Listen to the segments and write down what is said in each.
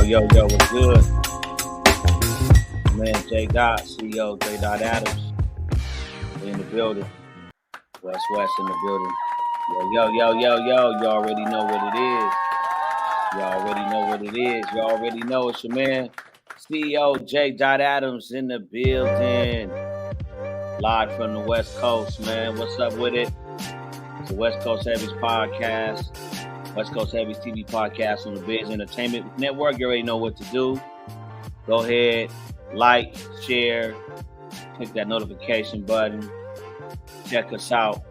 Yo, what's good? Man, J. Dot, CEO, J. Dot Adams. We in the building. West in the building. Yo. You already know what it is. You already know it's your man, CEO, J. Dot Adams in the building. Live from the West Coast, man. What's up with it? It's the Westcoast Heavies podcast. Westcoast Heavies TV podcast on the Biz Entertainment Network. You already know what to do. Go ahead, like, share, click that notification button. Check us out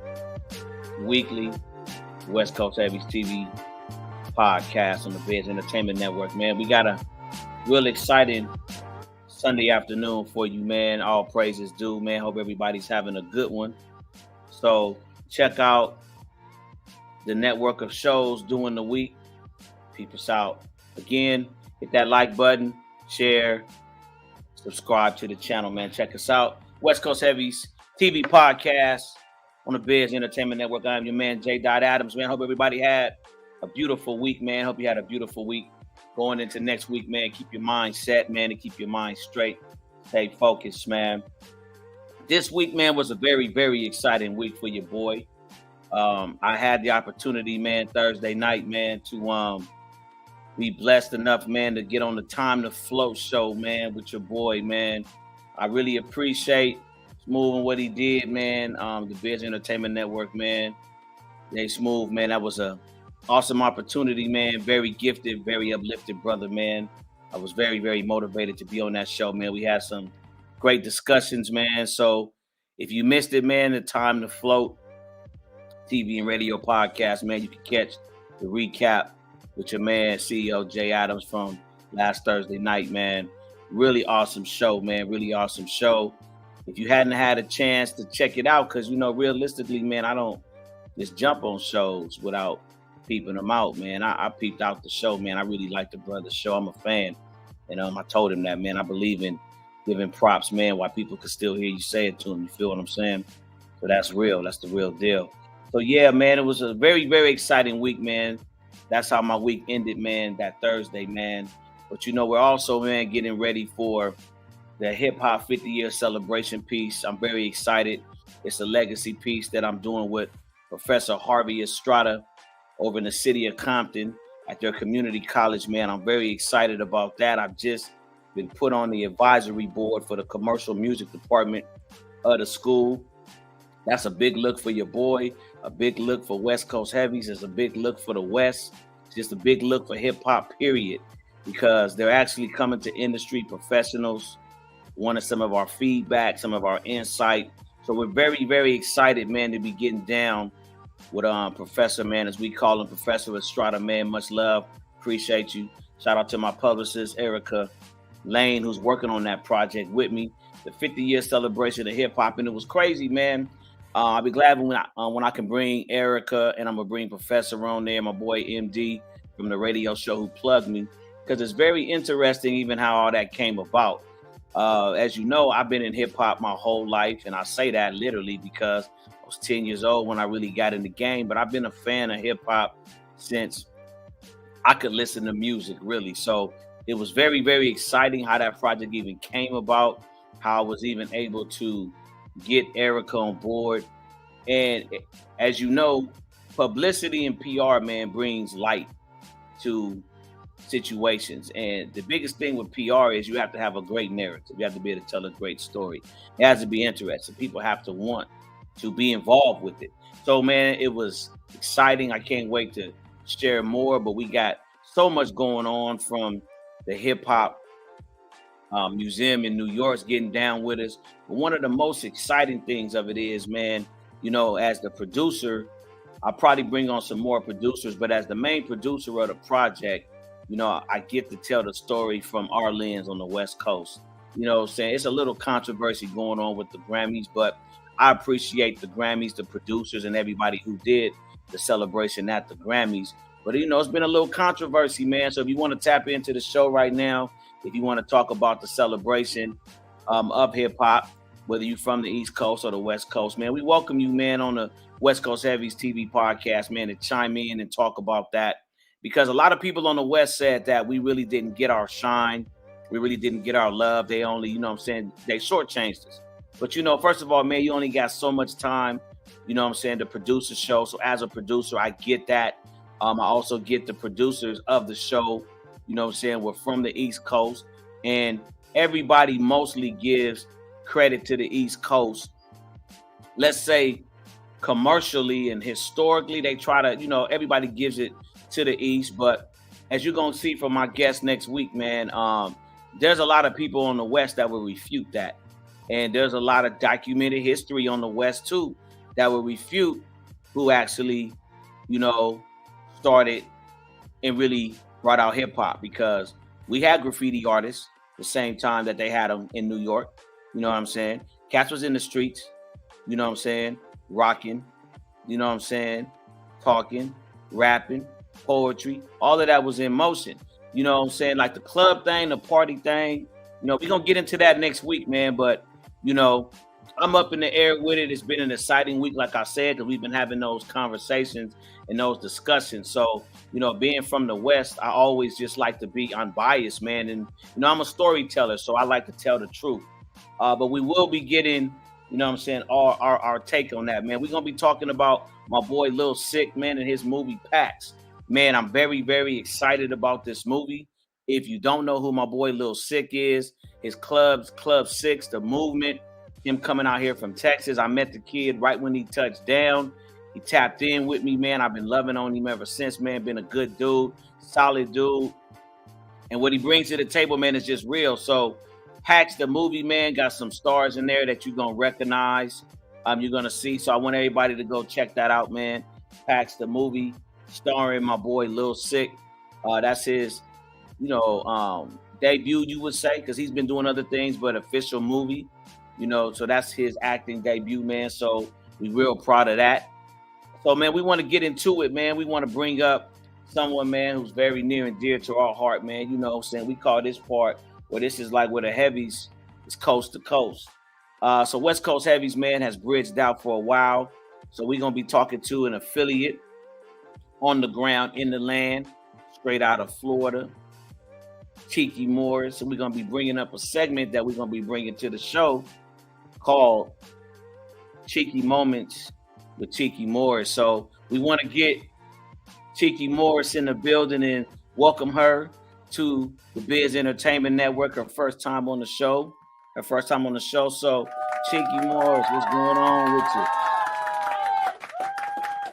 weekly. Westcoast Heavies TV podcast on the Biz Entertainment Network, man. We got a real exciting Sunday afternoon for you, man. All praises due, man. Hope everybody's having a good one. So check out the network of shows during the week. Peep us out. Again, hit that like button, share, subscribe to the channel, man. Check us out. West Coast Heavies TV podcast on the Biz Entertainment Network. I'm your man, J. Dot Adams, man. Hope everybody had a beautiful week, man. Hope you had a beautiful week. Going into next week, man, keep your mind set, man, and keep your mind straight. Stay focused, man. This week, man, was a very, very exciting week for your boy. I had the opportunity, man, Thursday night, man, to be blessed enough, man, to get on the Time to Float show, man, with your boy, man. I really appreciate Smooth and what he did, man. The Biz Entertainment Network, man. They Smooth, man. That was a awesome opportunity, man. Very gifted, very uplifted brother, man. I was very, very motivated to be on that show, man. We had some great discussions, man. So if you missed it, man, the Time to Float TV and radio podcast, man, you can catch the recap with your man, CEO J. Adams from last Thursday night, man. Really awesome show, man. Really awesome show. If you hadn't had a chance to check it out, because, you know, realistically, man, I don't just jump on shows without peeping them out, man. I peeped out the show, man. I really like the brother's show. I'm a fan. And I told him that, man. I believe in giving props, man, while people can still hear you say it to them. You feel what I'm saying? So that's real. That's the real deal. So yeah, man, it was a very, very exciting week, man. That's how my week ended, man, that Thursday, man. But we're also, man, getting ready for the hip hop 50-year celebration piece. I'm very excited. It's a legacy piece that I'm doing with Professor Harvey Estrada over in the city of Compton at their community college, man. I'm very excited about that. I've just been put on the advisory board for the commercial music department of the school. That's a big look for your boy, a big look for Westcoast Heavies. It's a big look for the West. It's just a big look for hip hop, period, because they're actually coming to industry professionals, wanting some of our feedback, some of our insight. So we're very, very excited, man, to be getting down with Professor, man, as we call him, Professor Estrada, man. Much love. Appreciate you. Shout out to my publicist, Erica Lane, who's working on that project with me. The 50-year celebration of hip hop, and it was crazy, man. I'll be glad when I can bring Erica, and I'm gonna bring Professor on there, my boy MD from the radio show who plugged me, because it's very interesting even how all that came about. As you know, I've been in hip hop my whole life, and I say that literally because I was 10 years old when I really got in the game. But I've been a fan of hip hop since I could listen to music, really. So it was very, very exciting how that project even came about, how I was even able to get Erica on board. And as you know, publicity and PR, man, brings light to situations. And the biggest thing with PR is you have to have a great narrative. You have to be able to tell a great story. It has to be interesting. People have to want to be involved with it. So, man, it was exciting. I can't wait to share more, but we got so much going on from the hip hop museum in New York's getting down with us. But one of the most exciting things of it is, man, as the producer, I'll probably bring on some more producers, but as the main producer of the project, I get to tell the story from our lens on the West Coast. Saying it's a little controversy going on with the Grammys, but I appreciate the Grammys, the producers, and everybody who did the celebration at the Grammys. But, it's been a little controversy, man. So if you want to tap into the show right now, if you want to talk about the celebration of hip hop, whether you're from the East Coast or the West Coast, man, we welcome you, man, on the Westcoast Heavies TV podcast, man, to chime in and talk about that. Because a lot of people on the West said that we really didn't get our shine. We really didn't get our love. They only, they shortchanged us. But, first of all, man, you only got so much time, to produce a show. So as a producer, I get that. I also get the producers of the show, we're from the East Coast. And everybody mostly gives credit to the East Coast. Let's say commercially and historically, they try to, everybody gives it to the East. But as you're going to see from my guest next week, man, there's a lot of people on the West that will refute that. And there's a lot of documented history on the West, too, that will refute who actually, started and really brought out hip hop, because we had graffiti artists the same time that they had them in New York. You know what I'm saying? Cats was in the streets, rocking, talking, rapping, poetry, all of that was in motion. Like the club thing, the party thing. We're going to get into that next week, man. But, I'm up in the air with it. It's been an exciting week, like I said, because we've been having those conversations and those discussions. So, being from the West, I always just like to be unbiased, man. And, I'm a storyteller, so I like to tell the truth. But we will be getting, our take on that, man. We're going to be talking about my boy Lil Sick, man, and his movie Packs. Man, I'm very, very excited about this movie. If you don't know who my boy Lil Sick is, his Club 6, the movement, him coming out here from Texas. I met the kid right when he touched down. He tapped in with me, man. I've been loving on him ever since, man. Been a good dude, solid dude. And what he brings to the table, man, is just real. So Hacks, the movie, man, got some stars in there that you're going to recognize. You're going to see. So I want everybody to go check that out, man. Hacks, the movie, starring my boy Lil Sick. That's his, debut, you would say, because he's been doing other things, but official movie. So that's his acting debut, man. So we real proud of that. So, man, we want to get into it, man. We want to bring up someone, man, who's very near and dear to our heart, man. We call this part, this is like where the Heavies is coast to coast. So West Coast Heavies, man, has bridged out for a while. So we're gonna be talking to an affiliate on the ground in the land, straight out of Florida, Tiki Morris. So we're gonna be bringing up a segment that we're gonna be bringing to the show called Tiki Moments with Tiki Morris. So we want to get Tiki Morris in the building and welcome her to the Biz Entertainment Network. Her first time on the show. So Tiki Morris, what's going on with you?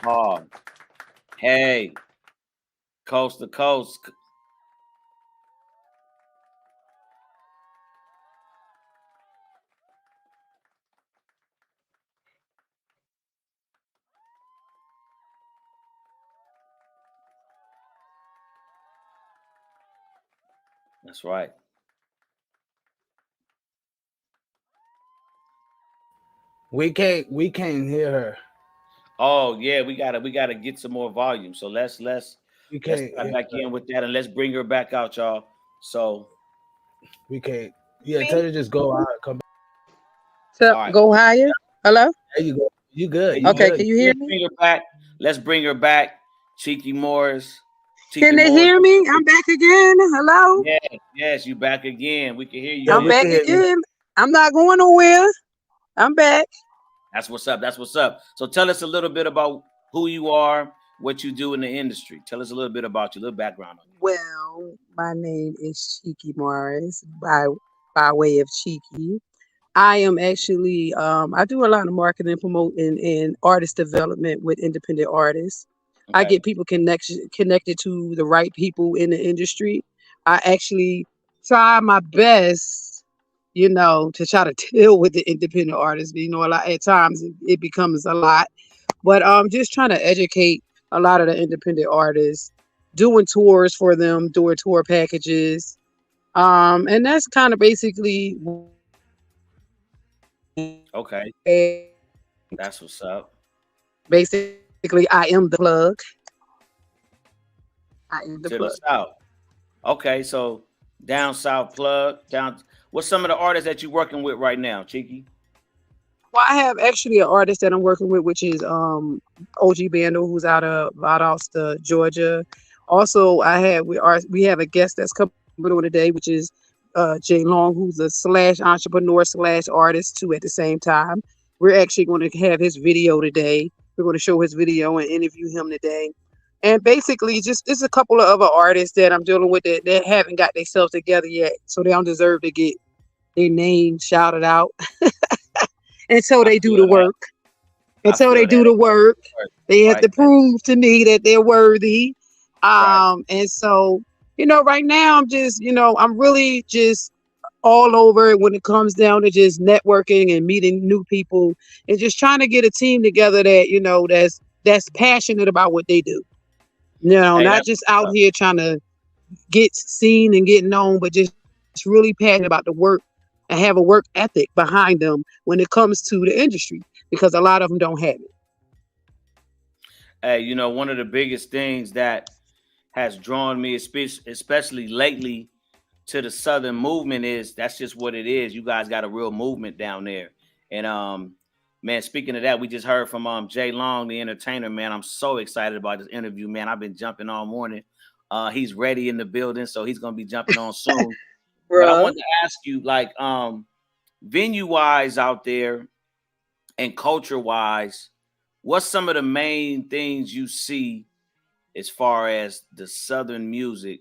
Oh, hey, coast to coast. That's right. We can't hear her. Oh yeah, we gotta get some more volume. So let's We let's can't try hear back her. in with that and let's bring her back out, y'all. So We can't. Yeah, tell her to just go out and come back. So all right, go higher. Hello? There you go. You there good. you You go. Okay, good. can you hear Let's me? bring her back. Let's bring her back. Tiki Morris. Can Tiki they Morris. hear me? I'm back again. Hello? Yes, yes, you back again. We can hear you, Yeah, I'm we sis. can back hear you. again. I'm not going nowhere. I'm back. That's what's up. That's what's up. So tell us a little bit about who you are, what you do in the industry. Tell us a little bit about you, a little background on Well, my name is Cheeky Morris by way of Cheeky. I am actually I do a lot of marketing, promoting, and artist development with independent artists. you. I Okay. get people connected to the right people in the industry. I actually try my best, to try to deal with the independent artists. A lot at times it becomes a lot, but just trying to educate a lot of the independent artists, doing tours for them, doing tour packages, and that's kind of basically what I do. Okay. And That's what's up. basically, I am the plug. I am the To the plug. south. Okay, so down south plug. Down what's some of the artists that you're working with right now, Cheeky? Well, I have actually an artist that I'm working with, which is OG Bando, who's out of Valdosta, Georgia. Also, we have a guest that's coming on today, which is Jay Long, who's a slash entrepreneur slash artist too at the same time. We're actually going to have his video today. We're going to show his video and interview him today. And basically, just it's a couple of other artists that I'm dealing with that haven't got themselves together yet, so they don't deserve to get their name shouted out until I they do the feel that. work. I Until they feel do that. the work, they have Right. to prove to me that they're worthy. Right. And so, right now I'm just, I'm really just all over it when it comes down to just networking and meeting new people and just trying to get a team together that, that's passionate about what they do. Hey, Not that's just what's out up. here trying to get seen and get known, but just really passionate about the work and have a work ethic behind them when it comes to the industry because a lot of them don't have it. Hey, one of the biggest things that has drawn me, especially lately, to the Southern movement is that's just what it is. You guys got a real movement down there. And man, speaking of that, we just heard from Jay Long, the entertainer, man. I'm so excited about this interview, man. I've been jumping all morning. He's ready in the building, so he's gonna be jumping on soon. But I Bruh. wanted to ask you, like, venue wise out there and culture wise, what's some of the main things you see as far as the Southern music,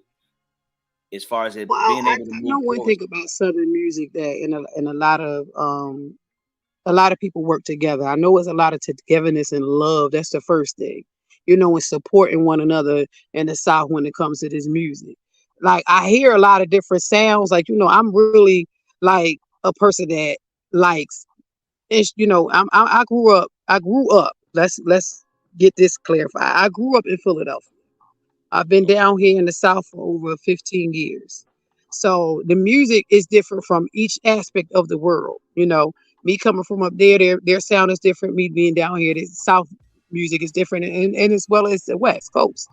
as far as it Well, being I able to know move one forward? thing about Southern music that in a lot of people work together. I know it's a lot of togetherness and love. That's the first thing, and supporting one another in the South when it comes to this music. Like I hear a lot of different sounds. Like I'm really like a person that likes. I grew up. I grew up. Let's get this clarified. I grew up in Philadelphia. I've been down here in the South for over 15 years. So the music is different from each aspect of the world. Me coming from up there, their sound is different. Me being down here, the South music is different, and as well as the West Coast.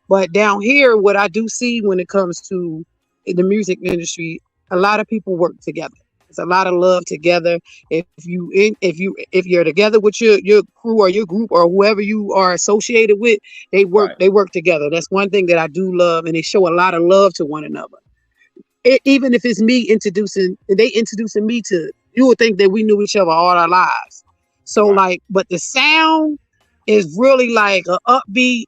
But down here, what I do see when it comes to the music industry, a lot of people work together. It's a lot of love together. If you're together with your crew or your group or whoever you are associated with, Right. they work together. That's one thing that I do love, and they show a lot of love to one another. Even if it's me they introducing me to, you would think that we knew each other all our lives. So Right. like, but the sound is really like a upbeat.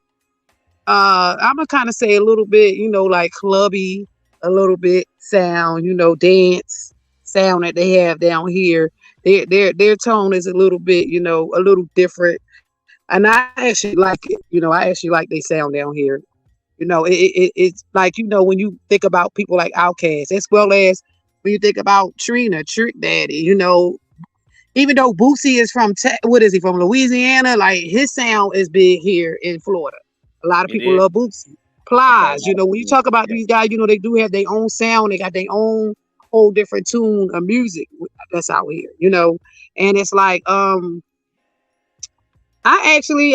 I'm gonna kind of say a little bit, like clubby, a little bit sound, dance sound that they have down here. Their tone is a little bit, a little different, and I actually like it. I actually like they sound down here. It's like, when you think about people like Outkast, as well as when you think about Trina, Trick Daddy, even though Boosie is from what is he from Louisiana? Like his sound is big here in Florida. A lot of It people is. love Boosie. Okay. A Plies, lot of when you people. talk about Yeah. these guys, they do have their own sound. They got their own whole different tune of music that's out here. And it's like, I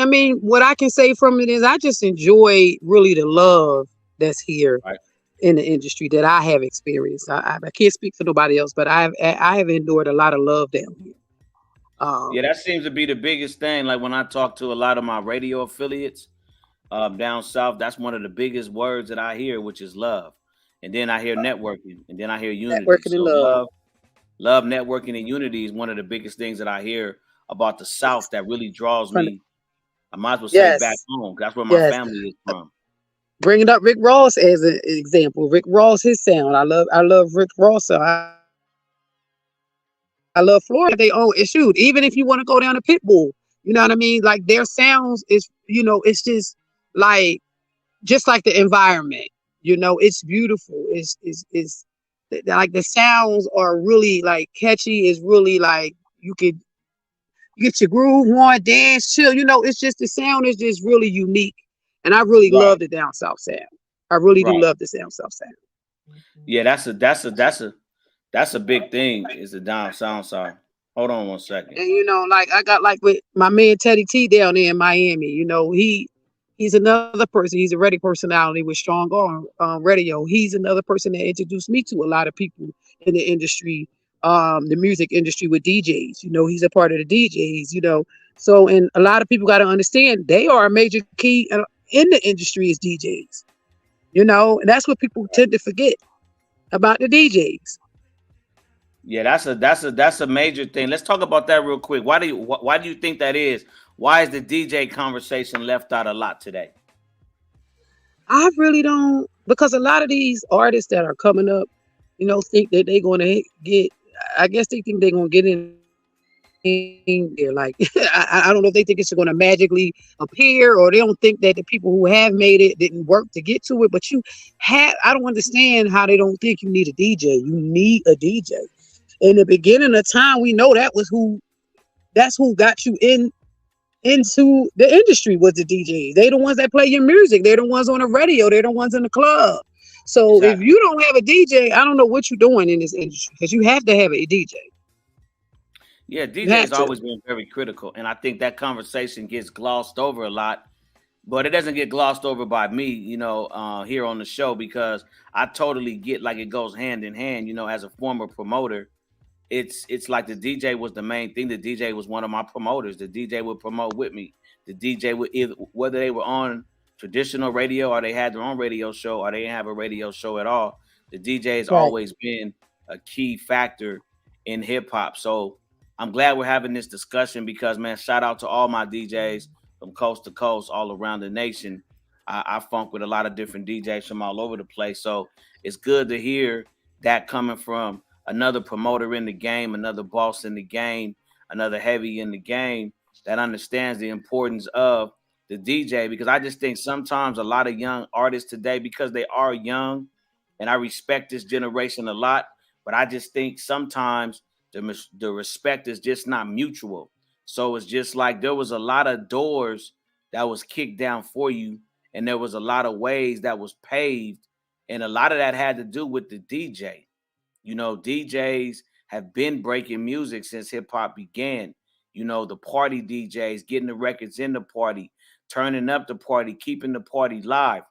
mean, what I can say from it is I just enjoy really the love that's here Right. in the industry that I have experienced. I can't speak for nobody else, but I have endured a lot of love down here. Yeah, Um, that seems to be the biggest thing. Like when I talk to a lot of my radio affiliates down south, that's one of the biggest words that I hear, which is love. And then I hear networking, and then I hear unity. Networking and So love. love, networking, and unity is one of the biggest things that I hear about the South that really draws From me. I might as well say back yes, home. That's where my yes. family is from. Bringing up Rick Ross as an example. Rick Ross, his sound. I love Rick Ross. So I love Florida. They own it. Shoot, even if you want to go down to Pitbull, you know what I mean? Like their sounds is, it's just like the environment. It's beautiful. It's like the sounds are really like catchy. It's really like you could get your groove on, dance, chill. It's just the sound is just really unique, and I really Right, love the down south sound. I really do right. love the down south sound. Yeah, that's a big thing. Is the down sound side. Hold on one second. And like I got like with my man Teddy T down there in Miami. He's another person. He's a ready personality with strong radio. He's another person that introduced me to a lot of people in the industry, the music industry with DJs. He's a part of the DJs. So and a lot of people got to understand they are a major key in the industry is DJs. And that's what people tend to forget about the DJs. Yeah, that's a major thing. Let's talk about that real quick. Why do you think that is? Why is the DJ conversation left out a lot today? I really don't, because a lot of these artists that are coming up, think that they're going to get. I guess they think they're going to get in there. Like I don't know if they think it's going to magically appear, or they don't think that the people who have made it didn't work to get to it. But I don't understand how they don't think you need a DJ. You need a DJ. In the beginning of time, we know that's who got you into the industry was the DJs. They the ones that play your music. They're the ones on the radio. They're the ones in the club. So if Exactly. you don't have a DJ, I don't know what you're doing in this industry because you have to have a DJ. Yeah, You have DJ's to. always been very critical, and I think that conversation gets glossed over a lot. But it doesn't get glossed over by me, here on the show because I totally get like it goes hand in hand. As a former promoter, it's like the DJ was the main thing. The DJ was one of my promoters. The DJ would promote with me. The DJ would either whether they were on traditional radio or they had their own radio show or they didn't have a radio show at all. The DJ has Right. always been a key factor in hip hop. So I'm glad we're having this discussion because man, shout out to all my DJs from coast to coast all around the nation. I funk with a lot of different DJs from all over the place. So it's good to hear that coming from another promoter in the game, another boss in the game, another heavy in the game that understands the importance of the DJ. Because I just think sometimes a lot of young artists today, because they are young, and I respect this generation a lot, but I just think sometimes the respect is just not mutual. So it's just like there was a lot of doors that was kicked down for you, and there was a lot of ways that was paved, and a lot of that had to do with the DJ. DJs have been breaking music since hip hop began. The party DJs getting the records in the party, turning up the party, keeping the party live.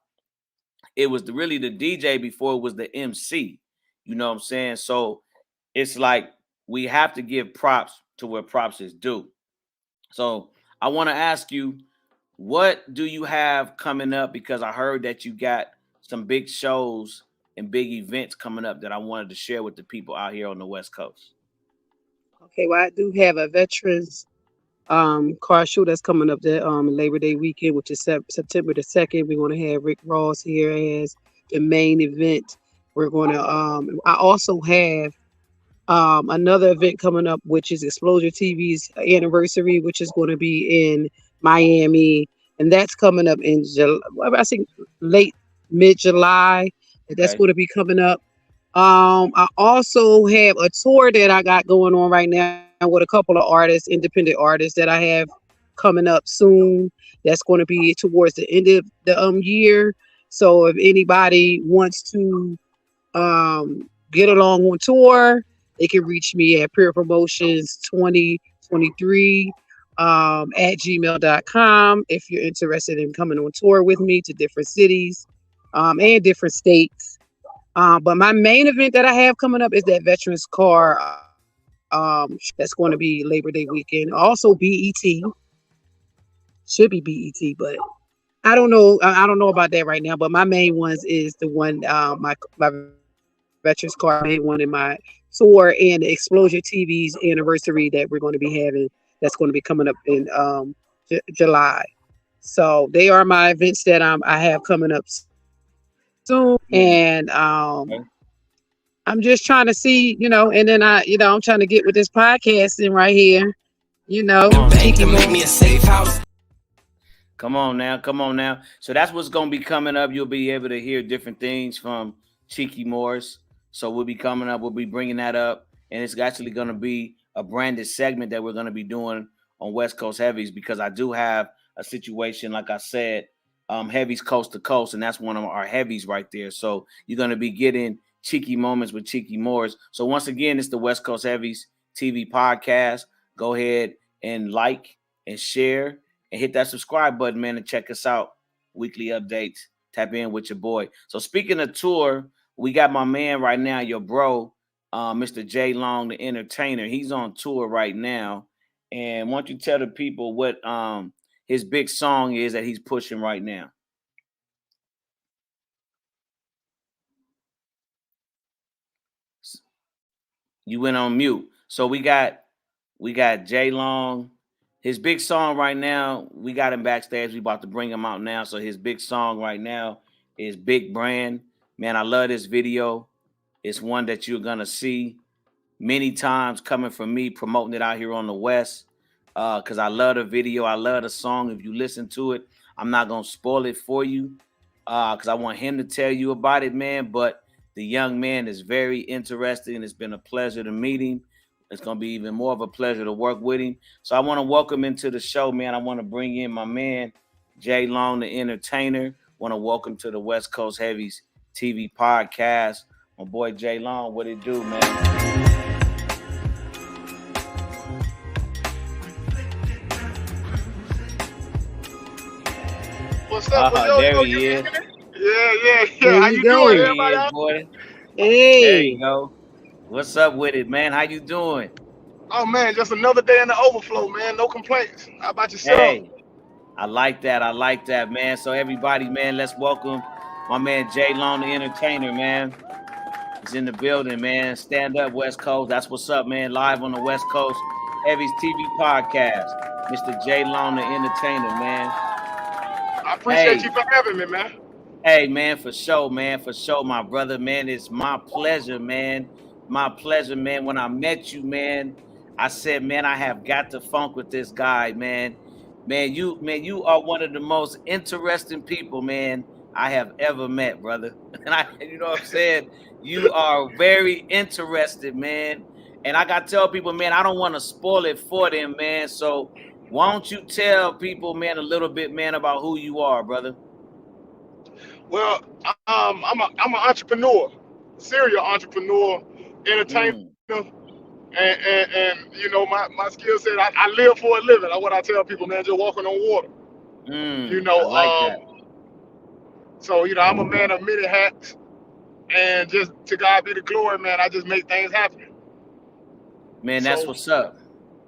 It was really the DJ before it was the MC. You know what I'm saying? So it's like we have to give props to where props is due. So I want to ask you, what do you have coming up? Because I heard that you got some big shows and big events coming up that I wanted to share with the people out here on the West Coast. Okay, well, I do have a veterans car show that's coming up the Labor Day weekend, which is September the 2nd. We're going to have Rick Ross here as the main event. We're going to I also have another event coming up, which is Exposure TV's anniversary, which is going to be in Miami, and that's coming up in July. I think late mid July. That's Okay. going to be coming up. I also have a tour that I got going on right now with a couple of artists, independent artists that I have coming up soon. That's going to be towards the end of the year. So if anybody wants to get along on tour, they can reach me at Pure Promotions 2023 at gmail.com if you're interested in coming on tour with me to different cities and different states. But my main event that I have coming up is that Veterans Car that's going to be Labor Day weekend. Also BET, should be BET, but I don't know. I don't know about that right now. But my main ones is the one my Veterans Car, my main one in my tour, and the Explosion TV's anniversary that we're going to be having. That's going to be coming up in July. So they are my events that I have coming up soon, and Okay. I'm just trying to see, and then I'm trying to get with this podcasting right here, Tiki Bank to Mo. make me a safe house. Come on now, come on now. So that's what's going to be coming up. You'll be able to hear different things from Cheeky Morris. So we'll be coming up. We'll be bringing that up, and it's actually going to be a branded segment that we're going to be doing on West Coast Heavies because I do have a situation, like I said, Heavies coast to coast, and that's one of our heavies right there. So you're going to be getting cheeky moments with Cheeky Morris. So once again, it's the West Coast Heavies TV podcast. Go ahead and like and share and hit that subscribe button, man, and check us out. Weekly updates. Tap in with your boy. So speaking of tour, we got my man right now, your bro, Mr. J Long, the entertainer. He's on tour right now. And why don't you tell the people what his big song is that he's pushing right now? You went on mute. So we got J Long. His big song right now, we got him backstage. We about to bring him out now. So his big song right now is Big Brand. Man, I love this video. It's one that you're gonna see many times coming from me promoting it out here on the West. Because I love the video. I love the song. If you listen to it, I'm not gonna spoil it for you. Because I want him to tell you about it, man. But the young man is very interesting. It's been a pleasure to meet him. It's gonna be even more of a pleasure to work with him. So I want to welcome into the show, man. I want to bring in my man, Jay Long, the entertainer. Want to welcome to the West Coast Heavies TV podcast. My boy Jay Long, what it do, man? What's up? There he is. Yeah. There How you you go. doing, There he everybody? is, boy. There Hey, you go. What's up with it, man? How you doing? Oh man, just another day in the overflow, man. No complaints. How about yourself? Hey, I like that. I like that, man. So everybody, man, let's welcome my man Jay Long, the entertainer, man. He's in the building, man. Stand up, West Coast. That's what's up, man. Live on the West Coast Heavies TV podcast. Mr. Jay Long, the entertainer, man. I appreciate Hey, you for having me, man. hey, man, for sure, man. For sure, my brother, man. It's my pleasure, man. My pleasure, man. When I met you, man, I said, man, I have got to funk with this guy, man. Man, you are one of the most interesting people, man, I have ever met, brother. And you know what I'm saying? You are very interested, man. And I gotta tell people, man, I don't want to spoil it for them, man. So why don't you tell people, man, a little bit, man, about who you are, brother? Well, I'm an entrepreneur, serial entrepreneur, entertainer, Mm, and my skill set. I live for a living. That's what I tell people, man. Just walking on water. You I know, like that. so I'm a man of many hats, and just to God be the glory, man. I just make things happen. Man, that's what's up.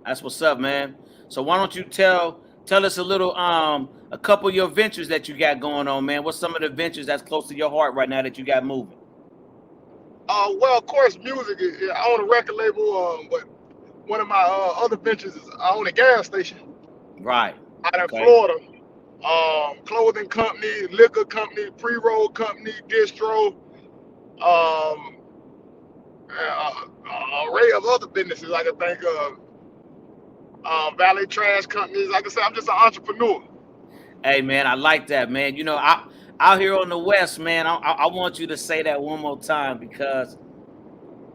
That's what's up, man. So why don't you tell us a little a couple of your ventures that you got going on, man? What's some of the ventures that's close to your heart right now that you got moving? Well, of course, music. I own a record label, but one of my other ventures is I own a gas station. Right. Out in Florida. Clothing company, liquor company, pre-roll company, distro, array of other businesses I can think of. Valet trash companies. Like I said, I'm just an entrepreneur. Hey, man, I like that, man. You know, out here on the West, man, I want you to say that one more time because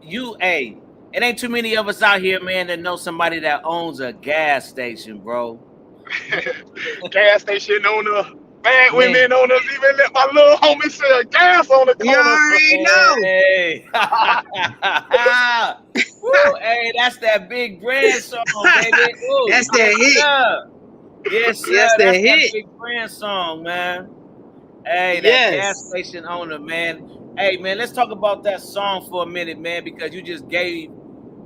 it ain't too many of us out here, man, that know somebody that owns a gas station, bro. Gas station owner, bad women owners, even let my little homie sell gas on the corner. You already know. Hey. Woo, hey, that's that big brand song, baby. Ooh, That's that hit. Sir. Yes, sir. That's That's hit. that big brand song, man. Hey, that gas station owner, man. Hey, man, let's talk about that song for a minute, man, because you just gave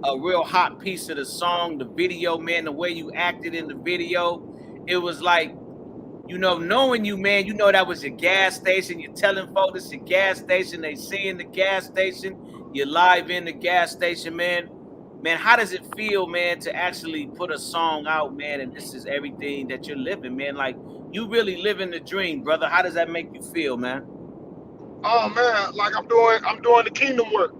a real hot piece of the song, the video, man, the way you acted in the video. It was like, you know, knowing you, man, you know that was your gas station. You're telling folks it's your gas station. They seeing the gas station. You're live in the gas station, man. Man, how does it feel, man, to actually put a song out, man, and this is everything that you're living, man? Like, you really living the dream, brother. How does that make you feel, man? Oh, man, like I'm doing the kingdom work.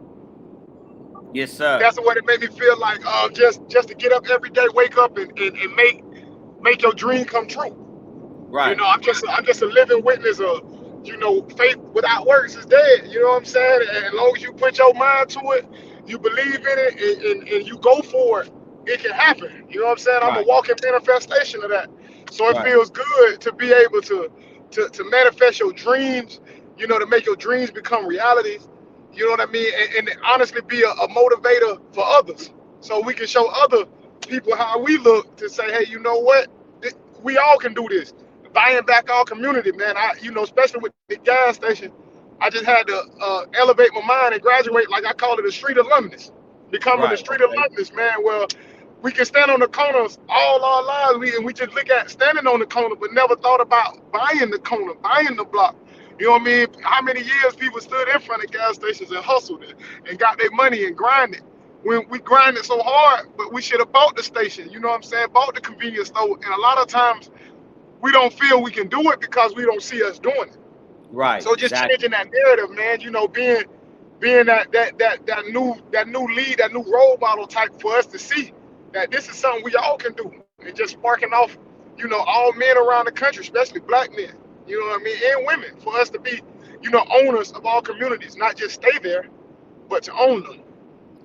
Yes, sir. That's what it made me feel like. Just to get up every day, wake up and make your dream come true. Right. You know, I'm just a living witness of, you know, faith without works is dead. You know what I'm saying? And as long as you put your mind to it, you believe in it, and you go for it, it can happen. You know what I'm saying? I'm a walking manifestation of that. So it feels good to be able to manifest your dreams, you know, to make your dreams become realities. You know what I mean? And honestly be a motivator for others. So we can show other people how we look to say, hey, you know what? We all can do this. Buying back our community, man. You know, especially with the gas station, I just had to elevate my mind and graduate, like I call it, a street alumnus. Becoming a street alumnus, man. Well, we can stand on the corners all our lives, and we just look at standing on the corner, but never thought about buying the corner, buying the block. You know what I mean? How many years people stood in front of gas stations and hustled it and got their money and grinded. When we grinded so hard, but we should have bought the station. You know what I'm saying? Bought the convenience store. And a lot of times we don't feel we can do it because we don't see us doing it. Right. So just changing that narrative, man. You know, being that new lead, that new role model type for us to see that this is something we all can do, and just sparking off, you know, all men around the country, especially black men, you know what I mean, and women, for us to be, you know, owners of all communities, not just stay there, but to own them.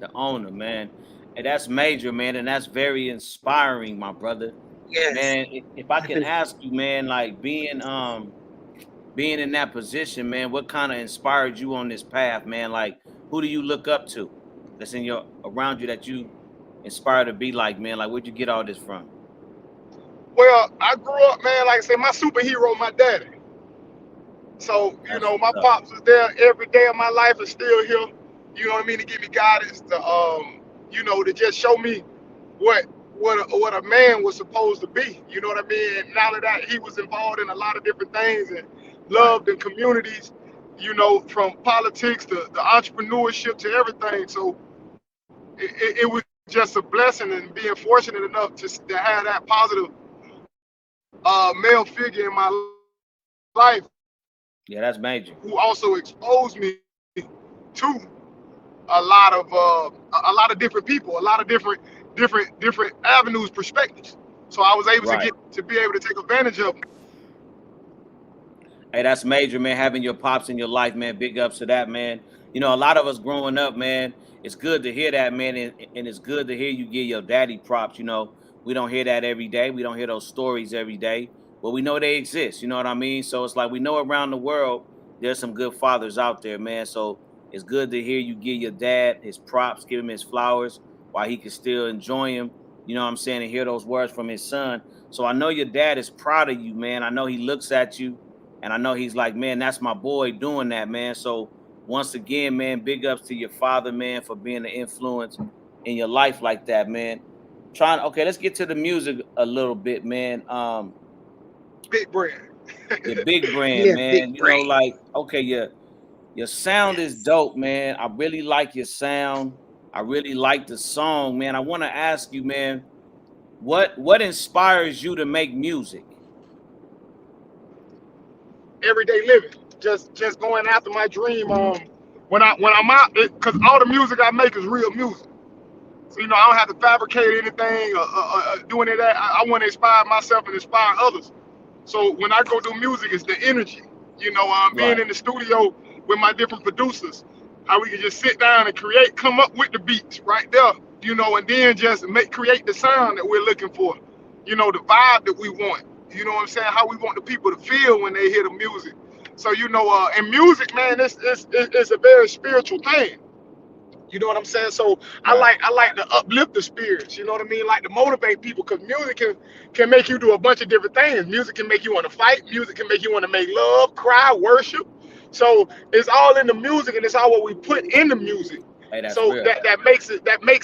The owner, man. And that's major, man, and that's very inspiring, my brother. Yes. Man, if I can ask you, man, like being in that position, man, what kind of inspired you on this path, man? Like, who do you look up to that's in your around you that you inspired to be like, man? Like, where'd you get all this from? Well, I grew up, man, like I said, my superhero, my daddy. So, you know, my pops was there every day of my life and still here, you know what I mean, to give me guidance, to you know, to just show me what a man was supposed to be. You know what I mean? And not only that, he was involved in a lot of different things and loved in communities, you know, from politics to the entrepreneurship to everything. So it was just a blessing, and being fortunate enough to have that positive male figure in my life. Yeah, that's major. Who also exposed me to a lot of different people, a lot of different avenues, perspectives. So I was able to be able to take advantage of them. Hey, that's major, man. Having your pops in your life, man. Big ups to that, man. You know, a lot of us growing up, man, it's good to hear that, man. And it's good to hear you give your daddy props. You know, we don't hear that every day. We don't hear those stories every day, but we know they exist. You know what I mean? So it's like we know around the world, there's some good fathers out there, man. So it's good to hear you give your dad his props, give him his flowers while he can still enjoy him. You know what I'm saying? And hear those words from his son. So I know your dad is proud of you, man. I know he looks at you. And I know he's like, man, that's my boy doing that, man. So once again, man, big ups to your father, man, for being an influence in your life like that, man. Okay, let's get to the music a little bit, man. Big brand. Your big brand, Yeah, big man. You know, brain. like, okay, your sound is Yes. dope, man. I really like your sound. I really like the song, man. I want to ask you, man, what inspires you to make music? Everyday living. Just going after my dream. When I'm out, because all the music I make is real music. So I don't have to fabricate anything or do any of that. I want to inspire myself and inspire others. So when I go do music, it's the energy. Being Right, in the studio with my different producers, how we can just sit down and come up with the beats right there. And then just create the sound that we're looking for. The vibe that we want. You know what I'm saying? How we want the people to feel when they hear the music. So and music, man, it's a very spiritual thing. You know what I'm saying? So right. I like to uplift the spirits. You know what I mean? Like to motivate people, because music can make you do a bunch of different things. Music can make you want to fight. Music can make you want to make love, cry, worship. So it's all in the music, and it's all what we put in the music. Hey, that's So real. that makes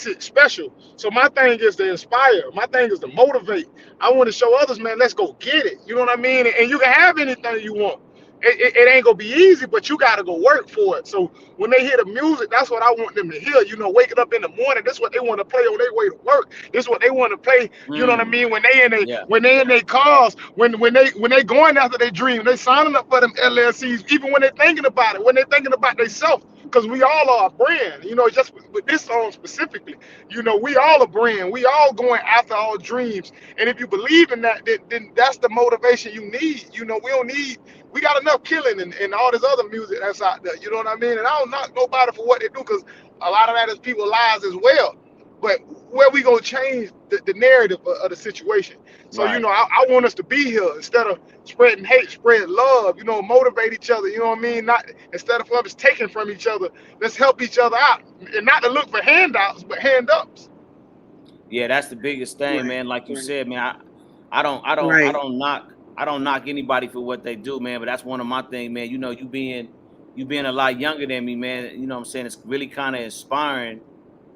it special. So my thing is to inspire. My thing is to motivate. I want to show others, man, let's go get it. You know what I mean? And you can have anything you want. It ain't gonna be easy, but you gotta go work for it. So when they hear the music, that's what I want them to hear. Waking up in the morning, this is what they want to play on their way to work. This is what they want to play. You know what I Mm, mean? yeah, When they in their cars, when they going after their dream, they signing up for them LLCs. Even when they thinking about it, when they thinking about themselves, because we all are a brand. Just with this song specifically, we all a brand. We all going after our dreams. And if you believe in that, then that's the motivation you need. We don't need. We got enough killing and all this other music that's out there. You know what I mean? And I don't knock nobody for what they do, because a lot of that is people's lives as well. But where we gonna change the narrative of the situation? So right. I want us to be here instead of spreading hate, spread love. Motivate each other. You know what I mean? Not instead of us taking from each other. Let's help each other out, and not to look for handouts, but hand ups. Yeah, that's the biggest thing, Right. man. Like you Right. said, man, I Right. don't knock anybody for what they do, man. But that's one of my things, man. You being a lot younger than me, man. You know what I'm saying? It's really kind of inspiring,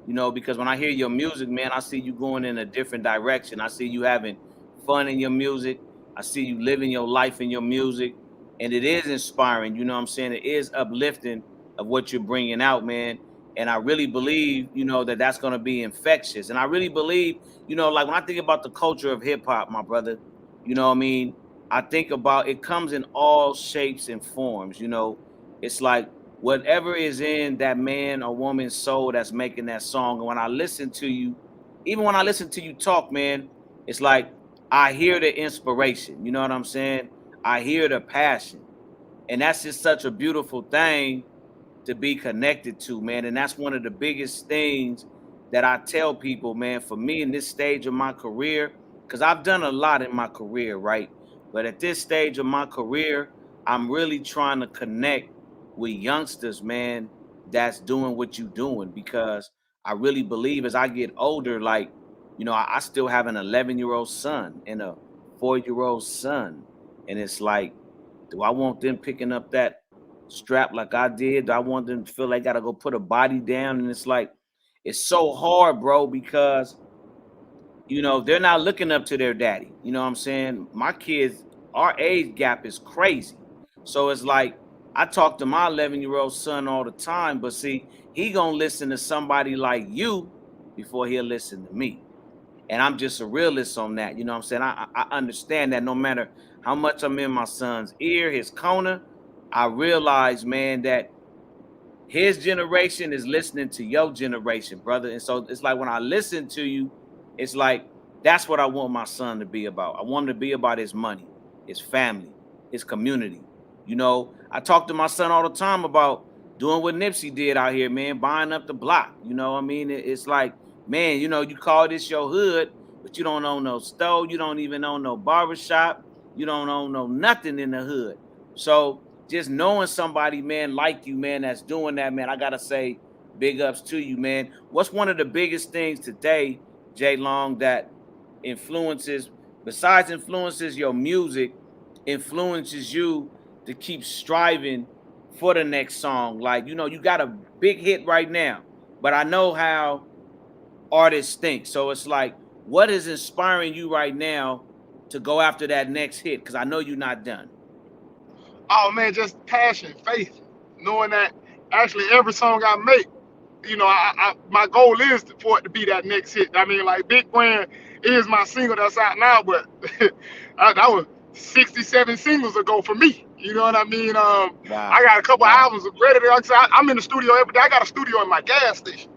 because when I hear your music, man, I see you going in a different direction. I see you having fun in your music. I see you living your life in your music, and it is inspiring. You know what I'm saying? It is uplifting of what you're bringing out, man. And I really believe, that that's going to be infectious. And I really believe, like when I think about the culture of hip hop, my brother, you know what I mean? I think about it comes in all shapes and forms. It's like whatever is in that man or woman's soul that's making that song. And when I listen to you, even when I listen to you talk, man, it's like I hear the inspiration. You know what I'm saying? I hear the passion. And that's just such a beautiful thing to be connected to, man. And that's one of the biggest things that I tell people, man, for me in this stage of my career, because I've done a lot in my career, right? But at this stage of my career, I'm really trying to connect with youngsters, man, that's doing what you're doing, because I really believe as I get older, like, I still have an 11-year-old son and a 4-year-old son. And it's like, do I want them picking up that strap like I did? Do I want them to feel like I gotta go put a body down? And it's like, it's so hard, bro, because they're not looking up to their daddy. You know what I'm saying? My kids, our age gap is crazy. So it's like I talk to my 11-year-old son all the time, but see, he gonna listen to somebody like you before he'll listen to me. And I'm just a realist on that. You know what I'm saying? I understand that no matter how much I'm in my son's ear, his corner, I realize, man, that his generation is listening to your generation, brother. And so it's like when I listen to you, it's like that's what I want my son to be about. I want him to be about his money, his family, his community. I talk to my son all the time about doing what Nipsey did out here, man, buying up the block. I mean, it's like, man, you call this your hood, but you don't own no store. You don't even own no barbershop. You don't own no nothing in the hood. So just knowing somebody, man, like you, man, that's doing that, man, I gotta say big ups to you, man. What's one of the biggest things today, Jay Long, that influences, besides influences your music, influences you to keep striving for the next song? Like, you got a big hit right now, but I know how artists think. So it's like, what is inspiring you right now to go after that next hit? Because I know you're not done. Oh man, just passion, faith, knowing that actually every song I make, my goal is for it to be that next hit. I mean, like Big Brand is my single that's out now, but that was 67 singles ago for me. You know what I mean? I Wow. got a couple Wow. albums ready. Like I said, I'm in the studio every day. I got a studio in my gas station.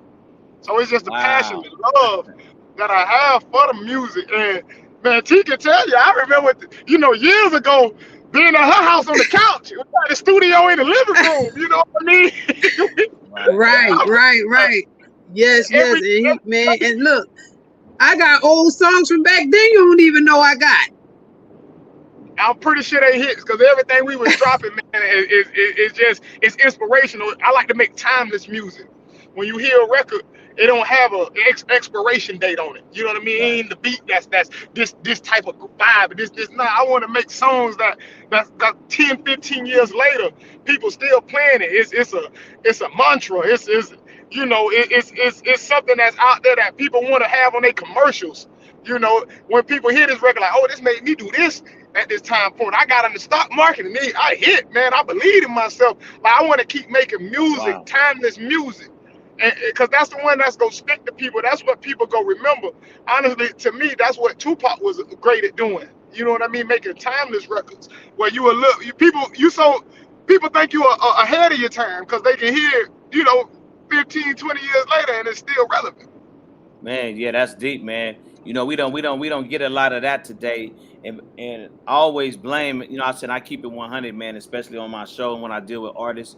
So it's just the passion Wow. and love that I have for the music. And man, T can tell you, I remember, years ago, being at her house on the couch, we got the studio in the living room. You know what I mean? Right. Yes. every, And man, and look, I got old songs from back then you don't even know I got. I'm pretty sure they hits because everything we was dropping, man, it's inspirational. I like to make timeless music. When you hear a record, it don't have a expiration date on it. You know what I mean? Right. Ain't the beat that's this type of vibe. This not. I want to make songs that 10, 15 years later, people still playing it. It's a mantra. It's something that's out there that people want to have on their commercials. When people hear this record, like, oh, this made me do this at this time point. I got in the stock market and I hit, man. I believe in myself. Like, I want to keep making music, Wow. timeless music. Because that's the one that's going to stick to people. That's what people go remember. Honestly, to me, that's what Tupac was great at doing. You know what I mean? Making timeless records where people think you are ahead of your time because they can hear it, 15, 20 years later and it's still relevant. Man, yeah, that's deep, man. We don't get a lot of that today. And I always blame, I said I keep it 100, man, especially on my show and when I deal with artists.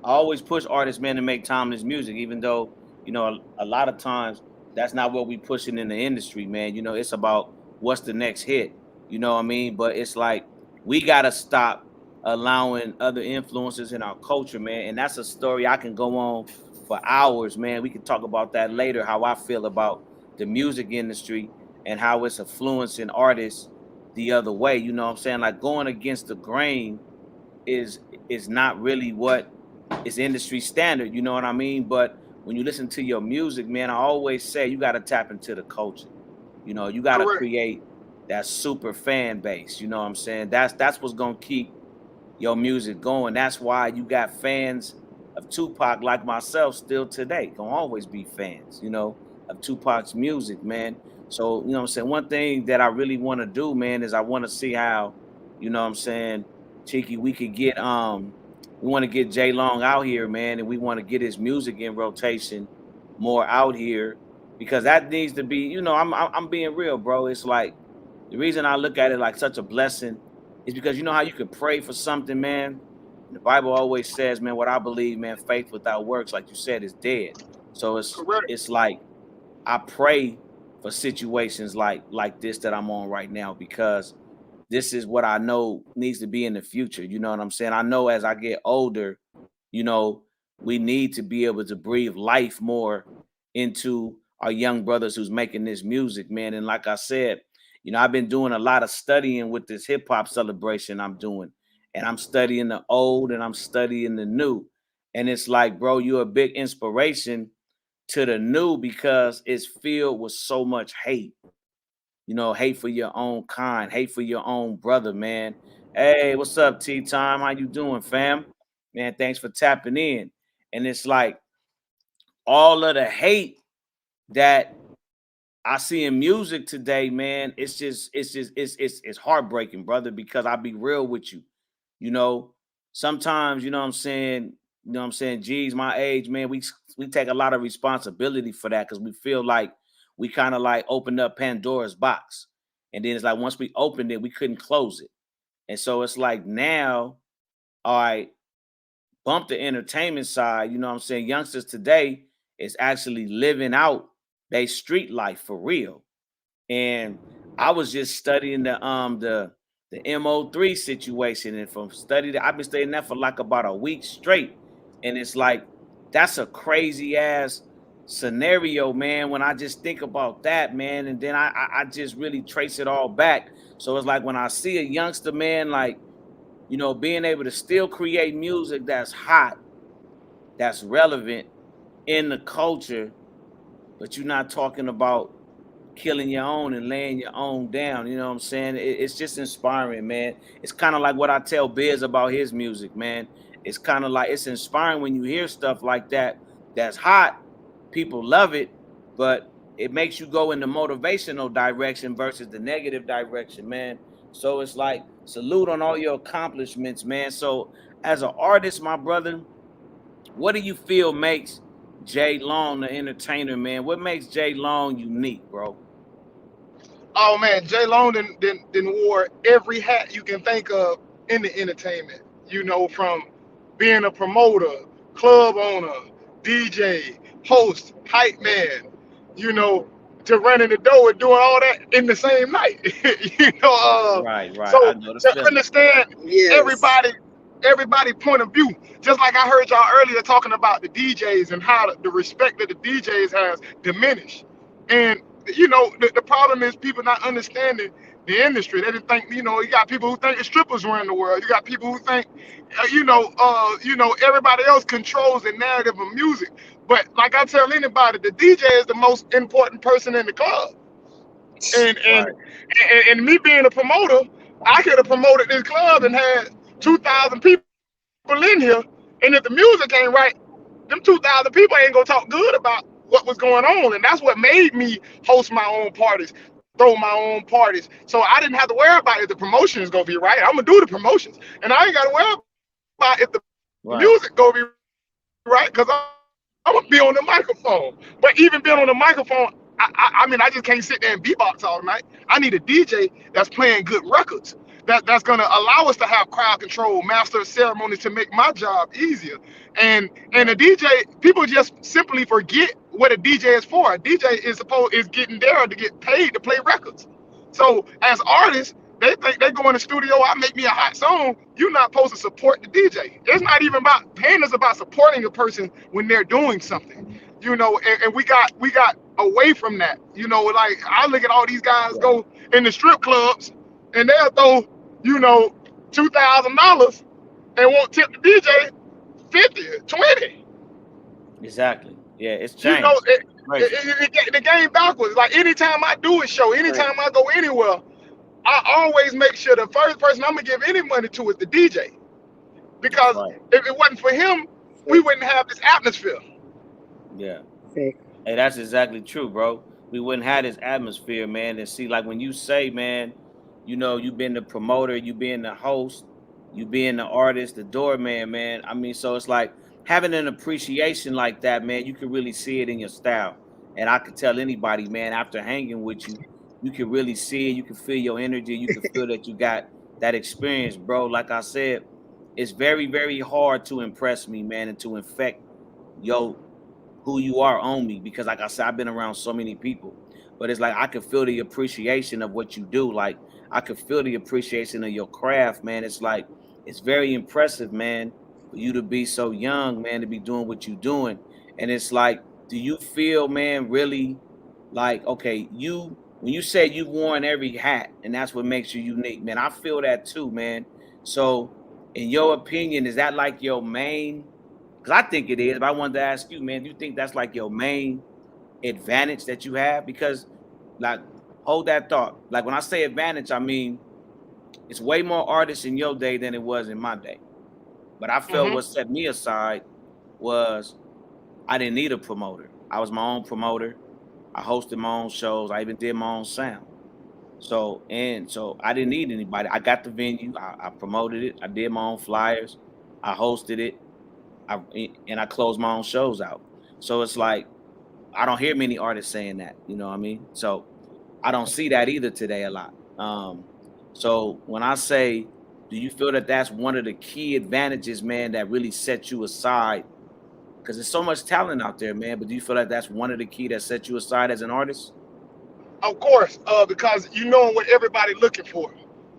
I always push artists, man, to make timeless music, even though, a lot of times that's not what we pushing in the industry, man. It's about what's the next hit. You know what I mean? But it's like we gotta stop allowing other influences in our culture, man. And that's a story I can go on for hours, man. We can talk about that later, how I feel about the music industry and how it's influencing artists the other way. You know what I'm saying? Like going against the grain is not really what is industry standard, you know what I mean? But when you listen to your music, man, I always say you got to tap into the culture. You got to Correct. create that super fan base. You know what I'm saying? That's what's going to keep your music going. That's why you got fans of Tupac like myself still today. Gonna always be fans, of Tupac's music, man. So, you know what I'm saying? One thing that I really want to do, man, is I want to see how, you know what I'm saying, Cheeky, we could get we want to get Jay Long out here, man, and we want to get his music in rotation more out here because that needs to be, I'm being real, bro. It's like the reason I look at it like such a blessing is because you know how you can pray for something, man. The Bible always says, man, what I believe, man, faith without works, like you said, is dead. So Correct. it's like I pray for situations like this that I'm on right now because this is what I know needs to be in the future. You know what I'm saying? I know as I get older, we need to be able to breathe life more into our young brothers who's making this music, man. And like I said, I've been doing a lot of studying with this hip hop celebration I'm doing. And I'm studying the old and I'm studying the new. And it's like, bro, you're a big inspiration to the new because it's filled with so much hate. Hate for your own kind, hate for your own brother, man. Hey, what's up, T Time? How you doing, fam? Man, thanks for tapping in. And it's like all of the hate that I see in music today, man. It's heartbreaking, brother, because I'll be real with you. You know, sometimes, geez, my age, man, we take a lot of responsibility for that because we feel like we kind of like opened up Pandora's box. And then it's like once we opened it, we couldn't close it. And so it's like now, all right, bump the entertainment side, youngsters today is actually living out their street life for real. And I was just studying the MO3 situation, and I've been studying that for like about a week straight, and it's like that's a crazy ass scenario, man. When I just think about that, man, and then I just really trace it all back. So it's like when I see a youngster, man, like being able to still create music that's hot, that's relevant in the culture, but you're not talking about killing your own and laying your own down. You know what I'm saying? It's just inspiring, man. It's kind of like what I tell Biz about his music, man. It's kind of like it's inspiring when you hear stuff like that. That's hot. People love it, but it makes you go in the motivational direction versus the negative direction, man. So it's like salute on all your accomplishments, man. So as an artist, my brother, what do you feel makes Jay Long the entertainer, man? What makes Jay Long unique, bro? Oh man, Jay Long then wore every hat you can think of in the entertainment. You know, from being a promoter, club owner, DJ, host, hype man, you know, to running the door and doing all that in the same night. Right, right. I So know the to feeling. understand Yes. everybody everybody point of view, just like I heard y'all earlier talking about the DJs and how the respect that the DJs has diminished. And the problem is people not understanding the industry. They didn't think, you got people who think the strippers run the world. You got people who think, everybody else controls the narrative of music. But like I tell anybody, the DJ is the most important person in the club. And and Right. and me being a promoter, I could have promoted this club and had 2,000 people in here. And if the music ain't right, them 2,000 people ain't gonna talk good about what was going on. And that's what made me host my own parties, throw my own parties. So I didn't have to worry about if the promotion is gonna be right. I'm gonna do the promotions, and I ain't gotta worry about if the music gonna be right because I'm gonna be on the microphone. But even being on the microphone, I mean, I just can't sit there and beatbox all night. I need a DJ that's playing good records. That's gonna allow us to have crowd control, master of ceremonies to make my job easier. And a DJ, people just simply forget what a DJ is for. A DJ is getting there to get paid to play records. So as artists, they think they go in the studio, I make me a hot song. You're not supposed to support the DJ. It's not even about paying, it's about supporting a person when they're doing something. And we got away from that. Like I look at all these guys Right. go in the strip clubs and they'll throw, you know, $2,000 and won't tip the DJ 50, 20. Exactly. Yeah, it's You know, changed. Crazy. the game backwards. Like anytime I do a show, Crazy. anytime I go anywhere, I always make sure the first person I'm gonna give any money to is the DJ. That's Because right. if it wasn't for him, we wouldn't have this atmosphere. Yeah. Exactly. Hey, that's exactly true, bro. We wouldn't have this atmosphere, man. And see, like when you say, man, you been the promoter, you being the host, you being the artist, the doorman, man. I mean, so it's like having an appreciation like that, man. You can really see it in your style. And I could tell anybody, man, after hanging with you, you can really see it. You can feel your energy. You can feel that you got that experience, bro. Like I said, it's very, very hard to impress me, man, and to infect yo who you are on me because like I said, I've been around so many people. But it's like I can feel the appreciation of what you do. Like I can feel the appreciation of your craft, man. It's like it's very impressive, man, for you to be so young, man, to be doing what you're doing. And it's like, do you feel, man, really like okay, you when you say you've worn every hat and that's what makes you unique, man, I feel that too, man. So in your opinion, is that like your main because I think it is. But I wanted to ask you, man, do you think that's like your main advantage that you have? Because, like, hold that thought. Like, when I say advantage, I mean it's way more artists in your day than it was in my day. But I felt Hmm. what set me aside was I didn't need a promoter. I was my own promoter. I hosted my own shows. I even did my own sound. So I didn't need anybody. I got the venue. I promoted it. I did my own flyers. I hosted it. I and I close my own shows out. So it's like I don't hear many artists saying that. You know what I mean? So I don't see that either today a lot. So when I say, do you feel that that's one of the key advantages, man, that really sets you aside? Because there's so much talent out there, man. But do you feel like that's one of the key that sets you aside as an artist? Of course, because you know what everybody looking for,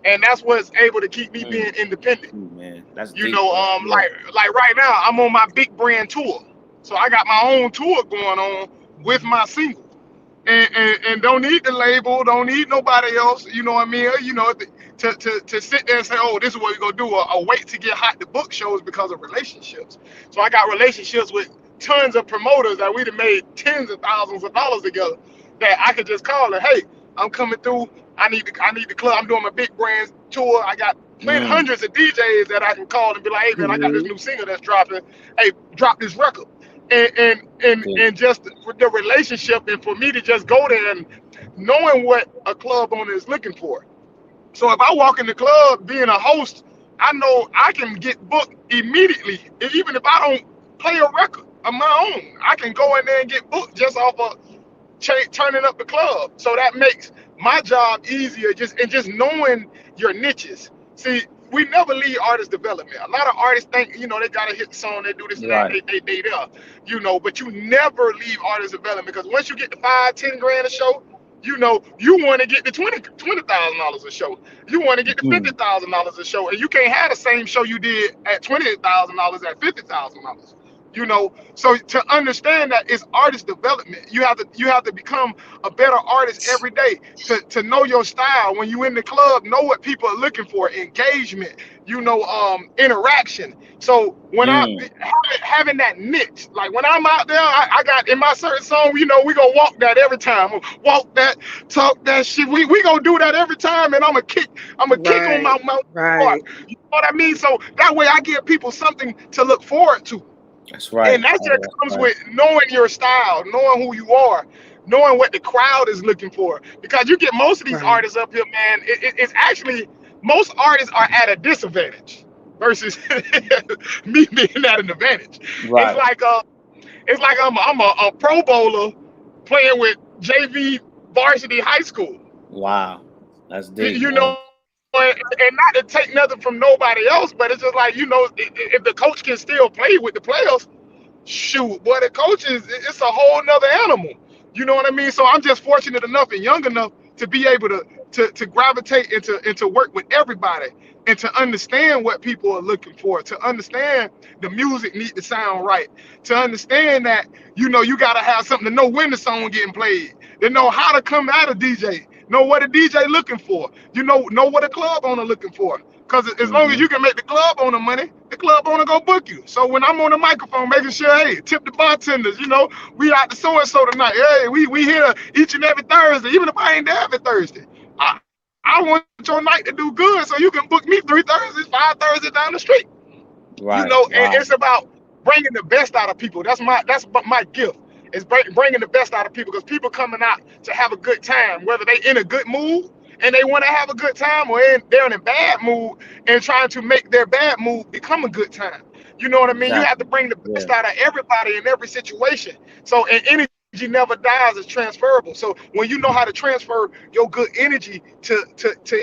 and that's what's able to keep me Mm, being independent. true, man. That's deep, bro. Yeah. Like right now, I'm on my big brand tour, so I got my own tour going on with my single, and don't need the label, don't need nobody else. You know what I mean? To sit there and say, oh, this is what we're gonna do, or wait to get hot to book shows because of relationships. So I got relationships with tons of promoters that we'd have made tens of thousands of dollars together that I could just call and, hey, I'm coming through. I need the club. I'm doing my big brand tour. I got hundreds of DJs that I can call and be like, hey man, I got this new single that's dropping. Hey, drop this record. And just the relationship, and for me to just go there and knowing what a club owner is looking for. So if I walk in the club being a host, I know I can get booked immediately. Even if I don't play a record of my own, I can go in there and get booked just off of turning up the club. So that makes my job easier, just knowing your niches. See, we never leave artist development. A lot of artists think, they gotta hit the song, they do this and that, they there, but you never leave artist development, because once you get to $5-10 grand a show, you want to get to $20,000 a show. You want to get to $50,000 a show, and you can't have the same show you did at $20,000 at $50,000. So to understand that it's artist development, you have to become a better artist every day, to know your style. When you in the club, know what people are looking for, engagement, interaction. So when having that niche, like when I'm out there, I got in my certain song, we gonna walk that every time, walk that, talk that shit. We gonna do that every time, and I'm a kick on my mouth. Right. You know what I mean? So that way I give people something to look forward to. That's right. And that just comes with knowing your style, knowing who you are, knowing what the crowd is looking for. Because you get most of these artists up here, man, it's actually, most artists are at a disadvantage versus me being at an advantage. Right. It's like I'm a pro bowler playing with JV varsity high school. Wow. That's deep. And not to take nothing from nobody else, but it's just like, if the coach can still play with the players, shoot, boy, the coach it's a whole nother animal. You know what I mean? So I'm just fortunate enough and young enough to be able to gravitate and to work with everybody, and to understand what people are looking for, to understand the music need to sound right, to understand that, you got to have something to know when the song getting played, to know how to come at a DJ, know what a DJ looking for, know what a club owner looking for. Because as long as you can make the club owner money, the club owner go book you. So when I'm on the microphone making sure, hey, tip the bartenders, we out to so-and-so tonight. Hey, we here each and every Thursday, even if I ain't there every Thursday. I want your night to do good, so you can book me 3 Thursdays, 5 Thursdays down the street. Right. And it's about bringing the best out of people. That's my gift. Is bringing the best out of people, because people coming out to have a good time, whether they in a good mood and they want to have a good time, or they're in a bad mood and trying to make their bad mood become a good time. You know what I mean? Exactly. You have to bring the best out of everybody in every situation. So, and energy never dies, it's transferable. So when you know how to transfer your good energy to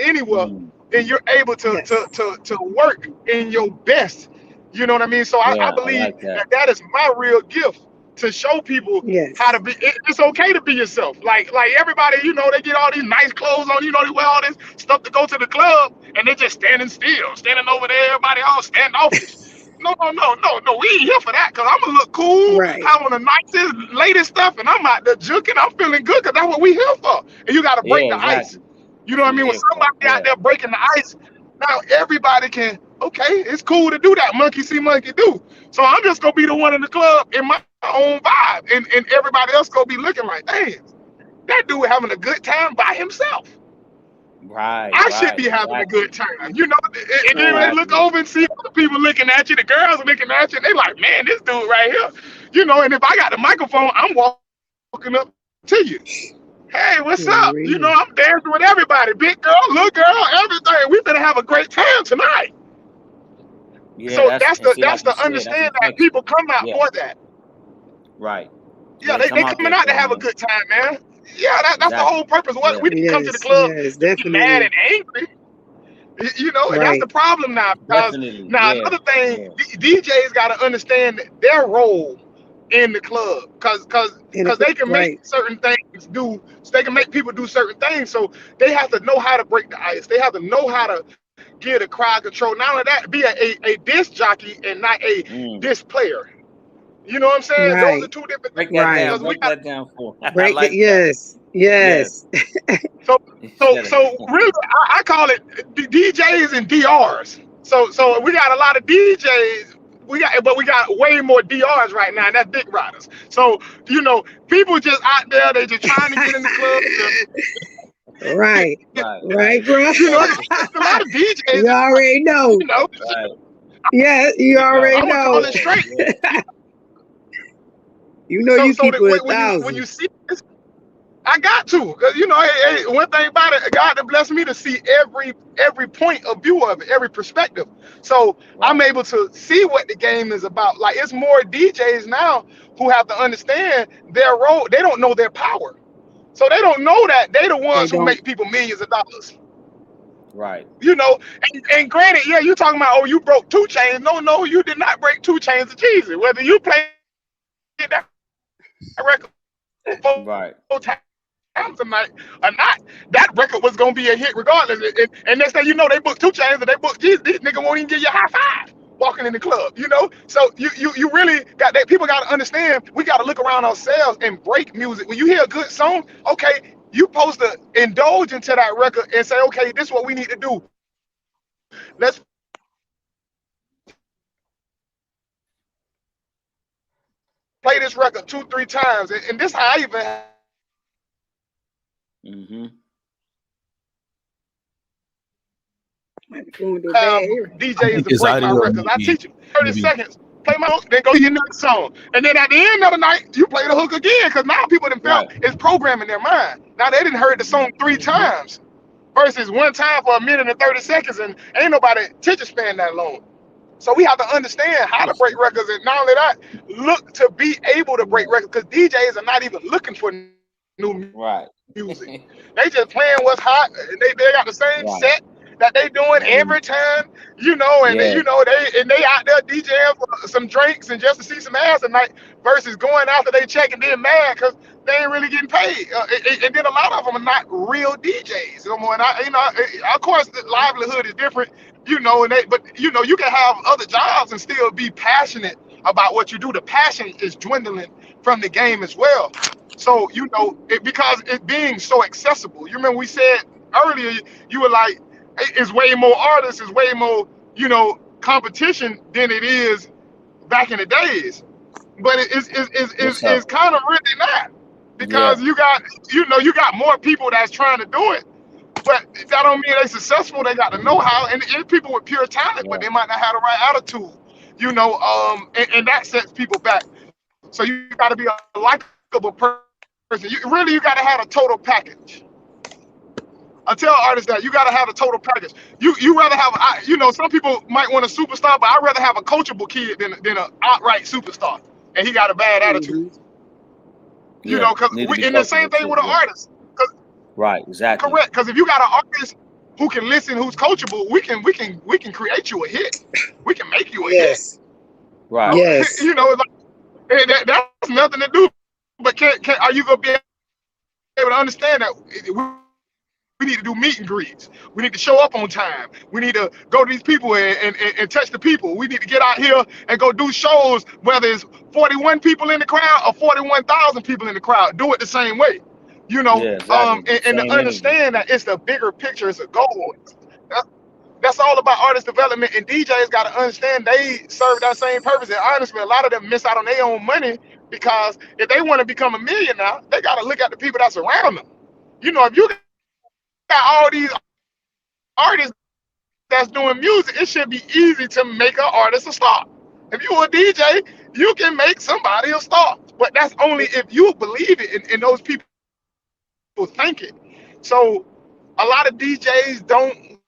anywhere, then you're able to work in your best. You know what I mean? So I believe like that is my real gift, to show people how to be. It's okay to be yourself. Like everybody, they get all these nice clothes on, they wear all this stuff to go to the club, and they're just standing still, standing over there, everybody all standoffish. No, we ain't here for that, because I'm gonna look cool, have on the nicest, latest stuff, and I'm out there juking, I'm feeling good, because that's what we here for. And you gotta break the ice. You know what I mean? When somebody out there breaking the ice, now everybody can, okay, it's cool to do that, monkey see, monkey do. So I'm just gonna be the one in the club in my own vibe, and everybody else gonna be looking like, damn, that dude having a good time by himself. Right. I should be having a good time, and then when they look over and see other people looking at you, the girls are looking at you, and they like, man, this dude right here, and if I got the microphone, I'm walking up to you. Hey, what's up? I'm dancing with everybody, big girl, little girl, everything. We better have a great time tonight. Yeah, so that's the understand that people come out for that. Right. Yeah, they coming out to have a good time, man. Yeah, that's the whole purpose. We didn't come to the club to be mad and angry. And that's the problem now. Because another thing, DJs got to understand their role in the club, because they can make certain things do. So they can make people do certain things. So they have to know how to break the ice. They have to know how to get a crowd control. Not only that, be a disc jockey and not a disc player. You know what I'm saying? Those are two different things. Break that down for. Break it. Yes. So really, I call it DJs and DRs. So we got a lot of DJs we got way more DRs right now, and that's dick riders. So, people just out there, they just trying to get in the club. Right, bro. A lot of DJs. You already know. Right. Yeah, you already I'm gonna know. call it straight. You keep it when you see this, I got to, because hey, one thing about it, God has blessed me to see every point of view of it, every perspective. So I'm able to see what the game is about. Like, it's more DJs now who have to understand their role. They don't know their power, so they don't know that they the ones who make people millions of dollars. Right. And granted, yeah, you talking about, oh, you broke 2 Chainz. No, you did not break 2 Chainz of Jesus. Whether you played that record 4 times a night or not, that record was gonna be a hit regardless. And next thing you know, they booked 2 Chainz and they booked Jesus. These niggas won't even give you a high five walking in the club. So you really got that. People got to understand. We got to look around ourselves and break music. When you hear a good song, okay, you supposed to indulge into that record and say, okay, this is what we need to do. Let's play this record 2-3 times, and this how I even. DJs to break my records. I teach you 30 seconds. Play my hook, then go to your next song, and then at the end of the night, you play the hook again, because now people done felt it's programming their mind. Now they didn't heard the song 3 times versus 1 time for 1 minute and 30 seconds, and ain't nobody attention span that long. So we have to understand how to break records, and not only that, look to be able to break records, because DJs are not even looking for new music. They just playing what's hot. They got the same set that they doing every time, and they out there DJing for some drinks and just to see some ass at night, versus going after they check and being mad because they ain't really getting paid. And then a lot of them are not real DJs. And of course, the livelihood is different, but you can have other jobs and still be passionate about what you do. The passion is dwindling from the game as well. So, because it being so accessible. You remember we said earlier, you were like, it's way more artists, it's way more, competition than it is back in the days. But it's kind of really not, because you got more people that's trying to do it. But that don't mean they successful. They got the know-how, and people with pure talent, but they might not have the right attitude, and that sets people back. So you got to be a likable person. You got to have a total package. I tell artists that you got to have a total package. You rather have, some people might want a superstar, but I'd rather have a coachable kid than an outright superstar, and he got a bad attitude. Because and the same thing with an artist. Right, exactly. Correct, because if you got an artist who can listen, who's coachable, we can create you a hit. We can make you a hit. Right. Yes. That's nothing to do. But are you gonna be able to understand that we need to do meet and greets? We need to show up on time. We need to go to these people and touch the people. We need to get out here and go do shows, whether it's 41 people in the crowd or 41,000 people in the crowd. Do it the same way. Exactly. And to understand that it's the bigger picture, it's a goal. That's all about artist development, and DJs got to understand they serve that same purpose. And honestly, a lot of them miss out on their own money, because if they want to become a millionaire, they got to look at the people that's around them. If you got all these artists that's doing music, it should be easy to make an artist a star. If you're a DJ, you can make somebody a star, but that's only if you believe it and those people think it. So a lot of DJs don't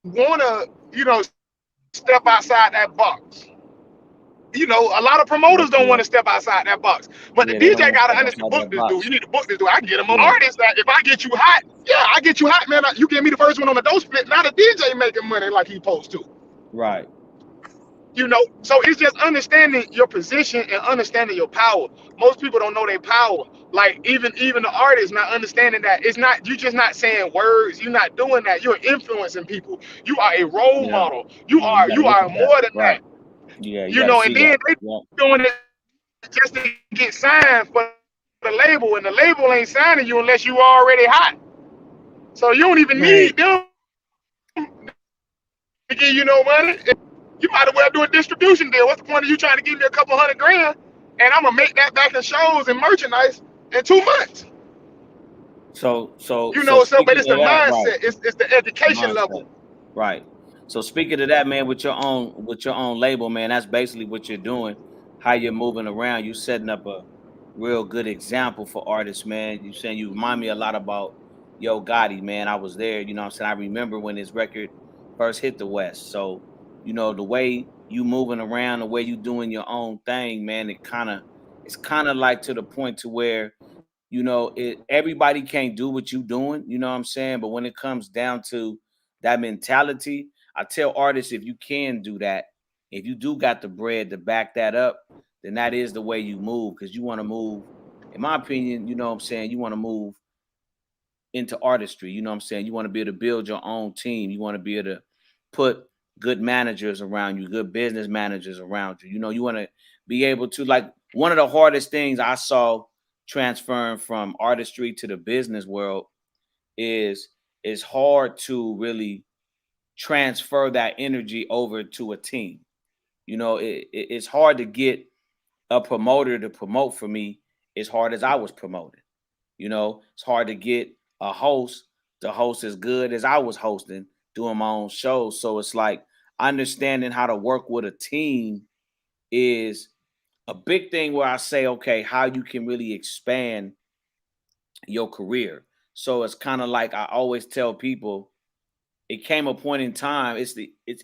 want to, step outside that box. A lot of promoters don't want to step outside that box. But the DJ got to understand, book this dude. You need to book this dude. I can get him on artists that if I get you hot, I get you hot, man. You give me the first one on the dope split. Now the DJ making money like he supposed to. Right. So it's just understanding your position and understanding your power. Most people don't know their power. Like even the artists not understanding that it's not, you just not saying words. You're not doing that. You're influencing people. You are a role model. You are more than that. Yeah. And then they doing it just to get signed for the label, and the label ain't signing you unless you already hot. So you don't even need them. give you no money. You might as well do a distribution deal. What's the point of you trying to give me a couple $100,000 and I'm gonna make that back in shows and merchandise in 2 months? So But speaking it's the of that, right? mindset. It's the education Mindset. level. Right. So speaking of that, man, with your own label, man, that's basically what you're doing. How you're moving around. You setting up a real good example for artists, man. You saying you remind me a lot about Yo Gotti, man. I was there, you know what I'm saying? I remember when his record first hit the West. So, the way you moving around, the way you doing your own thing, man, it's kind of like to the point to where everybody can't do what you doing, you know what I'm saying? But when it comes down to that mentality, I tell artists, if you can do that, if you do got the bread to back that up, then that is the way you move, because you want to move, in my opinion, you know what I'm saying, you want to move into artistry, you know what I'm saying? You want to be able to build your own team. You want to be able to put good managers around you, good business managers around you. You want to be able to, like, one of the hardest things I saw transferring from artistry to the business world is it's hard to really transfer that energy over to a team. It's hard to get a promoter to promote for me as hard as I was promoting. It's hard to get a host to host as good as I was hosting, doing my own shows. So it's like understanding how to work with a team is a big thing where I say, okay, how you can really expand your career. So it's kind of like I always tell people, it came a point in time. It's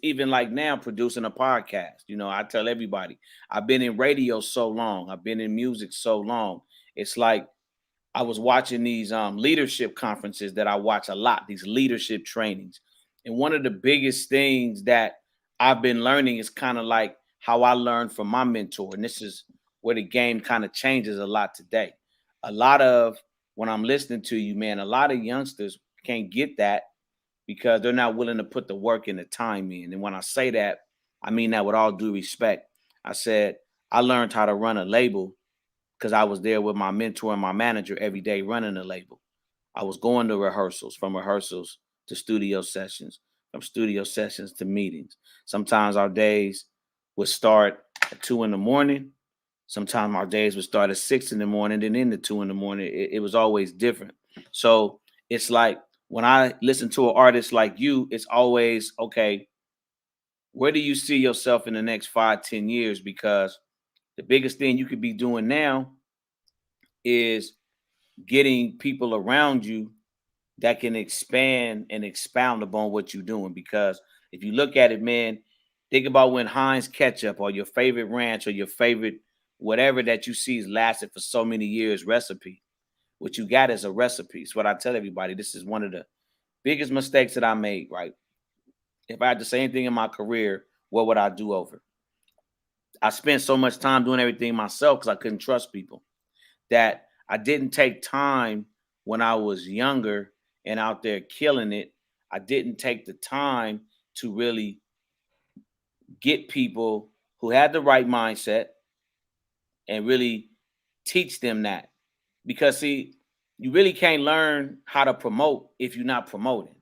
even like now producing a podcast. I tell everybody, I've been in radio so long, I've been in music so long. It's like I was watching these leadership conferences that I watch a lot, these leadership trainings. And one of the biggest things that I've been learning is kind of like how I learned from my mentor. And this is where the game kind of changes a lot today. A lot of when I'm listening to you, man, a lot of youngsters can't get that because they're not willing to put the work and the time in. And when I say that, I mean that with all due respect. I said, I learned how to run a label because I was there with my mentor and my manager every day running the label. I was going to rehearsals, from rehearsals to studio sessions, from studio sessions to meetings. Sometimes our days would start at 2 a.m. Sometimes our days would start at 6 a.m, then into 2 a.m. It was always different. So it's like when I listen to an artist like you, it's always, okay, where do you see yourself in the next 5, 10 years? Because the biggest thing you could be doing now is getting people around you that can expand and expound upon what you're doing. Because if you look at it, man, think about when Heinz ketchup or your favorite ranch or your favorite whatever that you see has lasted for so many years recipe. What you got is a recipe. It's what I tell everybody. This is one of the biggest mistakes that I made, right? If I had to say anything in my career, what would I do over? I spent so much time doing everything myself because I couldn't trust people, that I didn't take time when I was younger and out there killing it. I didn't take the time to really get people who had the right mindset and really teach them that. Because, see, you really can't learn how to promote if you're not promoting.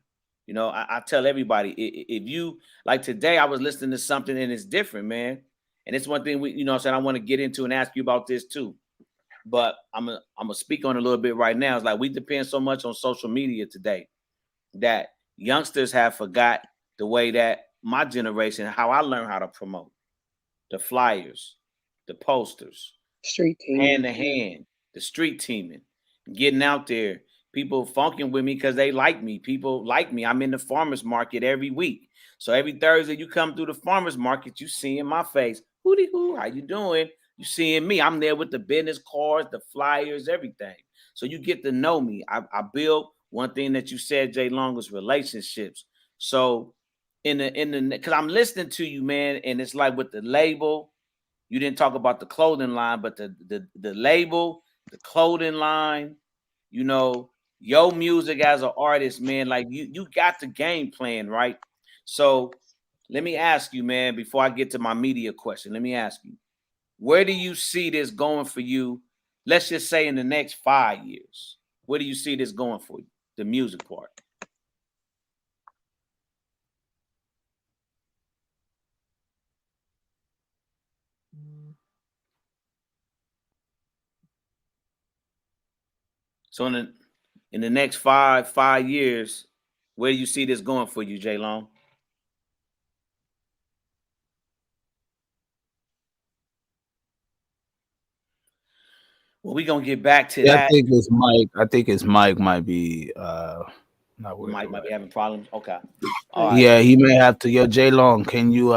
I tell everybody, if you, like today, I was listening to something and it's different, man. And it's one thing what I'm saying, I want to get into and ask you about this too. But I'm gonna speak on it a little bit right now. It's like we depend so much on social media today that youngsters have forgot the way that my generation, how I learned how to promote the flyers, the posters, Street team. hand to hand, the street teaming, getting out there, people funking with me because they like me. People like me. I'm in the farmers market every week. So every Thursday you come through the farmers market, you seeing my face. Hootie hoo, how you doing? You seeing me. I'm there with the business cards, the flyers, everything. So you get to know me. I build one thing that you said, Jay Long, is relationships. So in the because I'm listening to you, man, and it's like with the label, you didn't talk about the clothing line, but the label, the clothing line, your music as an artist, man, like you got the game plan, right? So let me ask you, man, before I get to my media question, let me ask you, where do you see this going for you? Let's just say in the next 5 years. Where do you see this going for you? The music part. So in the next five years, where do you see this going for you, J Long? Well, we're gonna get back to Yeah, that. I think his mic might be not working Might be right. having problems. Okay. All right. Yeah, he may have to. Yo, J Long, can you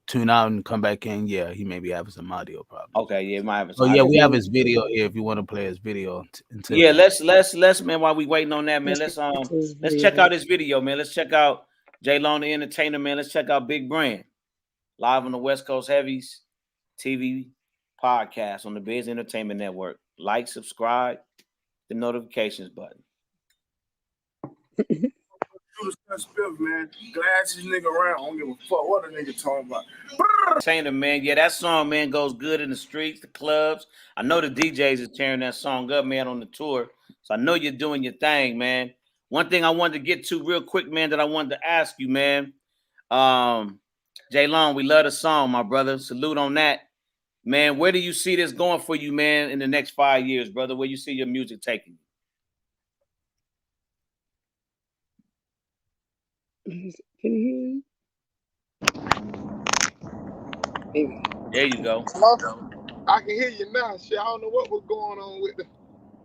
tune out and come back in? Yeah, he may be having some audio problems. Okay, yeah, might have Oh some. I yeah, can we have do. his video here if you want to play his video until Yeah, then. let's man. While we waiting on that, man, Let's get to his let's check video. out this video, man. Let's check out J Long the Entertainer, man. Let's check out Big Brand live on the Westcoast Heavies TV podcast on the Biz Entertainment Network. Like, subscribe, the notifications button. Man, glad this nigga around. I don't give a fuck what a nigga talking about. Entertainer, man. Yeah, that song, man, goes good in the streets, the clubs. I know the DJs is tearing that song up, man, on the tour. So I know you're doing your thing, man. One thing I wanted to get to real quick, man, that I wanted to ask you, man. J Long, we love the song, my brother. Salute on that. Man, where do you see this going for you, man, in the next 5 years, brother? Where you see your music taking Can you hear me? There you go. Hello? I can hear you now. Shit, I don't know what was going on with the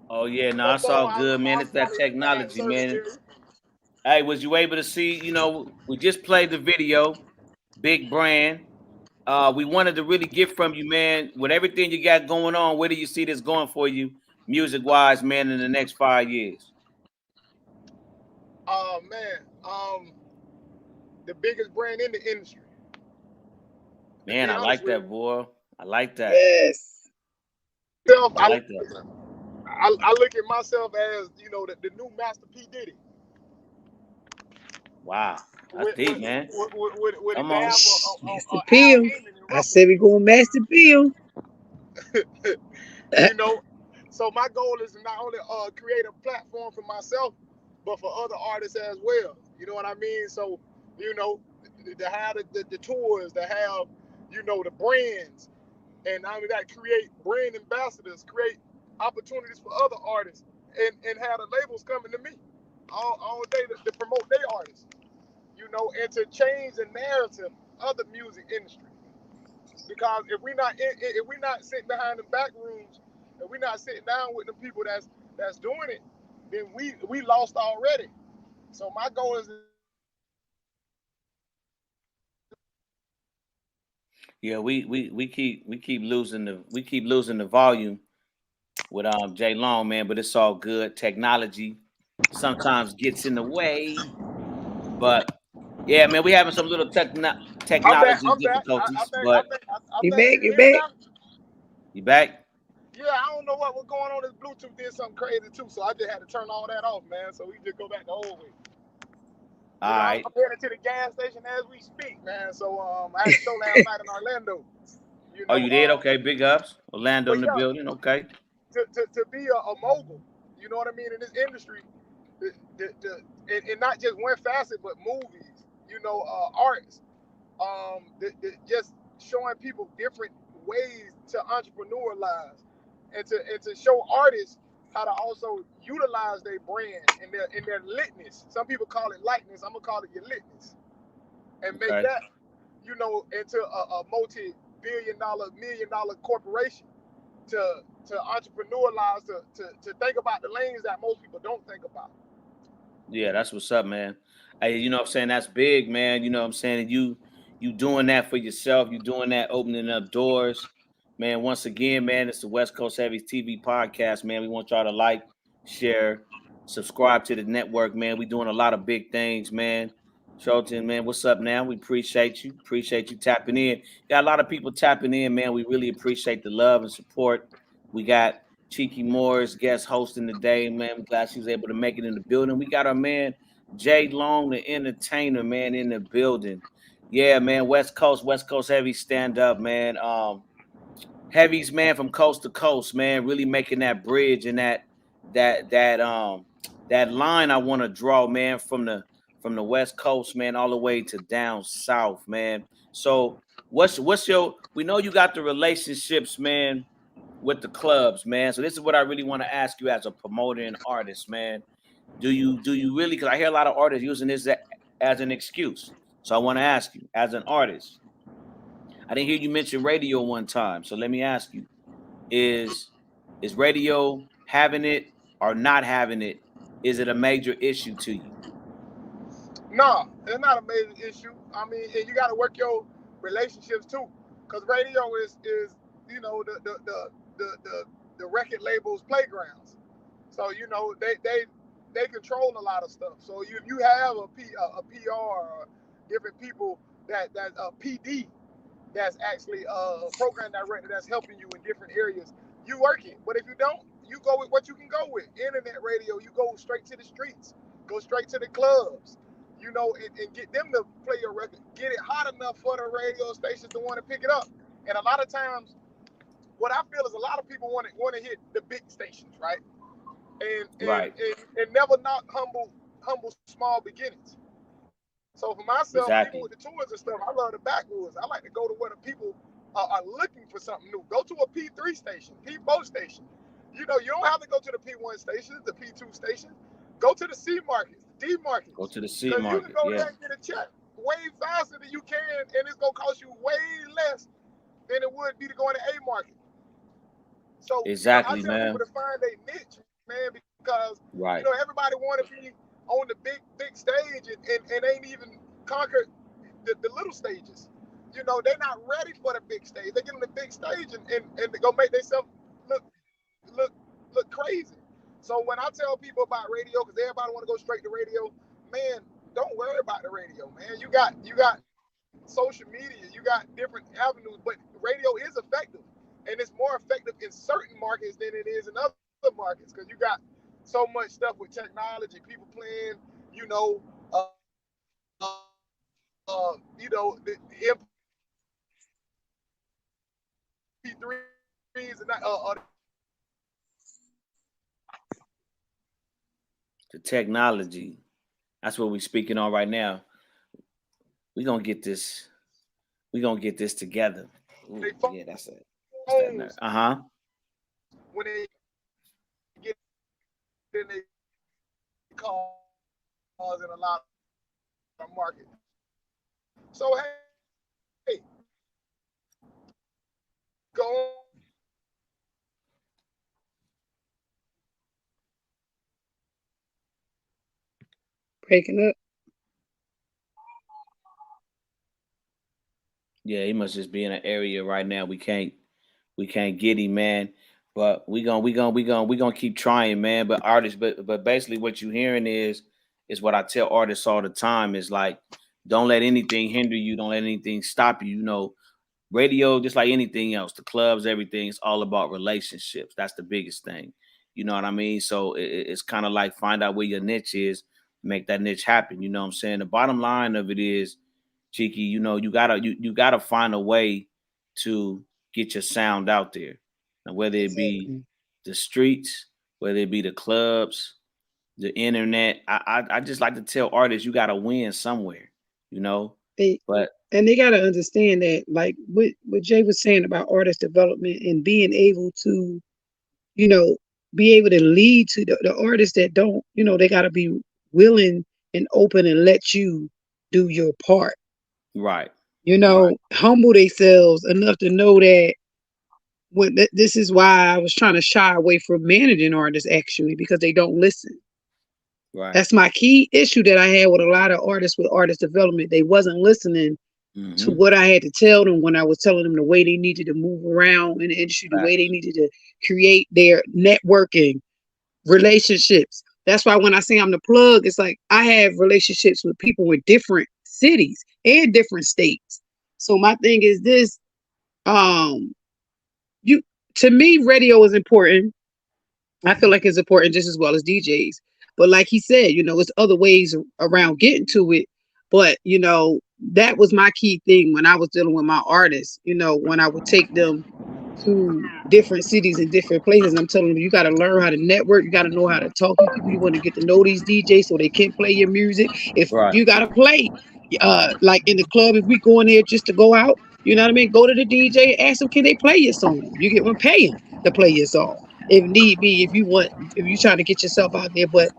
Oh, yeah, no, it's all good, man. It's that technology, man. Hey, was you able to see, we just played the video, Big Brand. We wanted to really get from you, man, with everything you got going on. Where do you see this going for you, music-wise, man, in the next 5 years? Man, the biggest brand in the industry. Man, I like that, boy. I like that. Yes. I like that. I look at myself as, the new Master P. Diddy. Wow. That's deep, man. With Come a on. dab Master P. I said we going Master P. So my goal is to not only create a platform for myself, but for other artists as well. You know what I mean? So, to have the tours, to have, the brands, and I mean that create brand ambassadors, create opportunities for other artists, and have the labels coming to me all day to promote their artists, and to change the narrative of the music industry. Because if we're not sitting behind the back rooms, if we're not sitting down with the people that's doing it, then we lost already. So my goal is. Yeah, we keep losing the volume with J Long, man, but it's all good. Technology sometimes gets in the way, but yeah, man, we having some little technology difficulties. But You back? You back? Yeah, I don't know what was going on. This Bluetooth did something crazy too, so I just had to turn all that off, man. So we just go back the old way. All right. I'm headed to the gas station as we speak, man. So I had a show last night in Orlando. Oh, you did? Okay, big ups. Orlando in the building. Okay. To be a mogul, you know what I mean, in this industry, and not just one facet, but movies, arts, just showing people different ways to entrepreneurialize, and to show artists how to also utilize their brand and their litness. Some people call it lightness. I'm gonna call it your litness, and make that, into a multi-billion-dollar, million-dollar corporation. To entrepreneurialize, to think about the lanes that most people don't think about. Yeah, that's what's up, man. Hey, you know what I'm saying? That's big, man. You know what I'm saying? You doing that for yourself. You doing that, opening up doors. Man, once again, man, it's the Westcoast Heavies TV podcast, man. We want y'all to like, share, subscribe to the network, man. We doing a lot of big things, man. Shelton, man, what's up now? We appreciate you. Appreciate you tapping in. Got a lot of people tapping in, man. We really appreciate the love and support. We got Cheeky Moore's guest hosting today, man. I'm glad she was able to make it in the building. We got our man J Long, the Entertainer, man, in the building. Yeah, man. West Coast Heavies stand up, man. Heavies, man, from coast to coast, man, really making that bridge and that line I want to draw, man, from the West Coast, man, all the way to down south, man. So What's your? We know you got the relationships, man, with the clubs, man. So this is what I really want to ask you as a promoter and artist, man. Do you really? Because I hear a lot of artists using this as an excuse. So I want to ask you, as an artist, I didn't hear you mention radio one time. So let me ask you: Is radio having it or not having it? Is it a major issue to you? No, it's not a major issue. I mean, and you got to work your relationships too, because radio is the record labels playgrounds. So they control a lot of stuff. So if you have a PR or different people that a PD that's actually a program director that's helping you in different areas, you working. But if you don't, you go with what you can go with. Internet radio, you go straight to the streets, go straight to the clubs, and get them to play your record. Get it hot enough for the radio stations to want to pick it up. And a lot of times, what I feel is a lot of people want to hit the big stations, right? And never not humble small beginnings. So for myself, Exactly. even with the tours and stuff, I love the backwoods. I like to go to where the people are looking for something new. Go to a P3 station, P4 station. You don't have to go to the P1 stations, the P2 stations. Go to the C markets, the D markets. Go to the C Because you market. can go Yeah. there and get a check way faster than you can, and it's going to cost you way less than it would be to go in the A market. So Exactly, I tell man. people to find a niche, man, because Right. everybody want to be on the big stage and ain't even conquered the little stages. They're not ready for the big stage. They get on the big stage and they go make themselves look look crazy. So when I tell people about radio, because everybody want to go straight to radio, man, don't worry about the radio, man. You got social media, you got different avenues, but radio is effective, and it's more effective in certain markets than it is in other markets, because you got so much stuff with technology, people playing, the MP3s and that. The technology. That's what we're speaking on right now. We're gonna get this. We're gonna get this together. Ooh, yeah, that's it. Phones, Uh-huh. when they get in their cars in a lot of markets. So hey, go Breaking up. Yeah, he must just be in an area right now. We can't get him, man. But we gonna keep trying, man. But artists, but basically what you hearing is what I tell artists all the time is like, don't let anything hinder you, don't let anything stop you. Radio, just like anything else, the clubs, everything is all about relationships. That's the biggest thing. You know what I mean? So it's kind of like find out where your niche is, make that niche happen. You know what I'm saying? The bottom line of it is, Cheeky, you gotta find a way to get your sound out there. Now, whether it be Exactly. the streets, whether it be the clubs, the internet. I just like to tell artists you gotta win somewhere, you know. They But and they gotta understand that, like what Jay was saying about artist development and being able to, you know, be able to lead to the artists that don't, they gotta be willing and open and let you do your part. right, right, Humble themselves enough to know that this is why I was trying to shy away from managing artists actually, because they don't listen. right. That's my key issue that I had with a lot of artists with artist development. They wasn't listening to Mm-hmm. what I had to tell them when I was telling them the way they needed to move around in the industry, the way they Facts. needed to create their networking, relationships. That's why when I say I'm the plug, it's like I have relationships with people in different cities and different states. So my thing is this, um, you to me, radio is important. I feel like it's important just as well as DJs. But like he said, it's other ways around getting to it. But that was my key thing when I was dealing with my artists. When I would take them to different cities and different places, I'm telling them you got to learn how to network. You got to know how to talk to people. You want to get to know these DJs so they can play your music. If Right. you got to play, like in the club, if we go in there just to go out, You know what I mean? Go to the DJ, ask them, can they play your song? You get one, pay them to play your song. If need be, if you're trying to get yourself out there. But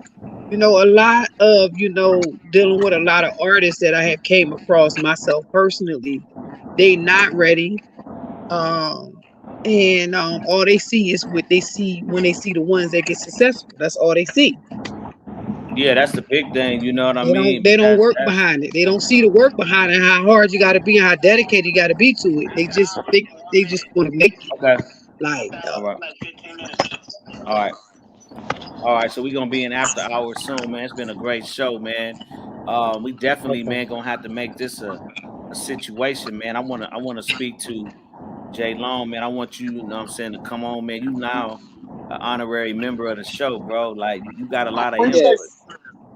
a lot of, dealing with a lot of artists that I have came across myself personally, they not ready. And all they see is what they see when they see the ones that get successful. That's all they see. Yeah, that's the big thing. You know what I They don't mean? they don't Because work that's behind it. They don't see the work behind it, how hard you gotta be, how dedicated you gotta be to it. They just want to make it. okay. Like All right. All right. All right. So we're gonna be in after hours soon, man. It's been a great show, man. We definitely, okay. man, gonna have to make this a situation, man. I wanna speak to Jay Long, man. I want you, know what I'm saying, to come on, man. You now an honorary member of the show, bro. Like you got a lot of input. Yes.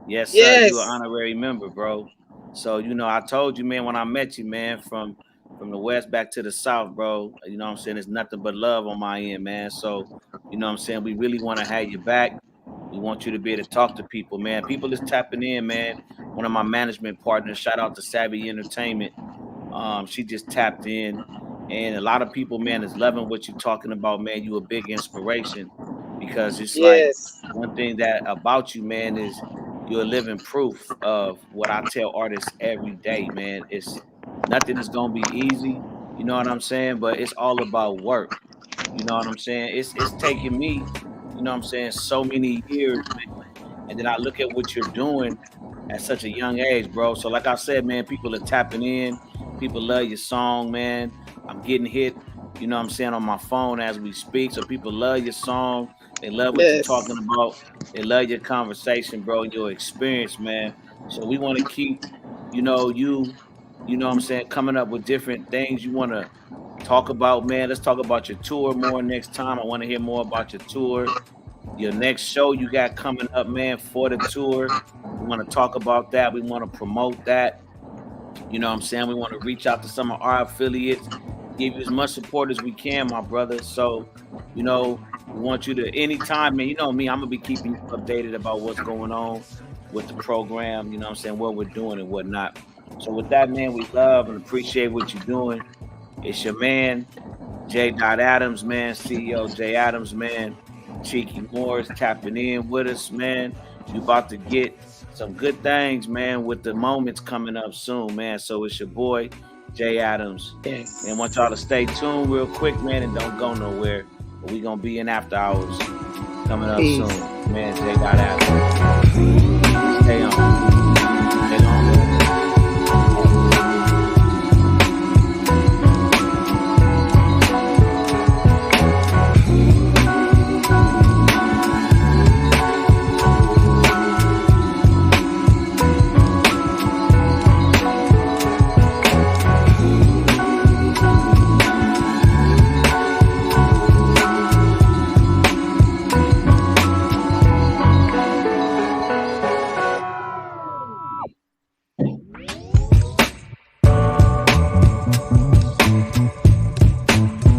Yes, sir. You an Yes. honorary member, bro. So I told you, man, when I met you, man, from the west back to the south, bro. You know what I'm saying? It's nothing but love on my end, man. So what I'm saying, we really want to have you back. We want you to be able to talk to people, man. People is tapping in, man. One of my management partners, shout out to Savvy Entertainment. She just tapped in, and a lot of people, man, is loving what you're talking about, man. You a big inspiration because it's like Yes. one thing that about you, man, is you're a living proof of what I tell artists every day, man. It's nothing is gonna be easy, you know what I'm saying? But it's all about work. You know what I'm saying? It's taking me, you know what I'm saying, so many years, man. And then I look at what you're doing at such a young age, bro. So like I said, man, people are tapping in. People love your song, man. I'm getting hit, you know what I'm saying, on my phone as we speak. So people love your song. They love what you're talking Yes. about. They love your conversation, bro, and your experience, man. So we want to keep, you know what I'm saying, coming up with different things you want to talk about, man. Let's talk about your tour more next time. I want to hear more about your tour. Your next show you got coming up, man, for the tour. We want to talk about that. We want to promote that. You know what I'm saying? We want to reach out to some of our affiliates, give you as much support as we can, my brother. So, we want you to anytime, man. You know me, I'm gonna be keeping you updated about what's going on with the program, you know what I'm saying, what we're doing and whatnot. So with that, man, we love and appreciate what you're doing. It's your man, J. Adams, man, CEO J. Adams, man. Cheeky Morris tapping in with us, man. You about to get some good things, man, with the moments coming up soon, man. So it's your boy, J. Adams. Yes. And want y'all to stay tuned real quick, man, and don't go nowhere. But we gonna be in after hours coming up Peace. soon. Man, J. Adams. Stay on. Stay on.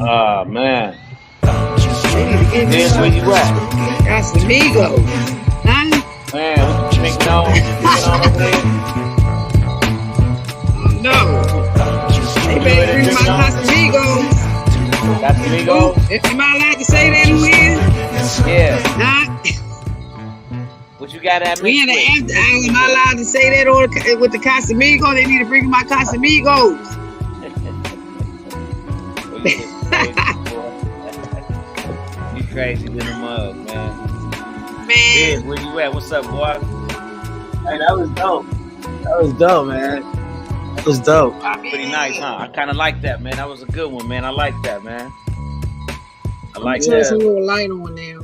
Oh man. Here's where you at. Casamigos. Huh? Man, what you drinking on? Over there? No. They better drink my Casamigos. Casamigos? Am I allowed to say that in here? Yeah. Huh? What you got that We in mixed the with? after hour. Am I allowed to say that with the Casamigos? They need to bring my Casamigos. You crazy than a mug, man. Man. Yeah, where you at? What's up, boy? Hey, that was dope. That was dope, man. That was dope. Pretty nice, huh? I kind of like that, man. That was a good one, man. I like that, man. I like Turn some that. little light on now.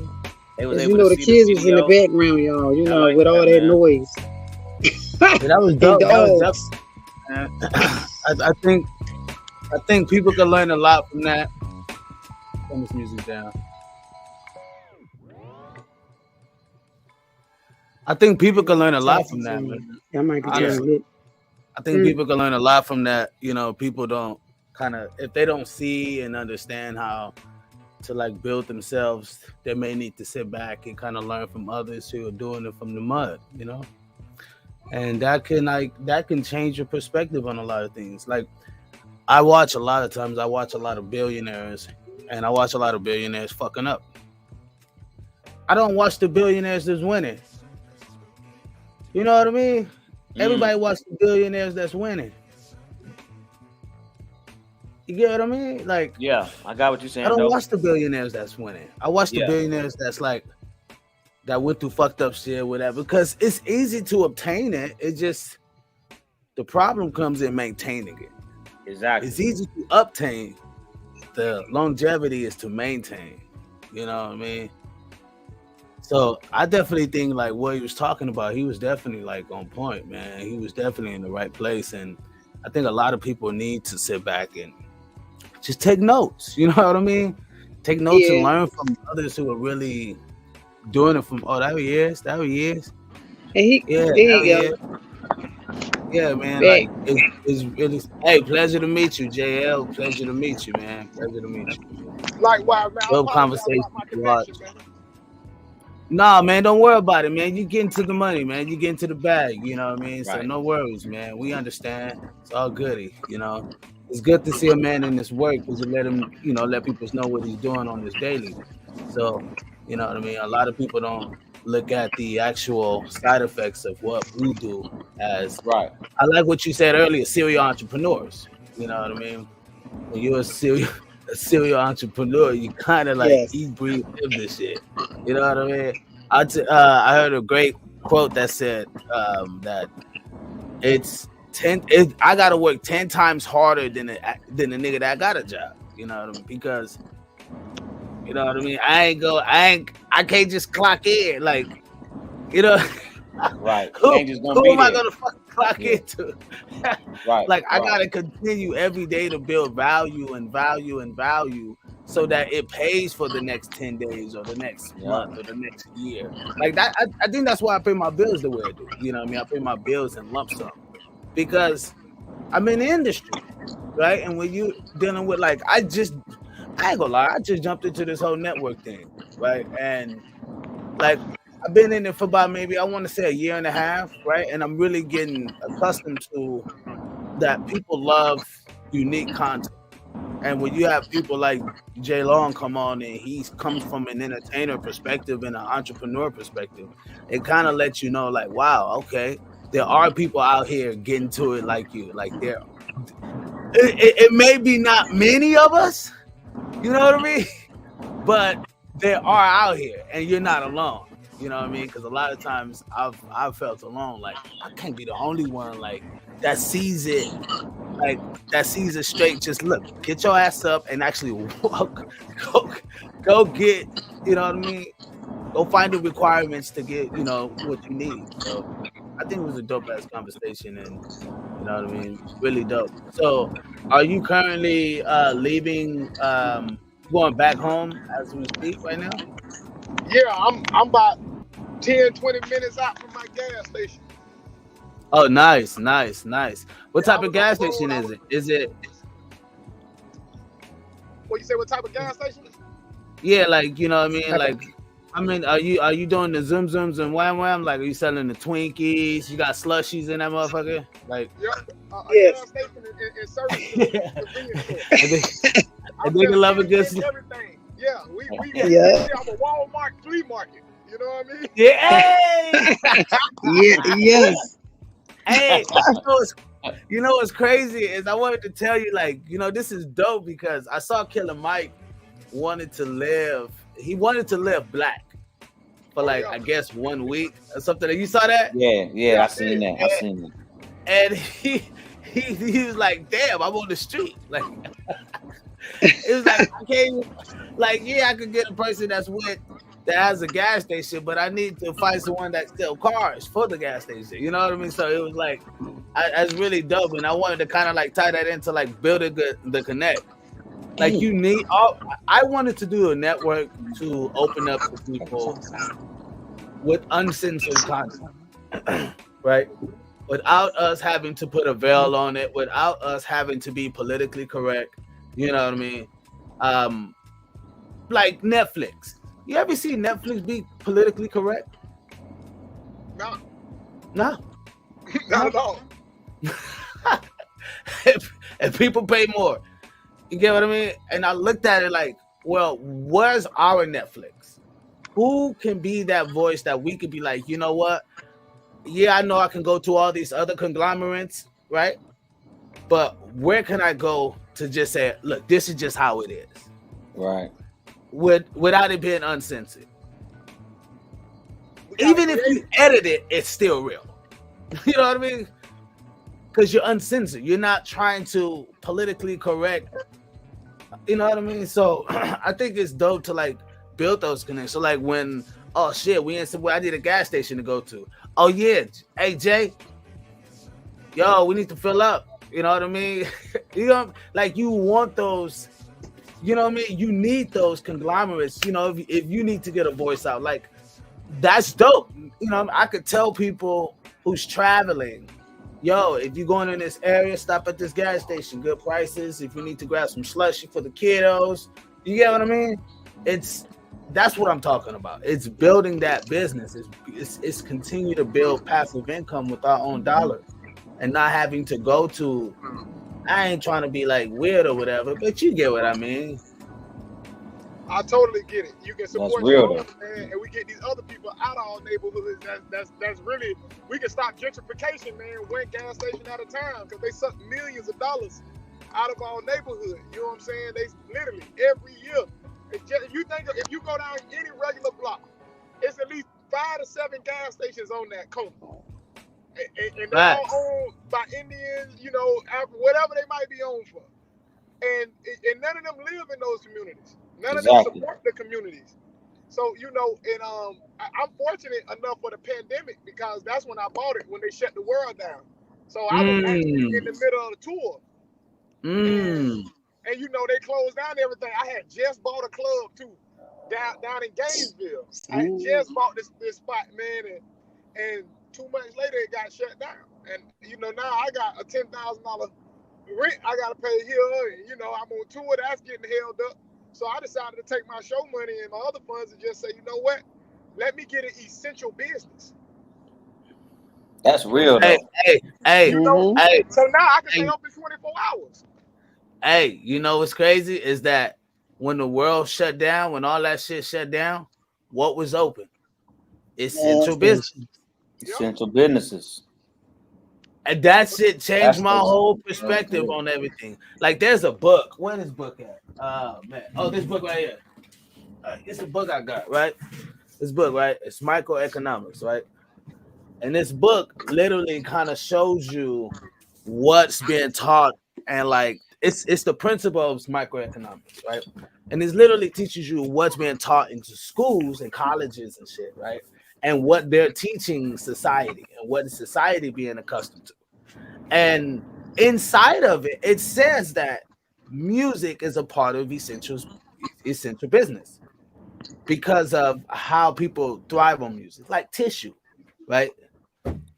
They was As able you know, to the see kids was in the video. background, y'all. You know, like with all that, that man. noise. Yeah, that was dope. And That was dogs. dope. I think people can learn a lot from that. Turn this music down. I think people can learn a lot from that, man. That might be Honestly. good. I think people can learn a lot from that. You know, people don't if they don't see and understand how to like build themselves, they may need to sit back and kind of learn from others who are doing it from the mud, you know? And that can change your perspective on a lot of things. Like I watch a lot of billionaires, and I watch a lot of billionaires fucking up. I don't watch the billionaires that's winning. You know what I mean? Everybody watch the billionaires that's winning. You get what I mean? Like, yeah, I got what you're saying. I don't watch the billionaires that's winning. I watch the billionaires that's like that went through fucked up shit, whatever. Because it's easy to obtain it. It just the problem comes in maintaining it. Exactly. It's easy to obtain. The longevity is to maintain. You know what I mean? So I definitely think like what he was talking about, he was definitely like on point, man. He was definitely in the right place. And I think a lot of people need to sit back and just take notes. You know what I mean? Take notes and learn from others who are really doing it from, that he is. Yeah, man. Like it's really, hey, pleasure to meet you, JL. Pleasure to meet you, man. Pleasure to meet you. Likewise, man. Dope conversation. Nah, man, don't worry about it, man. You get into the money, man. You get into the bag, you know what I mean? Right. So no worries, man. We understand. It's all goody, you know. It's good to see a man in this work because it let him, you know, let people know what he's doing on his daily. So, you know what I mean? A lot of people don't look at the actual side effects of what we do as right. I like what you said earlier, serial entrepreneurs. You know what I mean? When you're a serial entrepreneur, you kind of like eat, breathe, live this shit. You know what I mean? I heard a great quote that said that I gotta work 10 times harder than the nigga that got a job. You know what I mean? Because you know what I mean? I can't just clock in, like, you know. Right. Who am I gonna fucking clock into? Right. Like I gotta continue every day to build value and value and value so that it pays for the next 10 days or the next month or the next year. Like that, I think that's why I pay my bills the way I do. You know what I mean? I pay my bills in lump sum because I'm in the industry, right? And when you dealing with like, I ain't gonna lie, I just jumped into this whole network thing, right? And like I've been in it for about maybe, I want to say a year and a half, right? And I'm really getting accustomed to that people love unique content. And when you have people like Jay Long come on and he comes from an entertainer perspective and an entrepreneur perspective, it kind of lets you know like, wow, okay, there are people out here getting to it like you. Like it may be not many of us, you know what I mean? But there are out here and you're not alone. You know what I mean? Because a lot of times I've felt alone. Like I can't be the only one like that sees it straight. Just look, get your ass up and actually walk. Go get. You know what I mean? Go find the requirements to get what you need. So I think it was a dope ass conversation, and you know what I mean, really dope. So are you currently leaving? Going back home as we speak right now? Yeah, I'm about 10, 20 minutes out from my gas station. Oh, nice. What type of gas station is it? Is it? What you say? What type of gas station? Yeah, like you know what I mean. Are you doing the zoom zooms and wham wham? Like, are you selling the Twinkies? You got slushies in that motherfucker? Like, gas station and service. I think I love a good. Everything. Yeah, we have a Walmart flea market. You know what I mean? Yeah. Yes. Hey, you know what's crazy is I wanted to tell you, like, this is dope because I saw Killer Mike wanted to live black for I guess 1 week or something. You saw that? Yeah, I seen that. And he was like, damn, I'm on the street. Like it was like I can't I could get a person that has a gas station, but I need to find someone that sells cars for the gas station. You know what I mean? So it was like that's really dope, and I wanted to kind of tie that into building the connect. Like you need I wanted to do a network to open up to people with uncensored content, right? Without us having to put a veil on it, without us having to be politically correct. You know what I mean? Like Netflix. You ever see Netflix be politically correct? No. Not at all. and people pay more. You get what I mean? And I looked at it like, well, where's our Netflix? Who can be that voice that we could be like, you know what? Yeah, I know I can go to all these other conglomerates, right? But where can I go to just say, look, this is just how it is, Right. without it being uncensored? Even if you edit it, it's still real. You know what I mean? Because you're uncensored. You're not trying to politically correct. You know what I mean? So I think it's dope to like build those connections. So like when, oh shit, we in somewhere, I need a gas station to go to. Oh yeah, hey Jay, yo, we need to fill up. You know what I mean? You know, like you want those. You know what I mean? You need those conglomerates. You know, if you need to get a voice out, like that's dope. You know, I could tell people who's traveling, yo, if you're going in this area, stop at this gas station. Good prices. If you need to grab some slushy for the kiddos, you get what I mean? That's what I'm talking about. It's building that business. It's continue to build passive income with our own dollars and not having to go to. I ain't trying to be like weird or whatever, but you get what I mean. I totally get it. You can support real, your own, man, and we get these other people out of our neighborhoods. That's really, we can stop gentrification, man, one gas station at a time, because they suck millions of dollars out of our neighborhood. You know what I'm saying? They literally every year. If you think, if you go down any regular block, it's at least 5 to 7 gas stations on that corner. And they're all owned by Indians, you know, whatever they might be owned for. And none of them live in those communities. None of them support the communities. So, you know, and I'm fortunate enough for the pandemic, because that's when I bought it, when they shut the world down. So I was actually in the middle of the tour. And you know, they closed down everything. I had just bought a club too, down in Gainesville. I had just bought this spot, man, and 2 months later it got shut down. And you know, now I got a $10,000 rent I gotta pay here, and you know, I'm on tour, that's getting held up. So I decided to take my show money and my other funds and just say, you know what? Let me get an essential business. That's real, though. Hey, you know, hey. So now I can stay open 24 hours. Hey, you know what's crazy is that when the world shut down, when all that shit shut down, what was open? Essential business. Essential businesses. And that shit changed my whole perspective on everything. Like, there's a book. Where this book at? Oh, man. Oh, this book right here. It's a book I got, right? This book, right? It's microeconomics, right? And this book literally kind of shows you what's being taught, and like it's the principles of microeconomics, right? And it literally teaches you what's being taught into schools and colleges and shit, right? And what they're teaching society and what is society being accustomed to. And inside of it, it says that music is a part of essential business because of how people thrive on music, like tissue, right?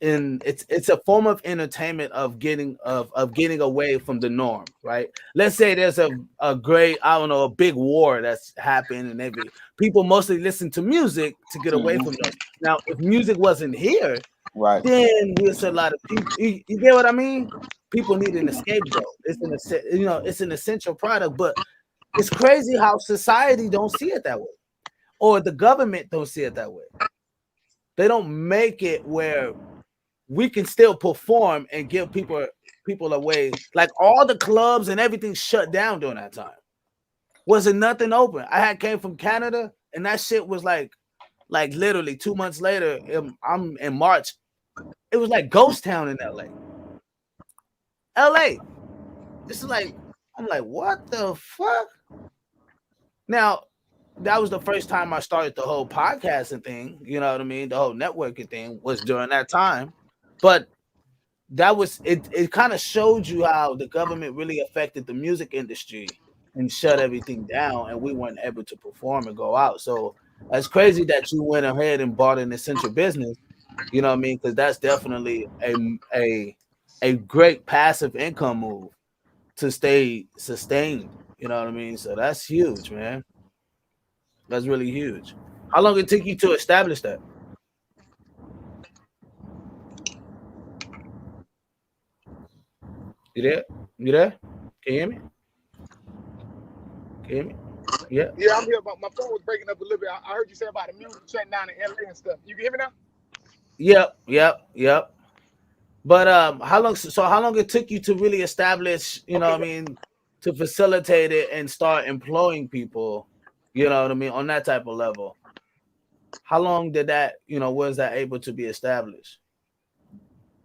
And it's a form of entertainment of getting away from the norm, right? Let's say there's a great, I don't know, a big war that's happened, and people mostly listen to music to get away from that. Now, if music wasn't here, right, then we'll see a lot of people. You get what I mean? People need an scapegoat. It's an essential product, but it's crazy how society don't see it that way, or the government don't see it that way. They don't make it where we can still perform and give people away. Like all the clubs and everything shut down during that time. Wasn't nothing open. I came from Canada, and that shit was like literally 2 months later. I'm in March. It was like ghost town in LA. This is like, I'm like, what the fuck? Now, that was the first time I started the whole podcasting thing. You know what I mean? The whole networking thing was during that time. But that was it. It kind of showed you how the government really affected the music industry and shut everything down, and we weren't able to perform and go out. So that's crazy that you went ahead and bought an essential business. You know what I mean? Because that's definitely a great passive income move to stay sustained. You know what I mean? So that's huge, man. That's really huge. How long did it take you to establish that? You there? Can you hear me? Can you hear me? Yeah. Yeah, I'm here, but my phone was breaking up a little bit. I heard you say about the music shutting down in LA and stuff. You can hear me now? Yep. But how long? So how long it took you to really establish? You know, Okay. what I mean, to facilitate it and start employing people. You know what I mean, on that type of level. How long did that? Was that able to be established?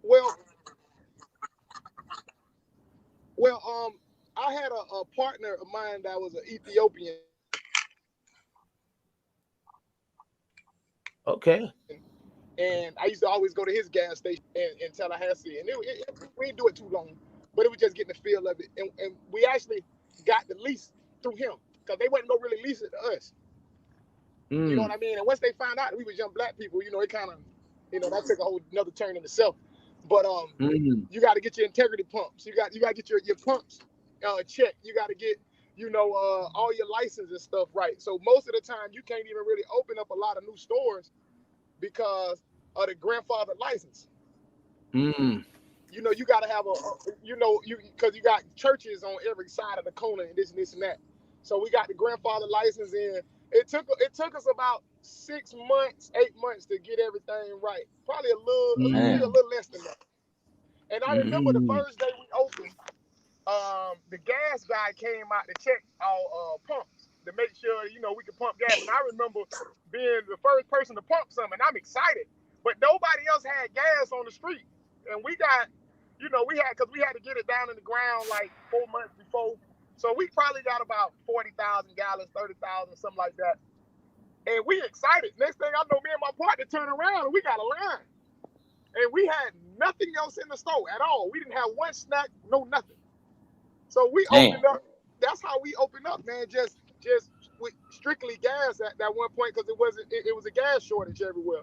Well, well, I had a partner of mine that was an Ethiopian, Okay. and I used to always go to his gas station in Tallahassee, and we didn't do it too long, but it was just getting the feel of it, and we actually got the lease through him because they wasn't gonna really lease it to us. You know what Mm. I mean? And once they found out that we was young black people, it kind of, that took a whole another turn in itself. But Mm. you got to get your integrity pumps. You got to get your pumps checked. You got to get all your license and stuff right. So most of the time you can't even really open up a lot of new stores because of the grandfather license. Mm. You got to have because you got churches on every side of the corner and this and that. So we got the grandfather license in. It took us about 6 months, 8 months to get everything right. Probably maybe a Mm. little less than that. And I remember the Mm. first day we opened, the gas guy came out to check our pumps to make sure we could pump gas. And I remember being the first person to pump some, and I'm excited. But nobody else had gas on the street, and we got, because we had to get it down in the ground like 4 months before. So we probably got about 40,000 gallons, 30,000, something like that. And we excited. Next thing I know, me and my partner turn around and we got a line. And we had nothing else in the store at all. We didn't have one snack, no nothing. So we Damn. opened up. That's how we opened up, man. Just with strictly gas at that one point because it was a gas shortage everywhere.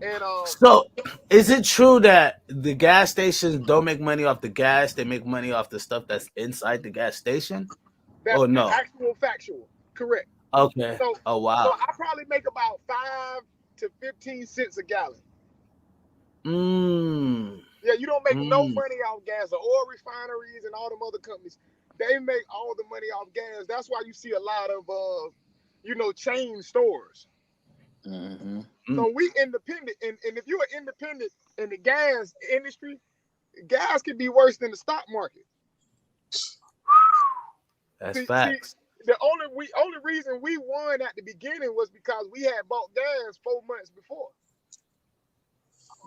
And So, is it true that the gas stations don't make money off the gas? They make money off the stuff that's inside the gas station? that's Or no? actual factual, correct. Okay. So Oh so wow. I probably make about 5 to 15 cents a gallon. Mm. Yeah, you don't make no Mm. money off gas. The oil refineries and all them other companies, they make all the money off gas. That's why you see a lot of chain stores. Mm-hmm. Mm. So we independent, and if you're independent in the gas industry, gas can be worse than the stock market. That's See, facts. the only reason we won at the beginning was because we had bought gas 4 months before.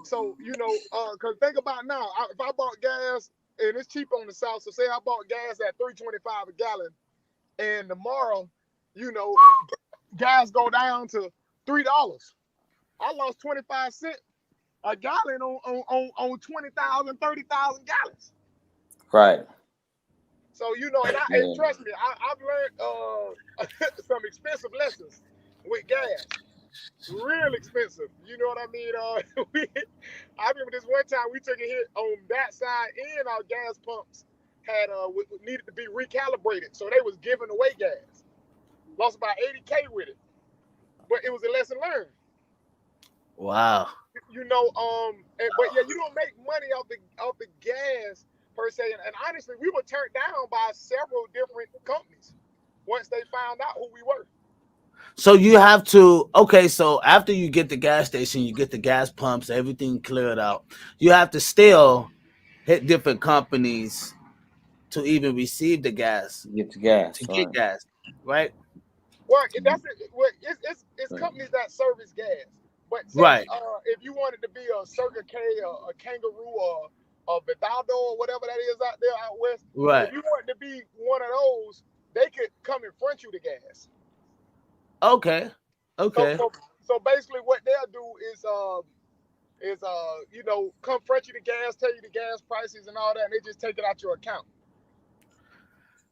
So because think about now, if I bought gas and it's cheap on the south, so say I bought gas at $3.25 a gallon, and tomorrow, you know, gas go down to $3. I lost 25 cents a gallon on 20,000, 30,000 gallons. Right. So and Yeah. trust me, I've learned some expensive lessons with gas. Real expensive. You know what I mean? I remember this one time we took a hit on that side, and our gas pumps had needed to be recalibrated, so they was giving away gas. Lost about 80K with it, but it was a lesson learned. Wow. But yeah, you don't make money off the gas per se. And honestly, we were turned down by several different companies once they found out who we were. So you have to so after you get the gas station, you get the gas pumps, everything cleared out. You have to still hit different companies to even receive the gas, Get the gas. to get Right. gas, right? Well, that's it. Well, it's companies that service gas. But say Right. if you wanted to be a Circle K or a Kangaroo or a Vidaldo or whatever that is out there out west, Right. if you wanted to be one of those, they could come and front you the gas. Okay. So Okay. so so basically, what they'll do is come front you the gas, tell you the gas prices and all that, and they just take it out your account.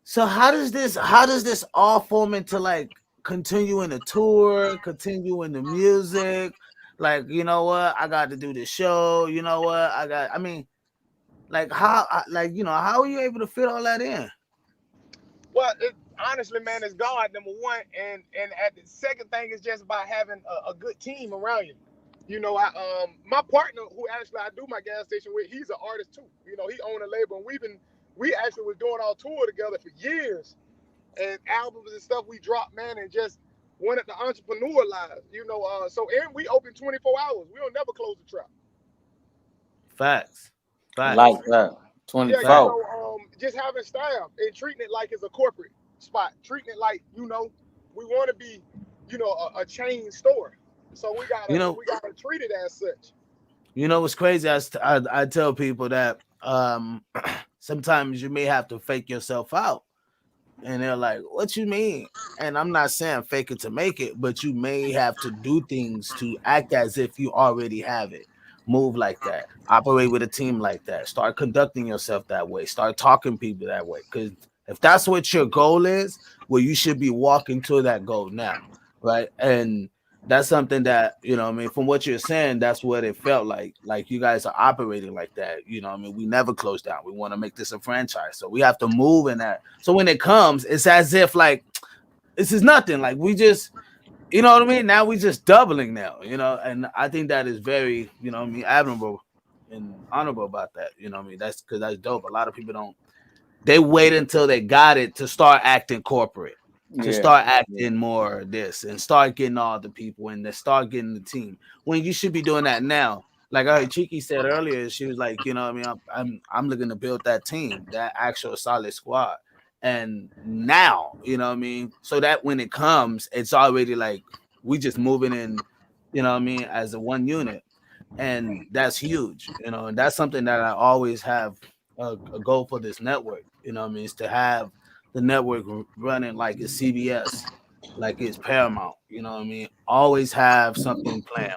So how does this all form into like continuing the tour, continuing the music? Like, you know what? I got to do this show. You know what? I mean, like how are you able to fit all that in? Well, honestly, man, it's God number one, and at the second thing is just about having a good team around you. My partner who actually I do my gas station with, he's an artist too. He owned a label, and we've been we actually was doing our tour together for years, and albums and stuff we dropped, man, and just wanted the entrepreneur life, So and we open 24 hours. We don't never close the trap. Facts. I Facts. like that. Yeah, 24. just having staff and treating it like it's a corporate spot, treating it like, we want to be, a chain store. So we gotta treat it as such. You know what's crazy? I tell people that sometimes you may have to fake yourself out. And they're like, what you mean? And I'm not saying fake it to make it, but you may have to do things to act as if you already have it. Move like that. Operate with a team like that. Start conducting yourself that way. Start talking people that way. Because if that's what your goal is, well, you should be walking to that goal now. Right. And that's something that, from what you're saying, that's what it felt like. Like you guys are operating like that. We never close down. We want to make this a franchise. So we have to move in that. So when it comes, it's as if like this is nothing. Like we just, you know what I mean? Now we just doubling now, and I think that is very, admirable and honorable about that. That's because that's dope. A lot of people they wait until they got it to start acting corporate. To start acting more this and start getting all the people and then start getting the team when you should be doing that now. Like I heard Chiki said earlier, she was like, I'm looking to build that team, that actual solid squad. And now, so that when it comes, it's already like we just moving in, as a one unit. And that's huge, and that's something that I always have a goal for this network, is to have the network running like it's CBS, like it's Paramount, always have something planned,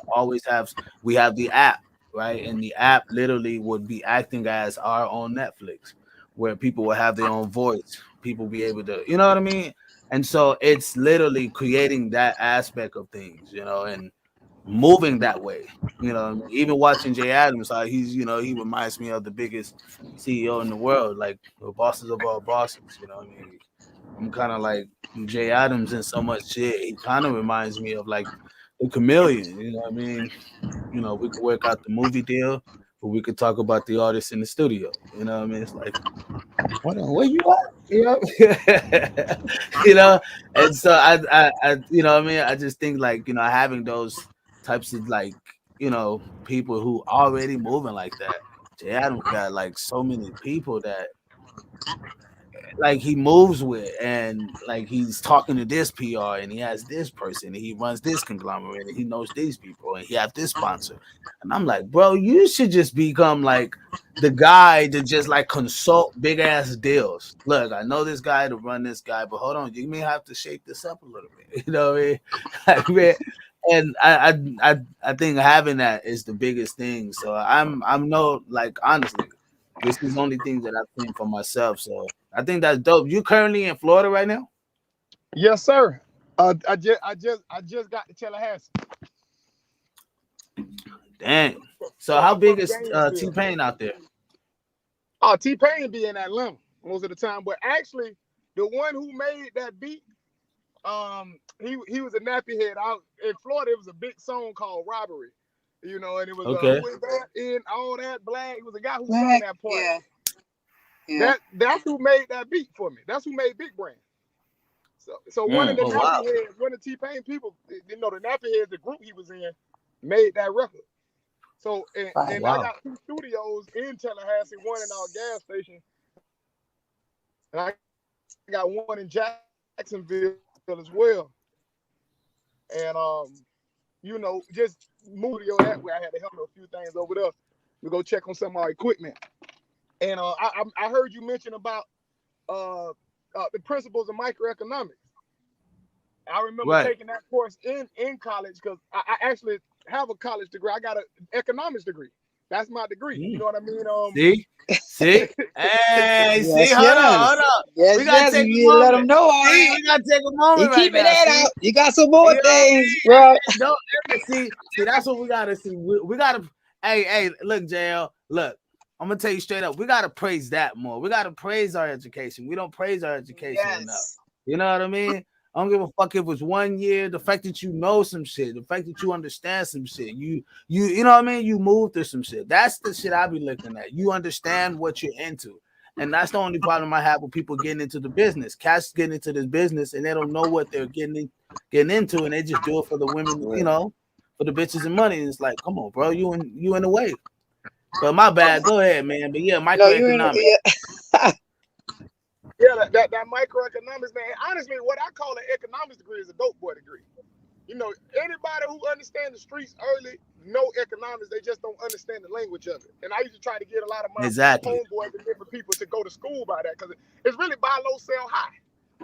we have the app, right? And the app literally would be acting as our own Netflix, where people will have their own voice, people be able to, you know what I mean? And so it's literally creating that aspect of things, and moving that way. Even watching Jay Adams, he's, he reminds me of the biggest CEO in the world, like the bosses of all bosses. I'm kind of like Jay Adams in so much shit. He kind of reminds me of like the chameleon. We could work out the movie deal, but we could talk about the artist in the studio. It's like, hold on, where you at? And so I I just think like, having those types of like, people who already moving like that. Jay Adams got like so many people that like he moves with, and like he's talking to this PR, and he has this person, and he runs this conglomerate, and he knows these people, and he have this sponsor. And I'm like, bro, you should just become like the guy to just like consult big ass deals. Look, I know this guy to run this guy, but hold on, you may have to shape this up a little bit. You know what I mean? Like, man, and I think having that is the biggest thing. So I'm no, like, honestly, this is the only thing that I've seen for myself. So I think that's dope. You currently in Florida right now? Yes, sir. I just got to Tallahassee. Dang. So how big is T-Pain out there? Oh, T-Pain be in Atlanta most of the time, but actually, the one who made that beat, he was a nappy head out in Florida. It was a big song called "Robbery," and it was okay. Who is that in all that black? It was a guy who sang that part. Yeah. That's who made that beat for me. That's who made Big Brand. So one of the nappy heads, one of the T-Pain people, the nappy heads, the group he was in, made that record. So and I got 2 studios in Tallahassee, one in our gas station, and I got one in Jacksonville as well. And just moved that way. I had to help a few things over there to go check on some of our equipment. And I heard you mention about the principles of microeconomics. I remember taking that course in college because I actually have a college degree. I got an economics degree. That's my degree. You know what I mean? See? Hey, see? Hold on. Yes, we gotta take a moment. Let them know. We gotta take a moment. You keeping right that out. You got some more things, bro. Don't ever see. That's what we gotta see. We gotta. Hey, look, JL. Look, I'm gonna tell you straight up. We gotta praise that more. We gotta praise our education. We don't praise our education enough. You know what I mean? I don't give a fuck if it's 1 year. The fact that you know some shit, the fact that you understand some shit, you know what I mean? You move through some shit. That's the shit I be looking at. You understand what you're into. And that's the only problem I have with people getting into the business. Cats getting into this business and they don't know what they're getting into, and they just do it for the women, you know, for the bitches and money. And it's like, come on, bro, you in the way. But my bad. Go ahead, man. But yeah, No, you in microeconomics. Yeah, that microeconomics, man. Honestly, what I call an economics degree is a dope boy degree. You know, anybody who understands the streets early know economics. They just don't understand the language of it. And I used to try to get a lot of my homeboys and different people to go to school by that, because it's really buy low, sell high.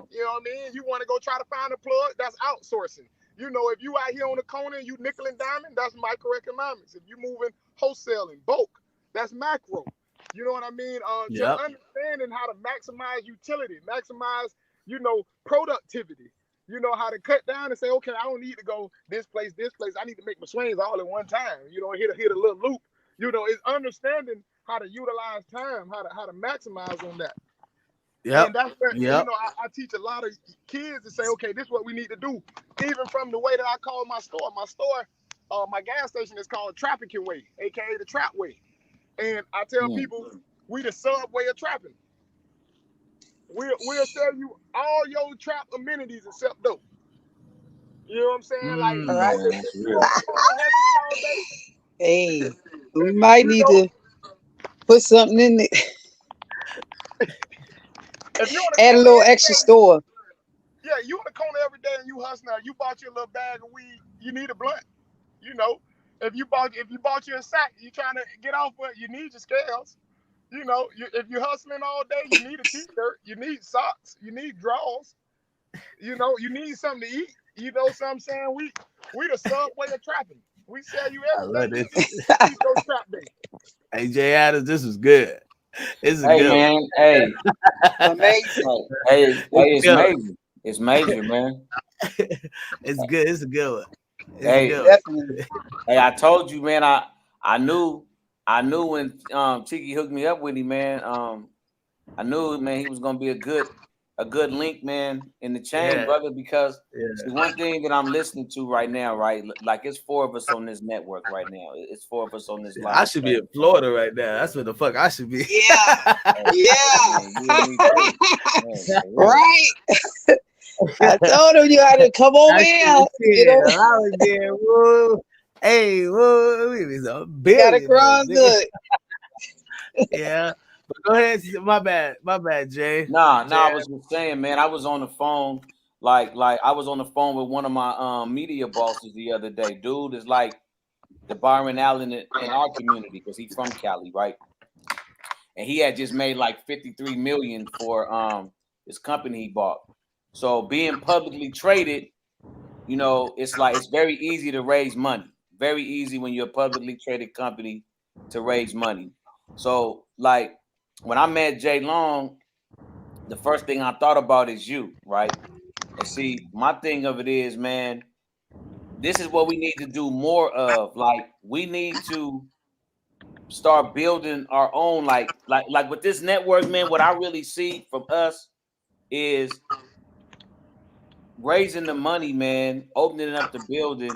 You know what I mean? You want to go try to find a plug, that's outsourcing. You know, if you out here on the corner and you nickel and diamond, that's microeconomics. If you moving wholesaling, bulk, that's macro. You know what I mean? Just understanding how to maximize utility, maximize, you know, productivity. You know how to cut down and say, okay, I don't need to go this place. I need to make my swings all at one time. You know, hit a little loop. You know, it's understanding how to utilize time, how to maximize on that. Yeah, and that's where you know I teach a lot of kids to say, okay, this is what we need to do. Even from the way that I call my store. My gas station is called Trafficking Way, aka the Trap Way. And I tell people, we the subway of trapping. We'll sell you all your trap amenities except dope. You know what I'm saying? Like, hey, we might need to put something in it. Add a little extra store. Yeah, you in the corner every day and you hustling. You bought you a little bag of weed. You need a blunt. You know, if you bought you a sack, you trying to get off, but you need your scales. You know, if you're hustling all day, you need a t-shirt, you need socks, you need drawers, you know, you need something to eat. You know what I'm saying? We the subway of trapping. We sell you everything. Hey, Jay Adams, this was good. This is hey, good. Man, hey. Amazing. Hey, it's major. It's major, man. It's good. It's a good one. Hey, definitely. Hey, I told you, man. I knew when Tiki hooked me up with him, man. I knew, man, he was gonna be a good link, man, in the chain, brother. Because see, one thing that I'm listening to right now, right? Like it's 4 of us on this network right now. It's 4 of us on this live. I should be in Florida right now. That's where the fuck I should be. Yeah, right. I told him you had to come over here. You know, I was there. Whoa. Hey, whoa, we gotta cross it. Yeah, but go ahead. My bad, Jay. Nah, I was just saying, man. I was on the phone, like I was on the phone with one of my media bosses the other day. Dude is like the Byron Allen in our community because he's from Cali, right? And he had just made like 53 million for his company he bought. So being publicly traded, you know, it's very easy to raise money. Very easy when you're a publicly traded company to raise money. So like when I met Jay Long, the first thing I thought about is you, right? And see, my thing of it is, man, this is what we need to do more of. Like we need to start building our own, like with this network, man. What I really see from us is raising the money, man, opening up the building,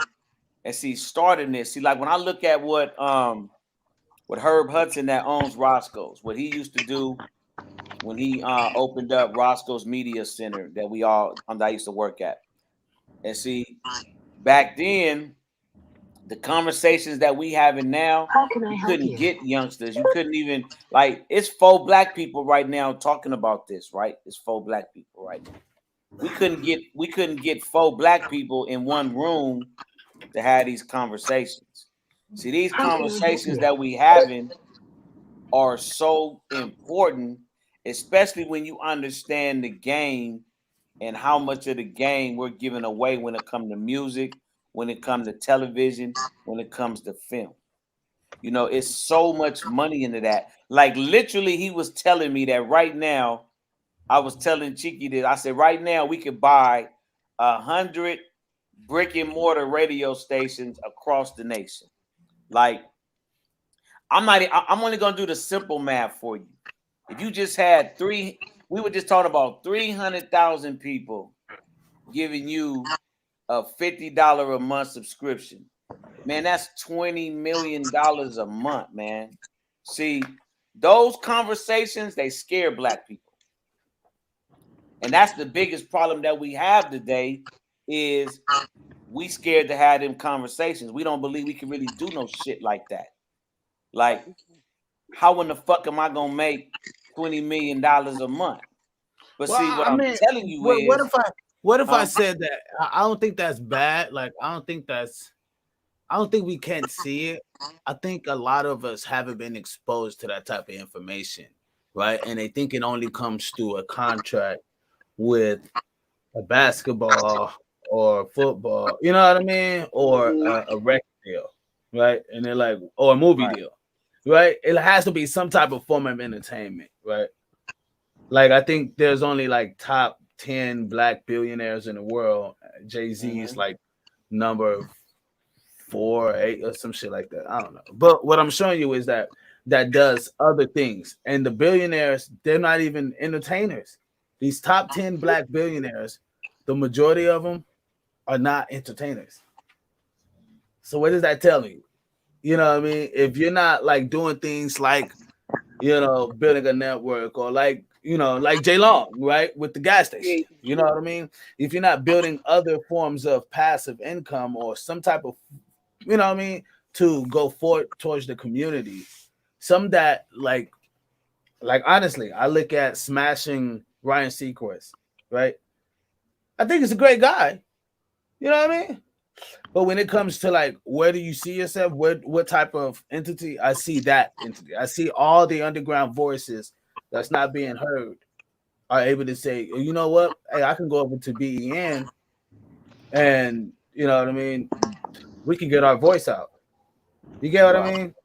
and starting this. See, like when I look at what Herb Hudson that owns Roscoe's, what he used to do when he opened up Roscoe's Media Center that I used to work at. And see, back then, the conversations that we having now, you couldn't get youngsters. You couldn't even, like, it's 4 black people right now talking about this, right? It's 4 black people right now. We couldn't get 4 black people in one room to have these conversations. See, these conversations that we having are so important, especially when you understand the game and how much of the game we're giving away when it comes to music, when it comes to television, when it comes to film. You know, it's so much money into that. Like literally, he was telling me that right now. I was telling Cheeky that I said right now we could buy 100 brick and mortar radio stations across the nation. Like I'm only gonna do the simple math for you. If you just had we were just talking about 300,000 people giving you a $50 a month subscription. Man, that's $20 million a month, man. See, those conversations, they scare black people. And that's the biggest problem that we have today is we scared to have them conversations. We don't believe we can really do no shit like that. Like, how in the fuck am I gonna make $20 million a month? But Well, see, what I I'm mean, telling you what is, if I said that? I don't think that's bad. Like, I don't think we can't see it. I think a lot of us haven't been exposed to that type of information, right? And they think it only comes through a contract with a basketball or football, you know what I mean? Or a record deal, right? And they're like, or a movie right. deal, right? It has to be some type of form of entertainment, right? Like, I think there's only like top 10 black billionaires in the world. Jay-Z is like number 4 or 8 or some shit like that. I don't know. But what I'm showing you is that does other things. And the billionaires, they're not even entertainers. These top 10 black billionaires, the majority of them are not entertainers. So what does that tell you? You know what I mean? If you're not like doing things like, you know, building a network or like, you know, like J Long, right? With the gas station. You know what I mean? If you're not building other forms of passive income or some type of, you know what I mean, to go forward towards the community, some that like honestly, I look at smashing Ryan Seacrest, right? I think he's a great guy. You know what I mean? But when it comes to like, where do you see yourself? What type of entity? I see that entity. I see all the underground voices that's not being heard are able to say, you know what? Hey, I can go over to BEN and you know what I mean? We can get our voice out. You get what I mean?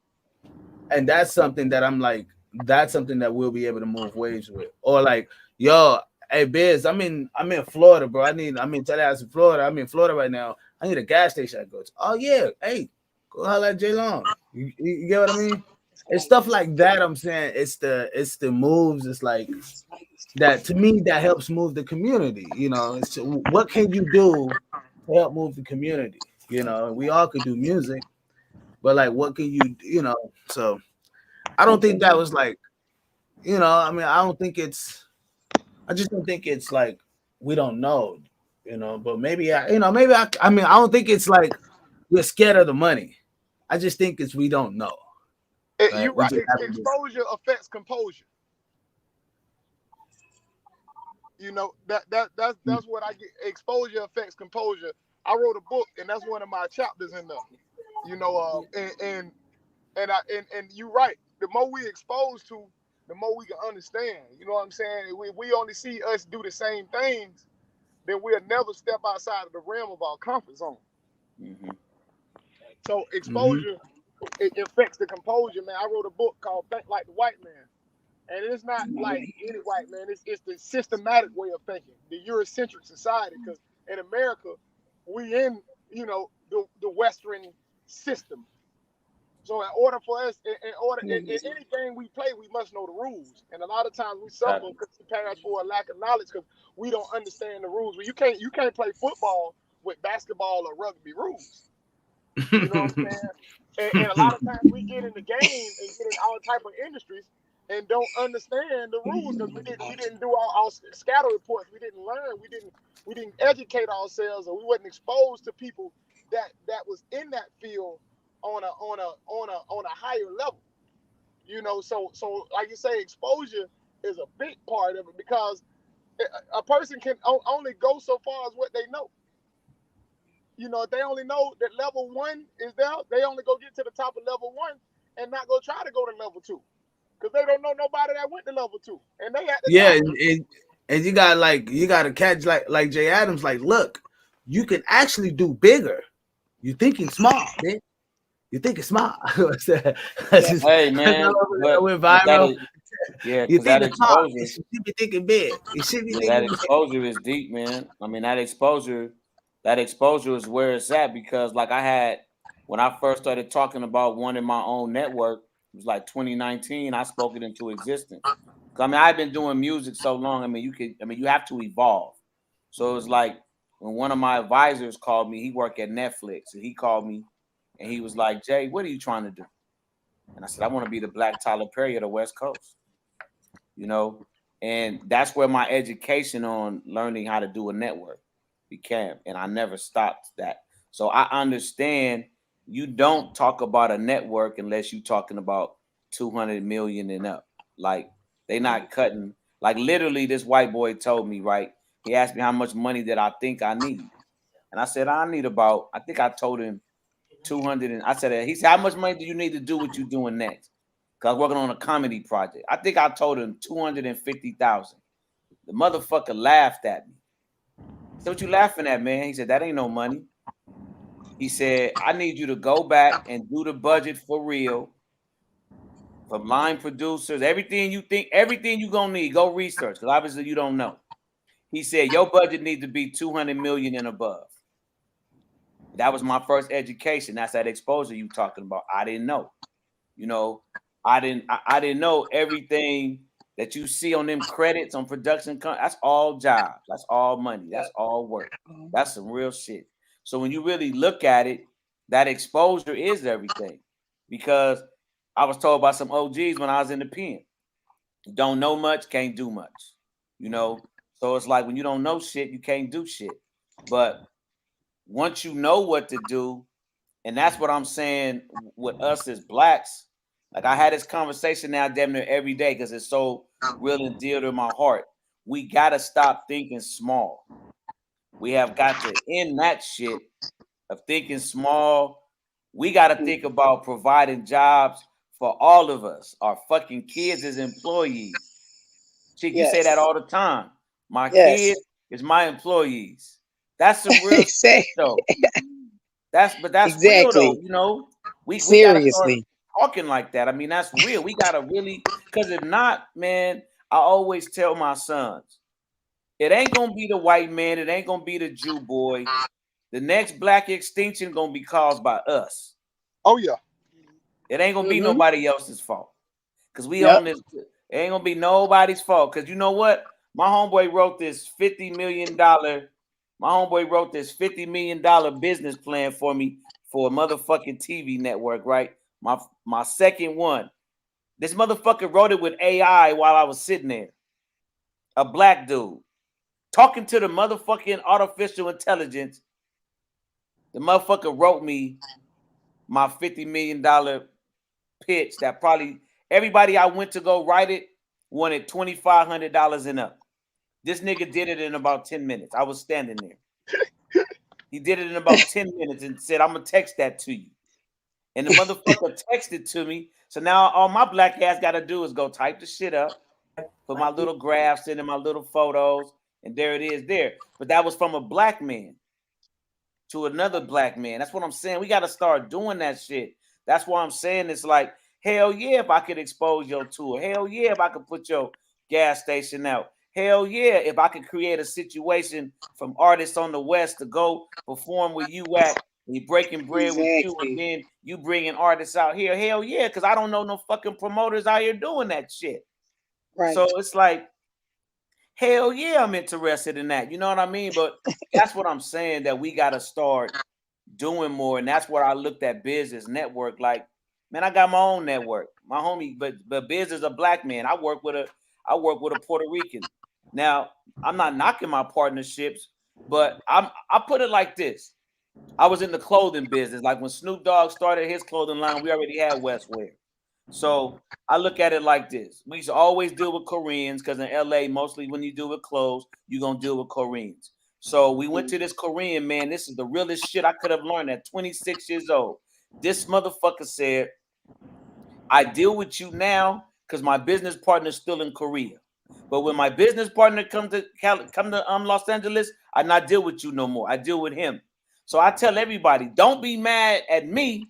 And that's something that I'm like, that's something that we'll be able to move waves with. Or like, yo, hey Biz, I'm in Florida, bro. I'm in Tallahassee, Florida. I'm in Florida right now. I need a gas station I go to. Oh yeah, hey, go holler at J Long. You get what I mean? It's stuff like that. I'm saying it's the moves. It's like that to me that helps move the community. You know, it's what can you do to help move the community? You know, we all could do music, but like, what can you know? So I don't think that was like, you know, I mean, I just don't think it's like we don't know, you know, but maybe I mean, I don't think it's like we're scared of the money. I just think it's we don't know. Right? You're We right. just have to Exposure affects composure. You know that's what I get. Exposure affects composure. I wrote a book, and that's one of my chapters in there. You know, and you're right. The more we exposed to, the more we can understand. You know what I'm saying? We only see us do the same things, then we'll never step outside of the realm of our comfort zone. Mm-hmm. So exposure, it affects the composure, man. I wrote a book called Think Like the White Man. And it's not like any white man. It's the systematic way of thinking, the Eurocentric society. Because in America, we in the Western system. So in order for us, in anything we play, we must know the rules. And a lot of times we suffer because we pass for a lack of knowledge because we don't understand the rules. Well, you can't play football with basketball or rugby rules. You know what I'm saying? And a lot of times we get in the game and get in all type of industries and don't understand the rules because we didn't do our scatter reports. We didn't learn. We didn't educate ourselves, or we wasn't exposed to people that was in that field on a higher level. You know, so like you say, exposure is a big part of it because a person can only go so far as what they know. You know, if they only know that level 1 is there, they only go get to the top of level 1 and not go try to go to level 2 because they don't know nobody that went to level 2 and they at the top. And you got to catch like Jay Adams. Like, look, you can actually do bigger. You're thinking small, man. You think it's small. Hey man, went viral. You because that think small. exposure, You should be thinking big. You should be thinking that big. exposure is deep, man. I mean, that exposure is where it's at because, like, I had when I first started talking about one in my own network, it was like 2019. I spoke it into existence. I mean, I've been doing music so long. I mean, you have to evolve. So it was like when one of my advisors called me. He worked at Netflix, and he called me, and he was like, "Jay, what are you trying to do?" And I said, I want to be the Black Tyler Perry of the West Coast, you know? And that's where my education on learning how to do a network began. And I never stopped that. So I understand you don't talk about a network unless you're talking about 200 million and up. Like they not cutting. Like literally this white boy told me, right? He asked me how much money that I think I need. And I said, I need about, I think I told him 200. And I said, he said, how much money do you need to do what you're doing next? Because I was working on a comedy project. I think I told him 250,000. The motherfucker laughed at me. I said, what you laughing at, man? He said, that ain't no money. He said, I need you to go back and do the budget for real. From line producers, everything you think, everything you gonna need, go research. Because obviously you don't know. He said, your budget needs to be 200 million and above. That was my first education. That's that exposure you talking about. I didn't know. You know, I didn't know everything that you see on them credits on production. That's all jobs. That's all money. That's all work. That's some real shit. So when you really look at it, that exposure is everything. Because I was told by some OGs when I was in the pen, don't know much, can't do much. You know, so it's like when you don't know shit, you can't do shit. But once you know what to do, and that's what I'm saying with us as blacks. Like I had this conversation now damn near every day because it's so real and dear to my heart. We gotta stop thinking small. We have got to end that shit of thinking small. We gotta think about providing jobs for all of us. Our fucking kids as employees. Chick, you say that all the time. My kids is my employees. That's some real shit though. That's real though, you know. We gotta start talking like that. I mean, that's real. We gotta really, because if not, man, I always tell my sons, it ain't gonna be the white man, it ain't gonna be the Jew boy. The next black extinction gonna be caused by us. Oh yeah. It ain't gonna be nobody else's fault. Cause we own this. It ain't gonna be nobody's fault. Cause you know what? My homeboy wrote this $50 million. My homeboy wrote this $50 million business plan for me for a motherfucking TV network, right? My second one. This motherfucker wrote it with AI while I was sitting there. A black dude talking to the motherfucking artificial intelligence. The motherfucker wrote me my $50 million pitch that probably everybody I went to go write it wanted $2,500 and up. This nigga did it in about 10 minutes. I was standing there. He did it in about 10 minutes and said, I'm going to text that to you. And the motherfucker texted to me. So now all my black ass got to do is go type the shit up, put my little graphs in and my little photos, and there it is there. But that was from a black man to another black man. That's what I'm saying. We got to start doing that shit. That's why I'm saying it's like, hell yeah, if I could expose your tour. Hell yeah, if I could put your gas station out. Hell yeah, if I could create a situation from artists on the West to go perform where you at, we breaking bread with you, and then you bringing artists out here. Hell yeah, because I don't know no fucking promoters out here doing that shit. Right. So it's like, hell yeah, I'm interested in that. You know what I mean? But that's what I'm saying, that we got to start doing more. And that's where I looked at business network. Like, man, I got my own network. My homie, but Biz is a black man. I work with a Puerto Rican. Now, I'm not knocking my partnerships, but I put it like this. I was in the clothing business. Like when Snoop Dogg started his clothing line, we already had Westwear. So I look at it like this. We used to always deal with Koreans because in LA, mostly when you deal with clothes, you're going to deal with Koreans. So we went to this Korean man. This is the realest shit I could have learned at 26 years old. This motherfucker said, I deal with you now because my business partner is still in Korea. But when my business partner come to Los Angeles, I not deal with you no more. I deal with him. So I tell everybody, don't be mad at me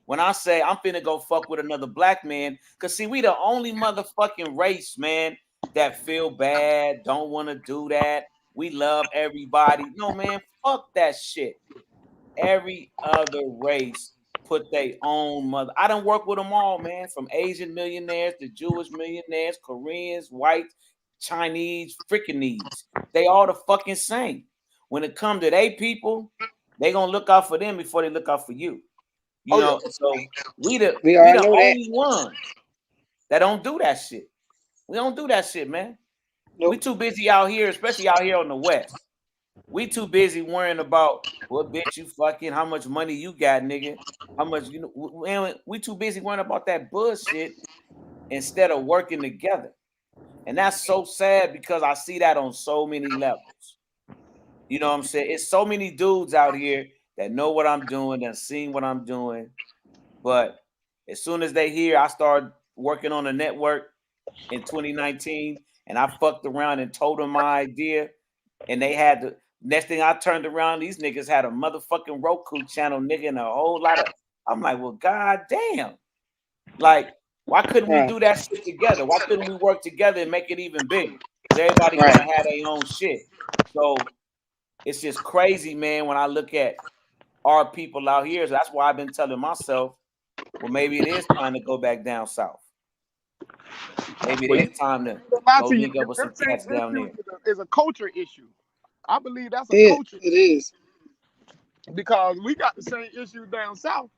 when I say I'm finna go fuck with another black man. Because, see, we the only motherfucking race, man, that feel bad, don't want to do that. We love everybody. No, man, fuck that shit. Every other race put their own mother. I don't work with them all, man, from Asian millionaires to Jewish millionaires, Koreans, whites, Chinese, freaking needs. They all the fucking same. When it comes to they people, they gonna look out for them before they look out for you. You know, so we the know that. only ones that don't do that shit. We don't do that shit, man. Nope. We too busy out here, especially out here on the West. We too busy worrying about what bitch you fucking, how much money you got, nigga. How much we too busy worrying about that bullshit instead of working together. And that's so sad because I see that on so many levels. You know what I'm saying? It's so many dudes out here that know what I'm doing, that seen what I'm doing. But as soon as they hear I started working on a network in 2019 and I fucked around and told them my idea, and they had the next thing I turned around, these niggas had a motherfucking Roku channel, nigga, and a whole lot of. I'm like, well, goddamn. Like, why couldn't we do that shit together? Why couldn't we work together and make it even bigger? Because everybody want to have their own shit. So it's just crazy, man, when I look at our people out here. So that's why I've been telling myself, well, maybe it is time to go back down south. Maybe it is time to go link up with some cats down there. It's a culture issue. I believe that's a culture issue. It is. Because we got the same issue down south.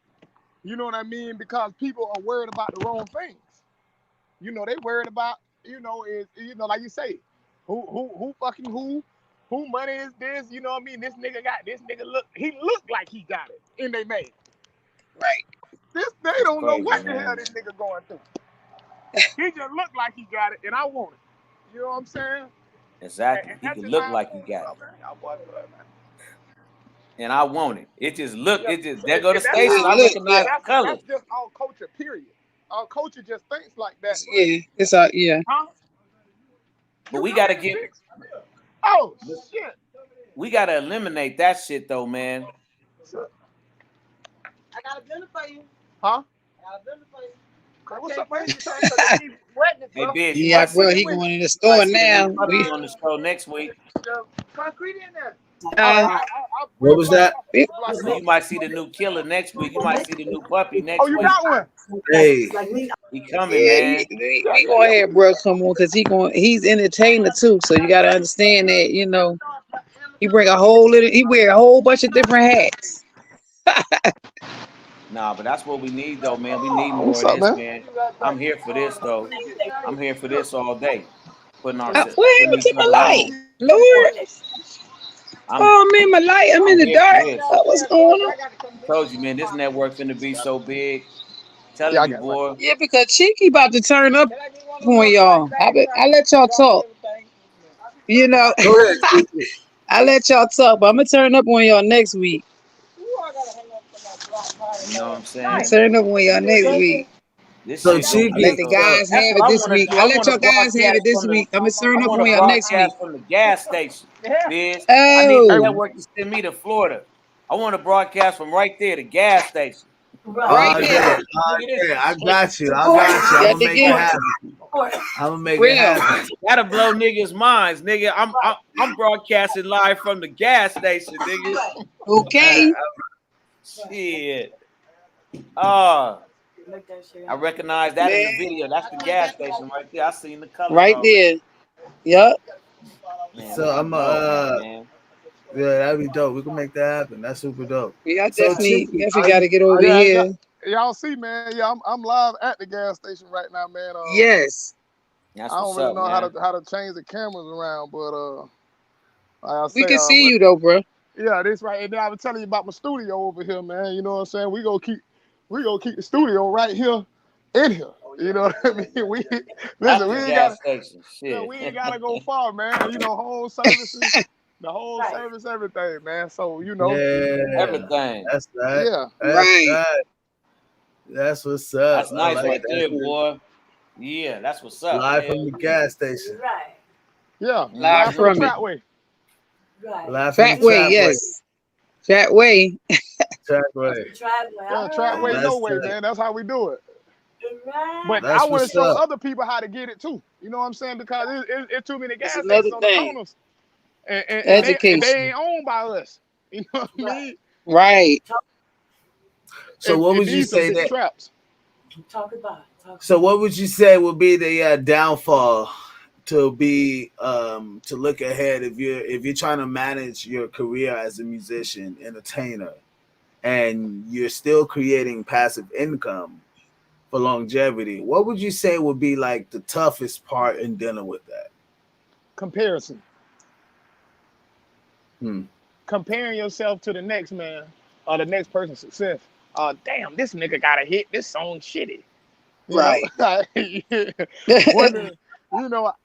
You know what I mean? Because people are worried about the wrong things. You know, they worried about, like you say, who fucking who money is this? You know what I mean? This nigga looked like he got it, and they made it. Right. They don't know what the hell this nigga going through. He just looked like he got it, and I want it. You know what I'm saying? Exactly. He can look like he got it. And I want it. It just look. It just there go the station. I recognize the colors. That's just our culture. Period. Our culture just thinks like that. Yeah, it's yeah. Huh? But we gotta get. Oh shit. We gotta eliminate that shit though, man. I got a dinner for you. Huh? I got a dinner for you. What's up, man? Hey, bitch. Yeah, bro, he going in the store now. We on the show next week. Concrete in there. What was that? You might see the new killer next week. You might see the new puppy next week. Oh, you got one? Hey, he coming, man. We go ahead, bro. Come on, cause he's entertainer too. So you gotta understand that, he wear a whole bunch of different hats. Nah, but that's what we need though, man. We need more of this, man. I'm here for this though. I'm here for this all day. Putting our What happened to my light, Lord? Oh man, my light. I'm in the dark. What's going on? Told you, man. This network finna be so big. Telling you, boy. Yeah, because Cheeky about to turn up on y'all. I let y'all talk. You know, I let y'all talk, but I'm gonna turn up on y'all next week. You know what I'm saying? Turn up on y'all next week. So Cheeky, let the guys have it this week. I let your guys have it this week. I'm gonna turn up on y'all next week. From the gas station, Biz. Oh. I need the network to send me to Florida. I want to broadcast from right there, the gas station. Right there. I got you. I'm gonna make it happen. I'm gonna make it happen. That'll blow niggas' minds, nigga. I'm broadcasting live from the gas station, nigga. Okay. Shit. I recognize that in the video. That's the gas station right there. I seen the color. Right there. Yup. So I'm yeah, that'd be dope. We can make that happen. That's super dope. Yeah, definitely got to get over here. Y'all see, man. Yeah, I'm live at the gas station right now, man. Yes. That's I don't really know how to change the cameras around, but we can see you though, bro. Yeah, this right. And then I was telling you about my studio over here, man. You know what I'm saying? We gonna keep the studio right here in here. You know what I mean? We ain't gotta go far, man. You know, home services, the whole service, everything, man. So everything. That's right. Yeah, right. That's what's up. That's nice right there, boy. Yeah, that's what's up. Live from the gas station. Right. Yeah, live from the Trackway. Right. Trackway, yes. Trackway. Trackway. Yeah, Trackway, no way, man. That's how we do it. Right. But I want to show other people how to get it too. You know what I'm saying? Because it's too many gas stations on the corners. And education. They ain't owned by us. You know what I mean? Right. So what would you say that? Traps. Talk about it. So what would you say would be the downfall to be to look ahead if you're trying to manage your career as a musician, entertainer, and you're still creating passive income for longevity, what would you say would be like the toughest part in dealing with that? Comparison. Hmm. Comparing yourself to the next man or the next person's success. Damn, this nigga got a hit. This song shitty. You know, Right. wonder,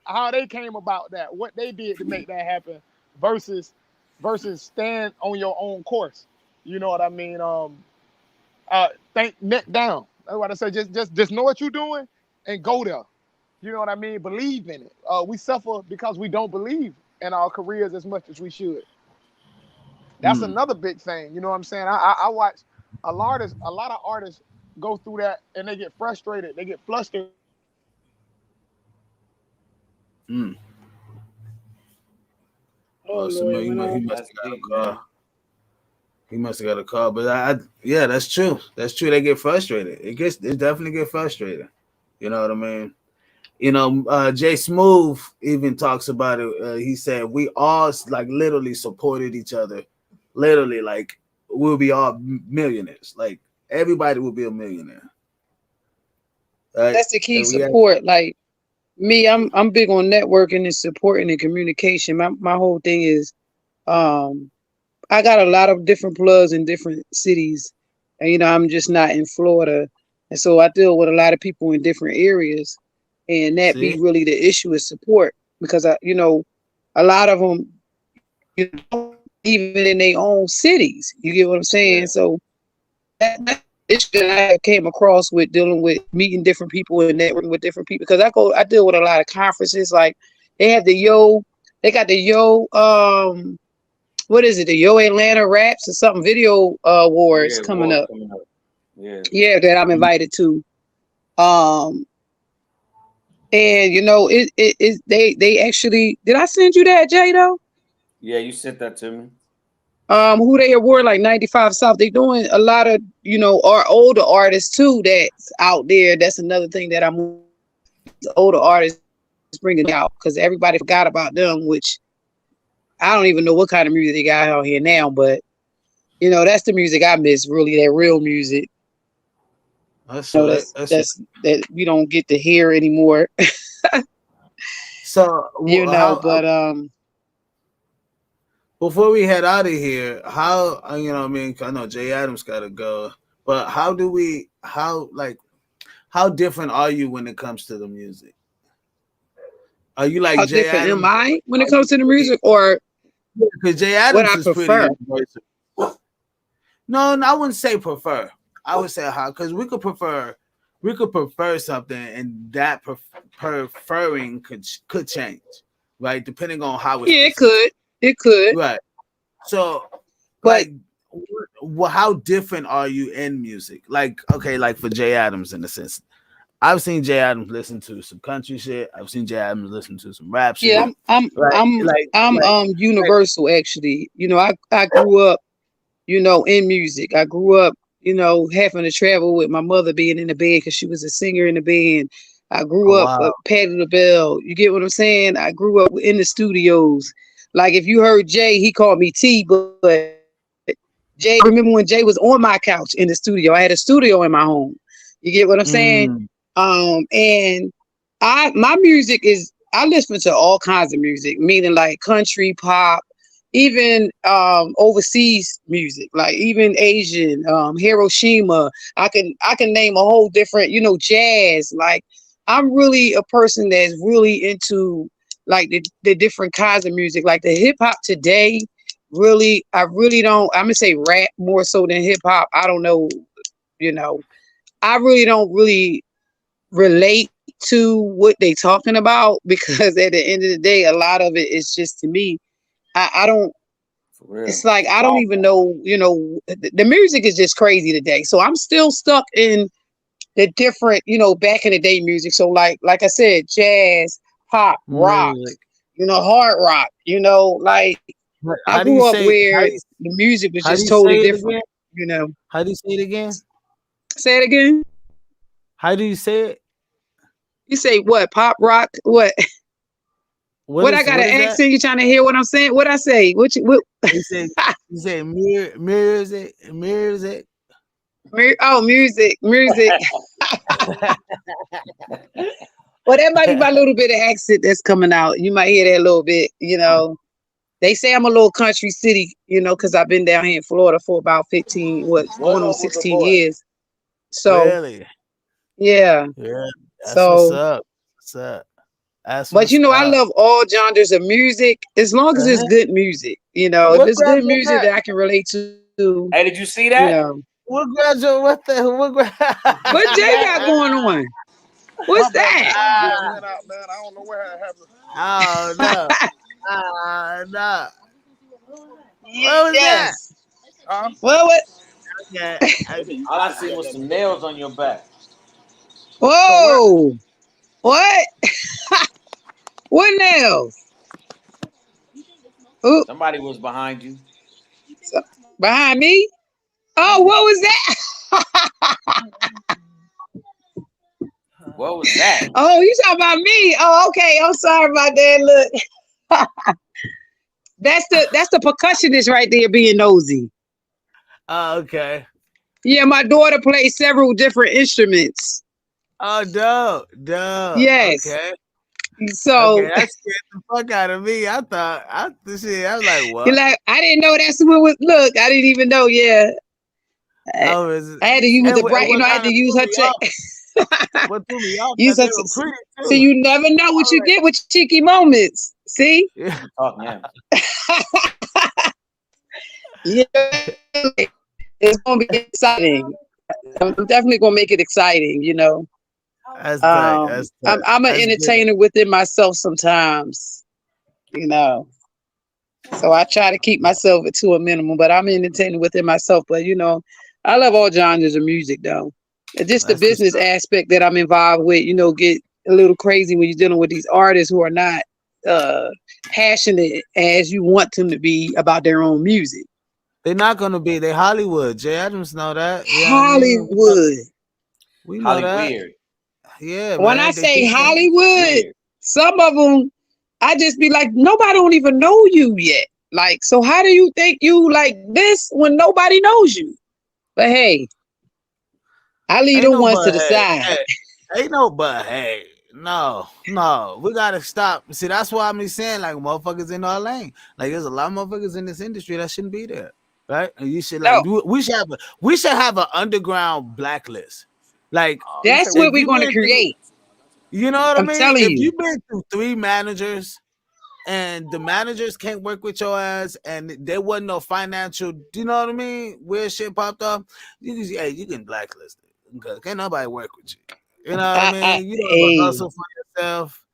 how they came about that, what they did to make that happen, versus stand on your own course. You know what I mean? Think neck down. That's what I say. Just know what you're doing and go there. You know what I mean? Believe in it. We suffer because we don't believe in our careers as much as we should. That's another big thing. You know what I'm saying? I watch a lot of artists go through that and they get frustrated. They get flustered. Oh So Lord, he must have got a deep, call. man. He must have got a call. But yeah, that's true. That's true. They get frustrated. They definitely get frustrated. You know what I mean? Jay Smooth even talks about it. He said we all like literally supported each other. Literally, like we'll be all millionaires. Like everybody will be a millionaire. Right? that's the key, And we support. Like me, I'm big on networking and supporting and communication. My whole thing is, I got a lot of different plugs in different cities, and I'm just not in Florida, and so I deal with a lot of people in different areas, and that be see. really the issue is support, because a lot of them, even in their own cities, you get what I'm saying? Yeah. So that issue that I came across with dealing with meeting different people and networking with different people, because I deal with a lot of conferences. Like they have they got the what is it, the Yo Atlanta Raps or something video awards Yeah, coming war up. coming up. Yeah. Yeah, that I'm invited to. Um and they actually, did I send you that, Jay, though? Yeah, you sent that to me. Who they award, like 95 South. They doing a lot of, our older artists too that's out there. That's another thing that I'm older artists bringing out, because everybody forgot about them, which I don't even know what kind of music they got out here now, but that's the music I miss, really, that real music. That's right. That's right. That we don't get to hear anymore. So how But before we head out of here, how I mean, I know Jay Adams got to go, but how different are you when it comes to the music? Are you like how Jay different am Adams? I when it comes to the music, or Because Jay what Adams I is pretty prefer? universal. No, I wouldn't say prefer. I would say how, because we could prefer something, and that preferring could change, right? Depending on how it's Yeah, presented. it could. Right. So, But how different are you in music? Like, okay, like for Jay Adams, in a sense, I've seen Jay Adams listen to some country shit. I've seen Jay Adams listen to some rap shit. yeah, I'm universal, actually. I grew up, in music. I grew up, having to travel with my mother, being in the band because she was a singer in the band. I grew Oh up wow. Patti LaBelle. You get what I'm saying? I grew up in the studios. Like if you heard Jay, he called me T, but Jay, remember when Jay was on my couch in the studio? I had a studio in my home. You get what I'm saying? And my music is, I listen to all kinds of music, meaning like country, pop, even overseas music, like even Asian, Hiroshima. I can name a whole different, jazz. Like I'm really a person that's really into like the different kinds of music, like the hip hop today. Really, I really don't. I'm gonna say rap more so than hip hop. I don't know, you know. I really don't really relate to what they talking about, because at the end of the day, a lot of it is just, to me, I don't. For real. It's like I don't even know. The music is just crazy today. So I'm still stuck in the different, back in the day music. So like I said, jazz, pop, rock, Music. Hard rock. Like I How do you grew up say? where the music was How do just you totally say it different. again? How do you say it again? Say it again. How do you say it? You say what? Pop rock? What? What I got an accent? You trying to hear what I'm saying? What I say? What? You say music. Oh, music. Well, that might be my little bit of accent that's coming out. You might hear that a little bit. They say I'm a little country city. Because I've been down here in Florida for about 15, going on 16 years. So really, yeah. That's So, what's up. That's but what's I up. love all genres of music as long as it's good music. If it's good music that I can relate to. Hey, did you see that? What graduate? What the? What Jay got going on? What's that? Went out, man. I don't know what happened. Oh no! No! What was that? What? Yeah. All I seen was some nails on your back. Whoa! What? What nails? Ooh, Somebody was behind you. behind me? Oh, what was that? What was that? Oh, you talking about me? Oh, okay. I'm sorry about that. Look, that's the percussionist right there being nosy. Oh, okay. Yeah, my daughter plays several different instruments. Oh, dope. Yes. Okay. So that scared the fuck out of me. I was like, what? you're like, I didn't know that's what was. Look, I didn't even know. Yeah, I had to use the bright. I had to use her check. What threw me off? Use her they were pretty too. So you never know what you get with cheeky moments. See? Yeah. Oh, man. Yeah, it's gonna be exciting. I'm definitely gonna make it exciting. That's tight. I'm an entertainer within myself sometimes. So I try to keep myself to a minimum, but I'm entertaining within myself. But I love all genres of music, though. It's just the business aspect that I'm involved with. Get a little crazy when you're dealing with these artists who are not passionate as you want them to be about their own music. They're not gonna be. They Hollywood. Jay Adams know that. Hollywood. We know that. Weird. Yeah. When man, I say Hollywood, some of them, I just be like, nobody don't even know you yet. Like, so how do you think you like this when nobody knows you? But hey, I leave them ones to the side. Hey, ain't no but hey. No, we gotta stop. See, that's why I'm saying like motherfuckers in our lane. Like there's a lot of motherfuckers in this industry that shouldn't be there, right? And you should we should have an underground blacklist. Like that's what we're going to create. You know what I mean? Telling if you. you've been through 3 managers and the managers can't work with your ass and there wasn't no financial, do you know what I mean? Weird shit popped up. You can blacklist it. Can't nobody work with you. You know what I mean? You don't even hustle for yourself.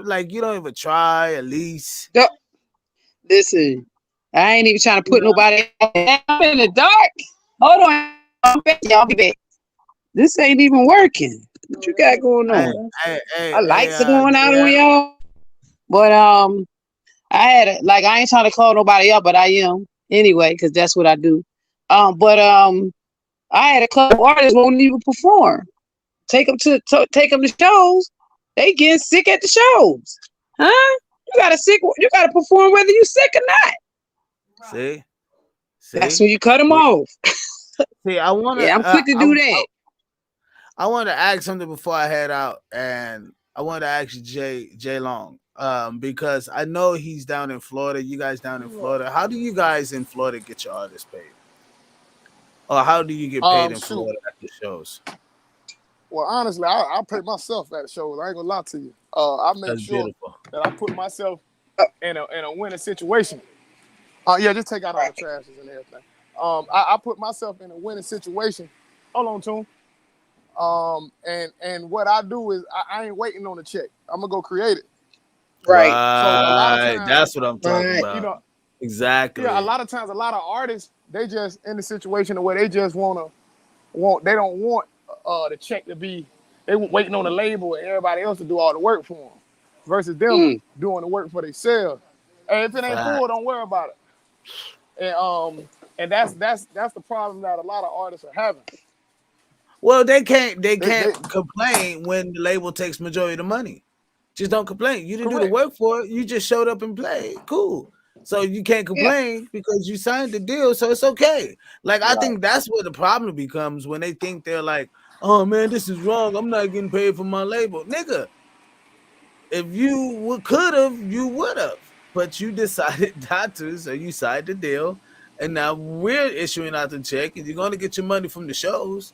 Like you don't even try at least. Listen, I ain't even trying to put nobody out. I'm in the dark. Hold on. I'll be back. This ain't even working. What you got going on? Our lights are going out on y'all. But I had I ain't trying to call nobody up, but I am anyway, because that's what I do. But I had a couple artists won't even perform. Take them to shows. They getting sick at the shows, huh? You gotta perform whether you sick or not. See? That's when you cut them off. See, I want to. Yeah, I'm quick to do that. I want to ask something before I head out, and I want to ask Jay Long, because I know he's down in Florida. You guys down in Florida. How do you guys in Florida get your artists paid? Or how do you get paid in Florida at the shows? Well, honestly, I pay myself at the shows. I ain't gonna lie to you. I make sure that I put myself in a winning situation. Just take out all the trashes and everything. I put myself in a winning situation. Hold on, Tune. And what I do is I ain't waiting on the check. I'm gonna go create it. Right. So a lot of times, that's what I'm talking about. Exactly. Yeah, a lot of times, a lot of artists, they just in the situation where they just they don't want the check to be, they waiting on the label and everybody else to do all the work for them, versus them doing the work for themselves. And if it ain't full, don't worry about it. And that's the problem that a lot of artists are having. Well, they can't complain when the label takes majority of the money. Just don't complain. You didn't do the Correct. work for it. You just showed up and played. Cool. So you can't Yeah. complain because you signed the deal. So it's okay. Like I Right. think that's where the problem becomes when they think they're like, oh man, this is wrong. I'm not getting paid for my label. Nigga, if you could have, you would have. But you decided not to, so you signed the deal. And now we're issuing out the check, and you're gonna get your money from the shows,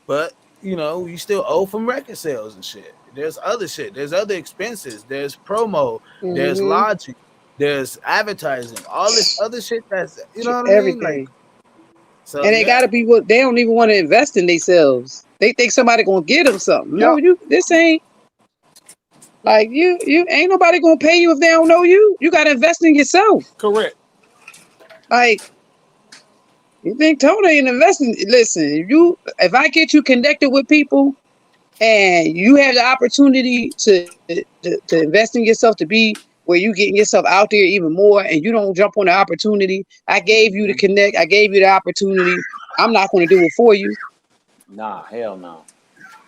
but you know, you still owe from record sales and shit. There's other shit, there's other expenses, there's promo, there's Mm-hmm. lodging, there's advertising, all this other shit that's you know what I mean? Like, Everything. so And they yeah. gotta be what they don't even want to invest in themselves. They think somebody gonna get them something. No, Yep. this ain't like you ain't nobody gonna pay you if they don't know you. You gotta invest in yourself. Correct. Like you think Tony ain't investing. Listen, if I get you connected with people and you have the opportunity to invest in yourself to be where you getting yourself out there even more and you don't jump on the opportunity. I gave you the Mhm. connect, I gave you the opportunity. I'm not gonna do it for you. Nah, hell no.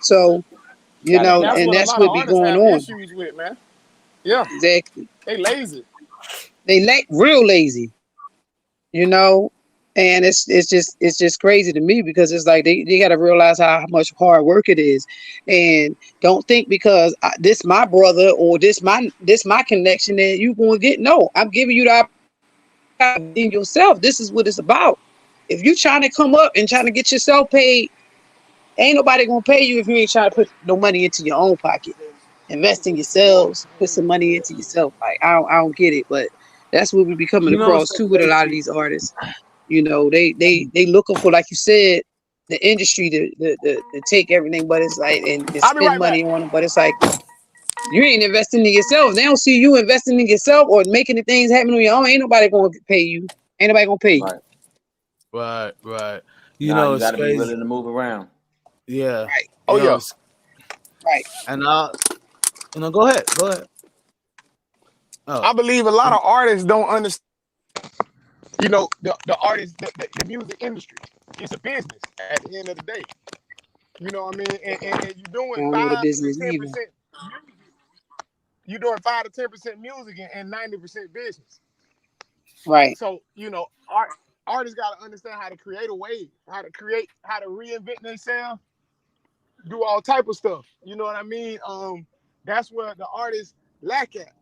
So, Gotta And that's and what a that's lot of what be artists going have on. issues with, man. Yeah. Exactly. They lazy. They real lazy, you know, and it's just crazy to me because it's like they got to realize how much hard work it is, and don't think because this my brother or this my connection that you going to get. No, I'm giving you the opportunity in yourself. This is what it's about. If you trying to come up and trying to get yourself paid, ain't nobody gonna pay you if you ain't trying to put no money into your own pocket. Invest in yourselves, put some money into yourself. Like I don't get it, but that's what we be coming You know what's across so too with a lot of crazy? these artists. You know, they looking for, like you said, the industry to take everything, but it's like and I'll be spend right back. money on them. But it's like you ain't investing in yourself. They don't see you investing in yourself or making the things happen on your own. Ain't nobody gonna pay you. Ain't nobody gonna pay you. Right. Right. You Nah, know you it's gotta be crazy. willing to move around. Yeah. Right, Oh You know, yeah. it's, right. and go ahead. Go ahead. Oh, I believe a lot of artists don't understand. The artists, the music industry. It's a business at the end of the day. You know what I mean? And you're I doing don't know the 5 to business ten either. percent. You're doing 5 to 10% music and 90% business. Right. So artists got to understand how to create a wave, how to reinvent themselves, do all type of stuff. You know what I mean? That's where the artists lack at.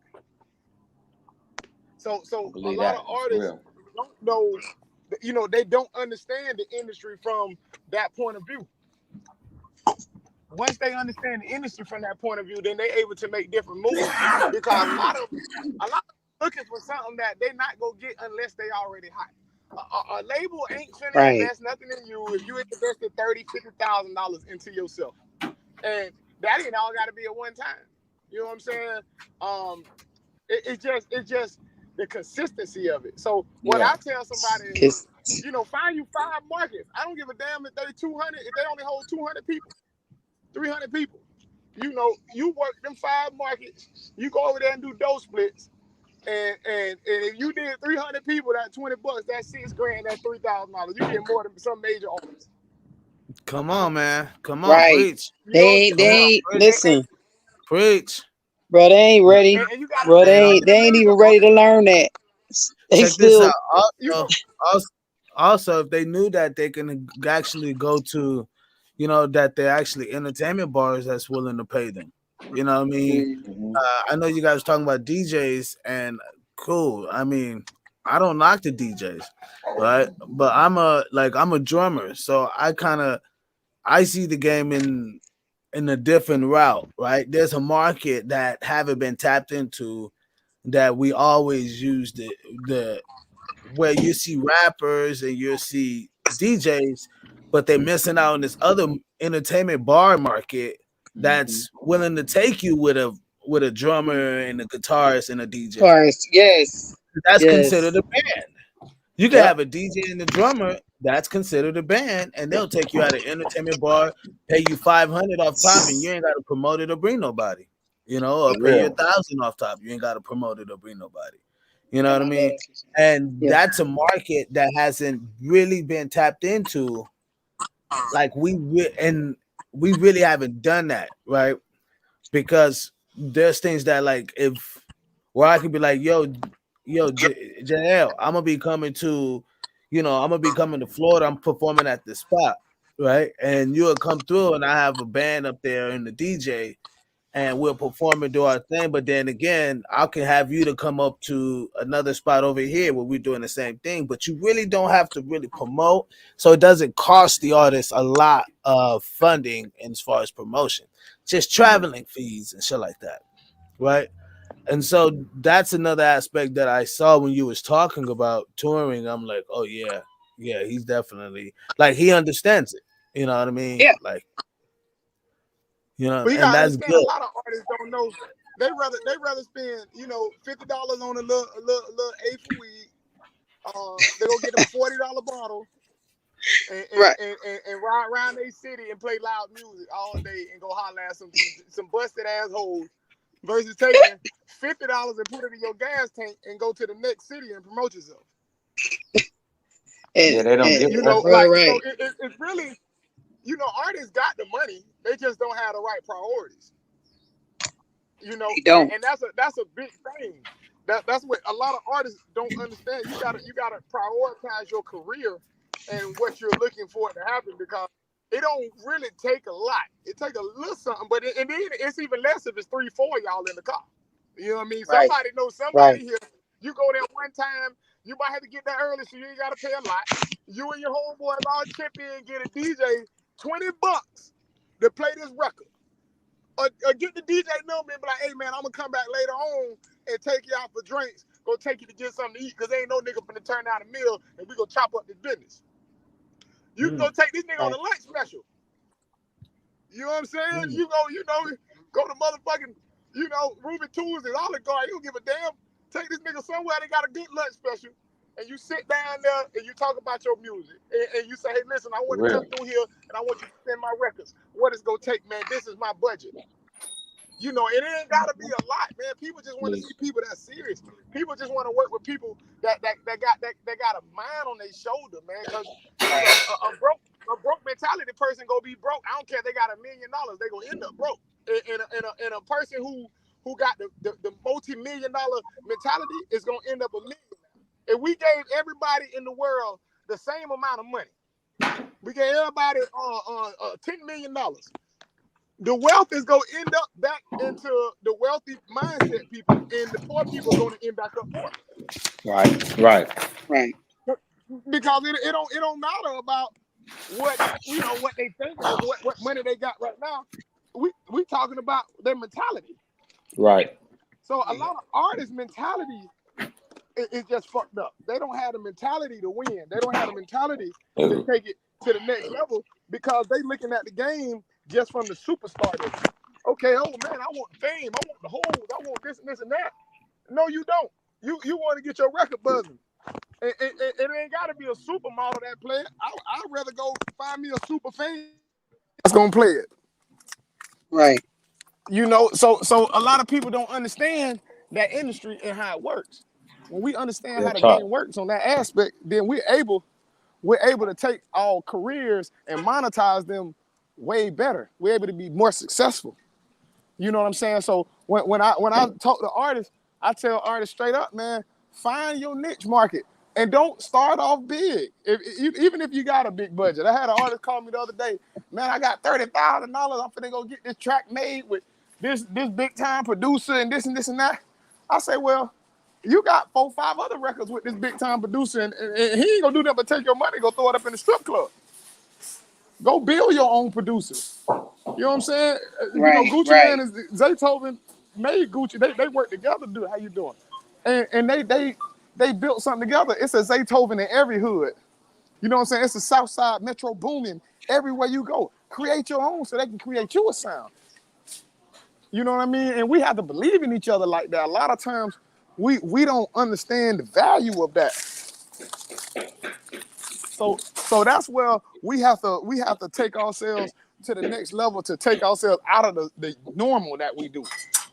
So I a believe lot of that. It's artists real. don't know. They don't understand the industry from that point of view. Once they understand the industry from that point of view, then they're able to make different moves because a lot of looking for something that they're not gonna get unless they already hot. A label ain't finna Right. invest nothing in you if you invested $30,000-$50,000 into yourself, and that ain't all got to be at one time. You know what I'm saying? Um, it's just the consistency of it. So what Yeah. I tell somebody is, Cause find you 5 markets. I don't give a damn if they 200, if they only hold 200 people, 300 people. You work them 5 markets. You go over there and do dough splits. And if you did 300 people, that $20, that's $6 grand, that's $3,000. You get more than some major artists. come on, man. Come on, right. preach. You They know what I'm ain't they Come saying? on, ain't preach. listen, Preach. bro. They ain't ready, And you got to bro. They And understand ain't the they ain't even lyrical ready to artist. learn that. They check this out. still You know, Also, also, if they knew that they can actually go to, that they're actually entertainment bars that's willing to pay them. You know what I mean? Hmm. I know you guys were talking about DJs, and cool. I mean, I don't knock the DJs, right? But I'm a drummer, so I see the game in a different route, right? There's a market that haven't been tapped into that we always use the where you see rappers and you see DJs, but they're missing out on this other entertainment bar market Hmm. that's willing to take you with a drummer and a guitarist and a DJ. cars. Yes. That's Yes. considered a band. You can Yep. have a DJ and a drummer. That's considered a band, and they'll take you out of entertainment bar, pay you 500 off top, and you ain't got to promote it or bring nobody. Or For pay you real. 1,000 off top. You ain't got to promote it or bring nobody. You know what I mean? And Yeah. that's a market that hasn't really been tapped into. Like we really haven't done that, right? Because there's things that like if where I could be like, yo, JL, I'm gonna be coming to, I'm gonna be coming to Florida. I'm performing at this spot, right? And you'll come through, and I have a band up there and the DJ, and we'll perform and do our thing. But then again, I can have you to come up to another spot over here where we're doing the same thing. But you really don't have to really promote, so it doesn't cost the artist a lot of funding as far as promotion, just traveling fees and shit like that, right? And so that's another aspect that I saw when you was talking about touring. I'm like, oh yeah, he's definitely like he understands it. You know what I mean? Yeah. Like, But you and gotta that's understand, a good. lot of artists don't know. They rather spend $50 on a little eighth of weed. They go get them $40 bottle and, Right. and ride around their city and play loud music all day and go holler at some busted assholes versus taking $50 and put it in your gas tank and go to the next city and promote yourself. And, Yeah, they don't give You a know, fuck. like right. so it's really, artists got the money, they just don't have the right priorities. You don't. And that's a big thing. That's what a lot of artists don't understand. You gotta prioritize your career and what you're looking for to happen, because it don't really take a lot. It take a little something, but and then it's even less if it's 3-4 y'all in the car. You know what I mean? Right. Somebody knows somebody here. You go there one time, you might have to get there early, so you ain't gotta pay a lot. You and your homeboys all chip in and get a DJ $20 to play this record. Or get the DJ number and be like, hey man, I'm gonna come back later on and take you out for drinks. Go take you to get something to eat, because ain't no nigga finna turn down a meal and we gonna chop up this business. You can go take this nigga on a lunch special. You know what I'm saying? You go to motherfucking, Ruby Tuesdays, Olive Garden. You don't give a damn. Take this nigga somewhere they got a good lunch special, and you sit down there and you talk about your music, and you say, hey, listen, I want to come through here and I want you to send my records. What it's gonna take, man? This is my budget. It ain't gotta be a lot, man. People just want to see people that's serious. People just want to work with people that got a mind on their shoulder, man. Because a broke mentality person gonna be broke. I don't care if they got $1 million, they gonna end up broke. And a person who got the multi-million-dollar mentality is gonna end up $1 million. If we gave everybody in the world the same amount of money, we gave everybody $10 million. The wealth is going to end up back into the wealthy mindset people, and the poor people are going to end back up poor. Right. Because it don't matter about what they think or what money they got right now. We talking about their mentality. Right. So a lot of artists' mentality is just fucked up. They don't have the mentality to win. They don't have the mentality to take it to the next level, because they looking at the game just from the superstar. Okay, oh man, I want fame, I want the hoes, I want this and this and that. No, you don't. You want to get your record buzzing. It ain't got to be a supermodel that play it. I'd rather go find me a super fan that's gonna play it. Right. So a lot of people don't understand that industry and how it works. When we understand how the game works on that aspect, then we're able to take our careers and monetize them way better. We're able to be more successful. You know what I'm saying? So when I talk to artists, I tell artists straight up, man, find your niche market and don't start off big. Even if you got a big budget. I had an artist call me the other day, man, I got $30,000. I'm finna go get this track made with this big time producer and this and this and that. I say, well, you got 4-5 other records with this big time producer, and he ain't gonna do nothing but take your money, go throw it up in the strip club. Go build your own producer. You know what I'm saying? Gucci Man is Zaytoven made Gucci. They work together. How you doing? And they built something together. It's a Zaytoven in every hood. You know what I'm saying? It's a Southside Metro booming everywhere you go. Create your own so they can create you a sound. You know what I mean? And we have to believe in each other like that. A lot of times we don't understand the value of that. So that's where we have to take ourselves to the next level, to take ourselves out of the normal that we do.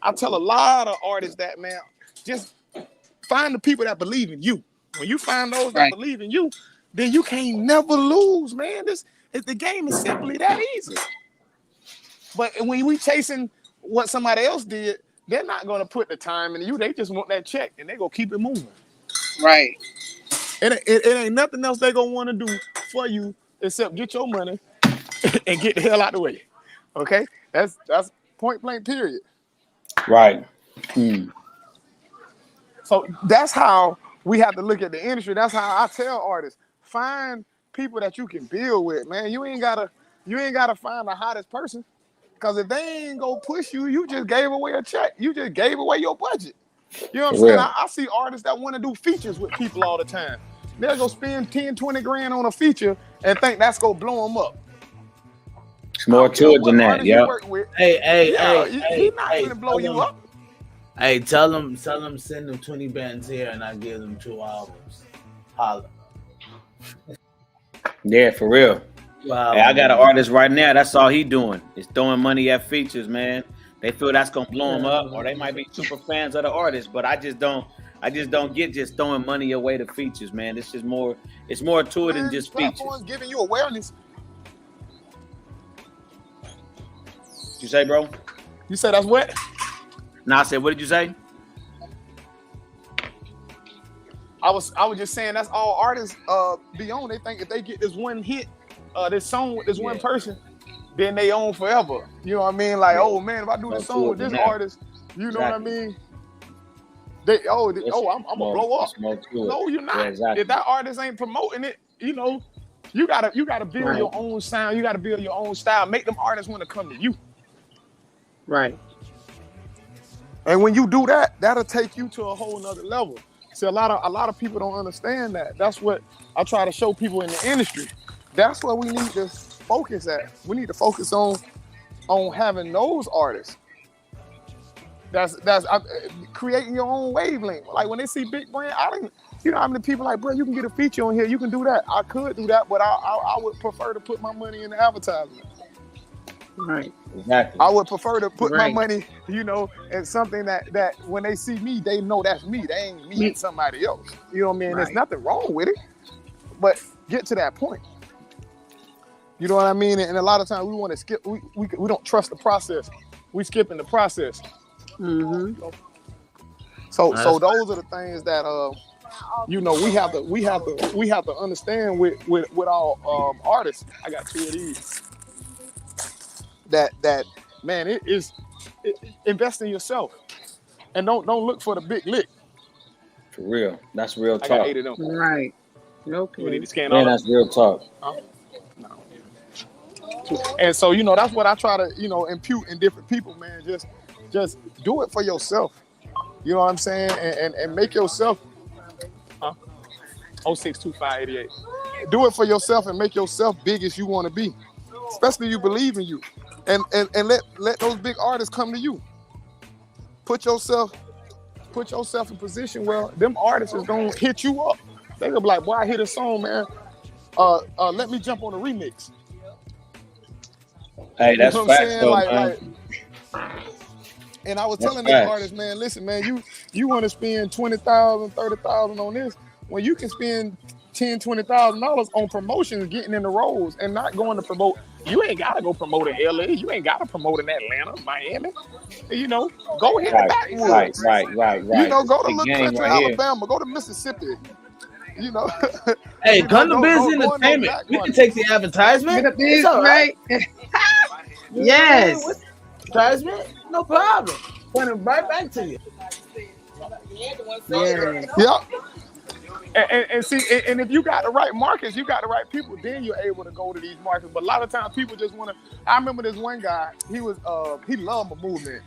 I tell a lot of artists that, man, just find the people that believe in you. When you find those that believe in you, then you can't never lose, man. The game is simply that easy. But when we chasing what somebody else did, they're not gonna put the time into you. They just want that check, and they gonna keep it moving. Right. It ain't nothing else they gonna want to do for you except get your money and get the hell out of the way. Okay, that's point blank. Period. Right. So that's how we have to look at the industry. That's how I tell artists: find people that you can build with, man. You ain't gotta find the hottest person, because if they ain't gonna push you, you just gave away a check. You just gave away your budget. You know what I'm saying? I see artists that want to do features with people all the time. They'll go spend 10, 20 grand on a feature and think that's gonna blow them up. It's more to it than that. Yeah. He's not gonna blow you up. Hey, tell them, send them 20 bands here, and I give them 2 albums. Holla. Yeah, for real. Wow. Hey, I got an artist right now. That's all he doing is throwing money at features, man. They feel that's gonna blow them up, or they might be super fans of the artist, but I just don't get just throwing money away to features, man. It's just more. It's more to it than just features. Giving you awareness. What you say, bro? You said that's what? No, I said, what did you say? I was just saying that's all artists be on. They think if they get this one hit, this song with this one person, then they own forever. You know what I mean? Like, oh man, if I do this song with this artist, you know what I mean? I'm gonna blow up. No, you're not. Exactly. If that artist ain't promoting it, you know, you gotta build your own sound. You gotta build your own style. Make them artists want to come to you. Right. And when you do that, that'll take you to a whole nother level. See, a lot of people don't understand that. That's what I try to show people in the industry. That's what we need to focus at. We need to focus on having those artists. That's creating your own wavelength. Like when they see big brand, you know how many people like, bro, you can get a feature on here, you can do that. I could do that, but I would prefer to put my money in the advertisement. Right. Exactly. I would prefer to put my money, you know, in something that when they see me, they know that's me. They ain't me and somebody else. You know what I mean? Right. There's nothing wrong with it, but get to that point. You know what I mean? And a lot of times we want to skip. We don't trust the process. We skipping the process. Mm-hmm. So those are the things that you know, we have to understand with our artists. I got 2 of these. That man, invest in yourself, and don't look for the big lick. For real, that's real talk. I got 8 of them. Right. Okay. You need to scan all that's real talk. No. And so, you know, that's what I try to, you know, impute in different people, man. Just do it for yourself. You know what I'm saying? And make yourself 062588. Do it for yourself and make yourself big as you want to be. Especially you believe in you. And let those big artists come to you. Put yourself in position where them artists is gonna hit you up. They gonna be like, boy, I hit a song, man. Let me jump on the remix. Hey, that's facts, though, man. And I was telling these artists, man, listen, man, you want to spend $20,000, $30,000 on this when you can spend $10,000, $20,000 on promotions, getting in the roles, and not going to promote. You ain't gotta go promote in LA. You ain't gotta promote in Atlanta, Miami. You know, go hit the backwoods. Right. You know, go to Little Country, Alabama. Go to Mississippi. You know. Hey, come to Biz Entertainment. We can take the advertisement. It's all right. Yes. Advertisement, no problem. Point it right back to you. Yeah. And see, and if you got the right markets, you got the right people, then you're able to go to these markets. But a lot of times people just want to. I remember this one guy. He loved my movement,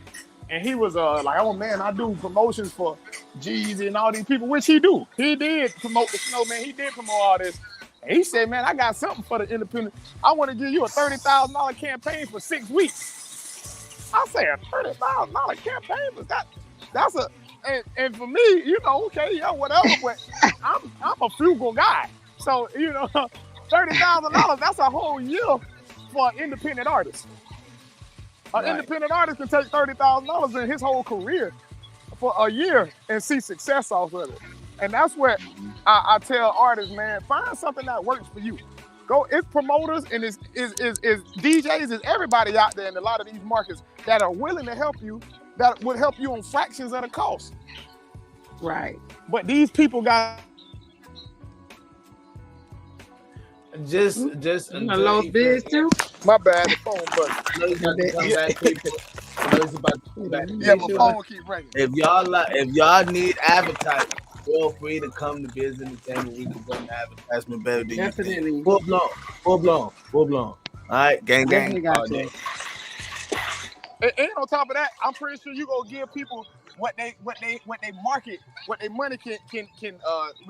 and he was like, oh man, I do promotions for Jeezy and all these people, which he do. He did promote the Snowman. He did promote all this. And he said, man, I got something for the independent. I want to give you a $30,000 campaign for 6 weeks. I said, a $30,000 campaign for that. That's a. And for me, you know, okay, yeah, whatever, but I'm a frugal guy. So, you know, $30,000, that's a whole year for an independent artist. An independent artist can take $30,000 in his whole career for a year and see success off of it. And that's what I tell artists, man, find something that works for you. Go, it's promoters and it's DJs, it's everybody out there in a lot of these markets that are willing to help you that would help you on fractions of the cost. Right. But these people got just You until done lost he biz too? my bad, the phone button. I know he's about to come back, people. I know he's about to come back. Yeah, my People, phone keep ringing. if y'all need advertising, feel free to come to Biz Entertainment. We can run the advertisement better than you can. Definitely. Full blown. All right, gang. Definitely got all day. you. And on top of that, I'm pretty sure you gonna give people what they market, what their money can when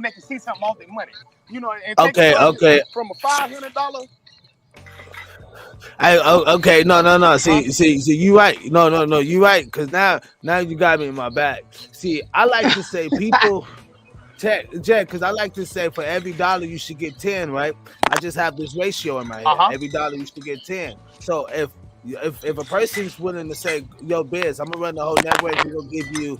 they can see something off their money. You know, and take Okay. from a $500. Okay, no. See, you right. No, you right. Because now you got me in my bag. See, I like to say people, Jack, because I like to say for every dollar you should get 10, right? I just have this ratio in my head. Every dollar you should get 10. So if a person's willing to say, yo, Biz, I'm gonna run the whole network, we're gonna give you,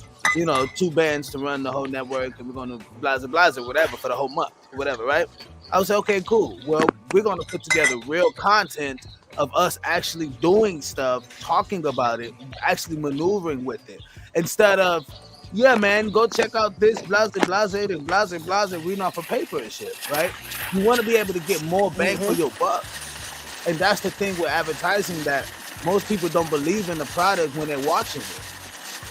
2 bands to run the whole network, and we're gonna blazer, whatever, for the whole month, whatever, right? I would say, okay, cool. Well, we're gonna put together real content of us actually doing stuff, talking about it, actually maneuvering with it, instead of, yeah, man, go check out this blazer, reading off of paper and shit, right? You want to be able to get more bang for your buck. And that's the thing with advertising, that most people don't believe in the product when they're watching it.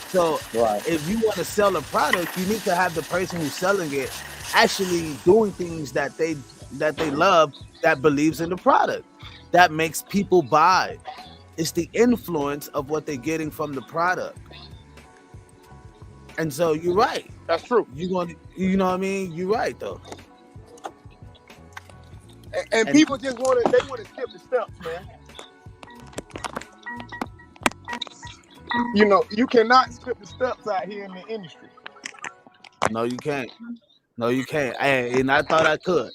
So if you want to sell a product, you need to have the person who's selling it actually doing things that they love, that believes in the product, that makes people buy. It's the influence of what they're getting from the product. And so you're right. That's true. You know what I mean? You're right though. And people just want to skip the steps, man. You cannot skip the steps out here in the industry. No, you can't. And I thought I could.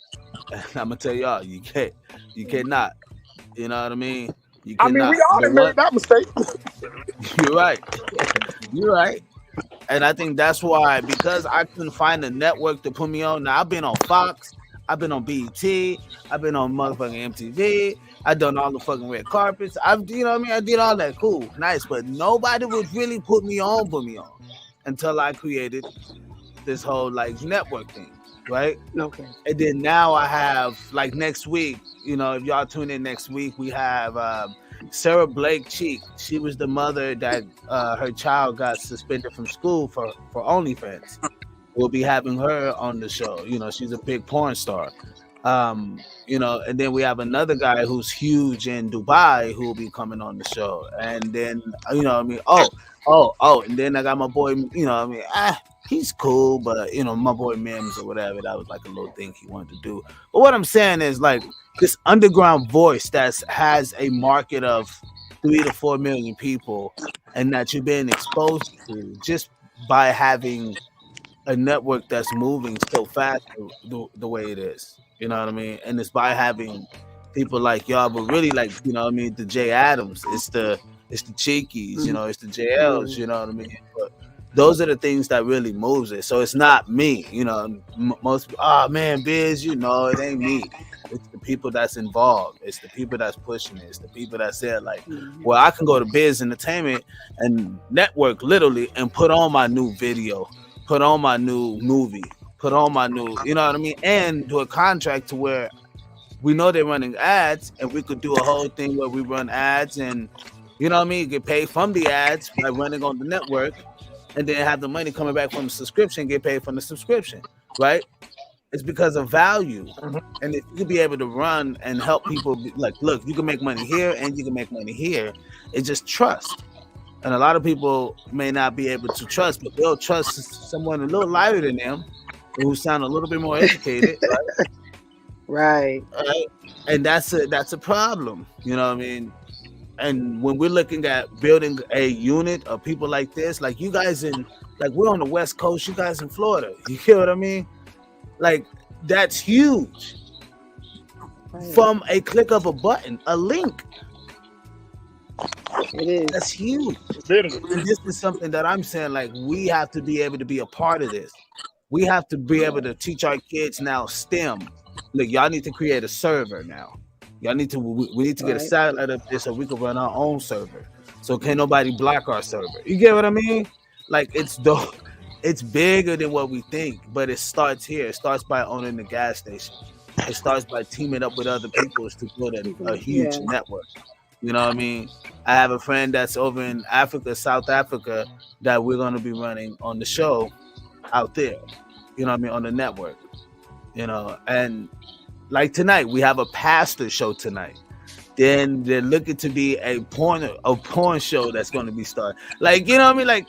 I'm gonna tell y'all, you can't. You cannot. You know what I mean? You cannot. I mean, we all made that mistake. You're right. You're right. And I think that's why, because I couldn't find a network to put me on. Now I've been on Fox, I've been on BET, I've been on motherfucking MTV, I've done all the fucking red carpets. I did all that. Cool, nice, but nobody would really put me on until I created this whole like network thing, right? Okay. And then now I have, like, next week, if y'all tune in next week, we have Sarah Blake Cheek. She was the mother that her child got suspended from school for OnlyFans. We'll be having her on the show. She's a big porn star. And then we have another guy who's huge in Dubai who will be coming on the show. And then, and then I got my boy, he's cool, but my boy Mims or whatever, that was like a little thing he wanted to do. But what I'm saying is, like, this underground voice that has a market of 3 to 4 million people, and that you're being exposed to just by having a network that's moving so fast the way it is. You know what I mean? And it's by having people like y'all, but really, like, the J Adams, it's the Cheekies, it's the JLs, you know what I mean? But those are the things that really moves it. So it's not me, most people, oh man, Biz, it ain't me. It's the people that's involved. It's the people that's pushing it. It's the people that said, like, well, I can go to Biz Entertainment and network literally and put on my new video, put on my new movie, put on my new, you know what I mean? And do a contract to where we know they're running ads, and we could do a whole thing where we run ads and, you know what I mean, get paid from the ads by running on the network, and then have the money coming back from the subscription, get paid from the subscription, right? It's because of value. And if you be able to run and help people, like, look, you can make money here and you can make money here. It's just trust. And a lot of people may not be able to trust, but they'll trust someone a little lighter than them, who sound a little bit more educated, right? Right. And that's a problem, you know what I mean? And when we're looking at building a unit of people like this, like you guys we're on the West Coast, you guys in Florida, you hear what I mean? Like, that's huge. From a click of a button, a link. It is. That's huge. And this is something that I'm saying, like, we have to be able to be a part of this. We have to be able to teach our kids now STEM. Look, y'all need to create a server now. We need to get a satellite up there so we can run our own server. so can't nobody block our server. You get what I mean? Like it's dope. It's bigger than what we think, but it starts here. It starts by owning the gas station. It starts by teaming up with other people to build a huge network. You know what I mean? I have a friend that's over in Africa, South Africa, that we're going to be running on the show out there. You know what I mean? On the network. You know, and like tonight, we have a pastor show tonight. Then they're looking to be a porn show that's going to be started. Like, you know what I mean? Like,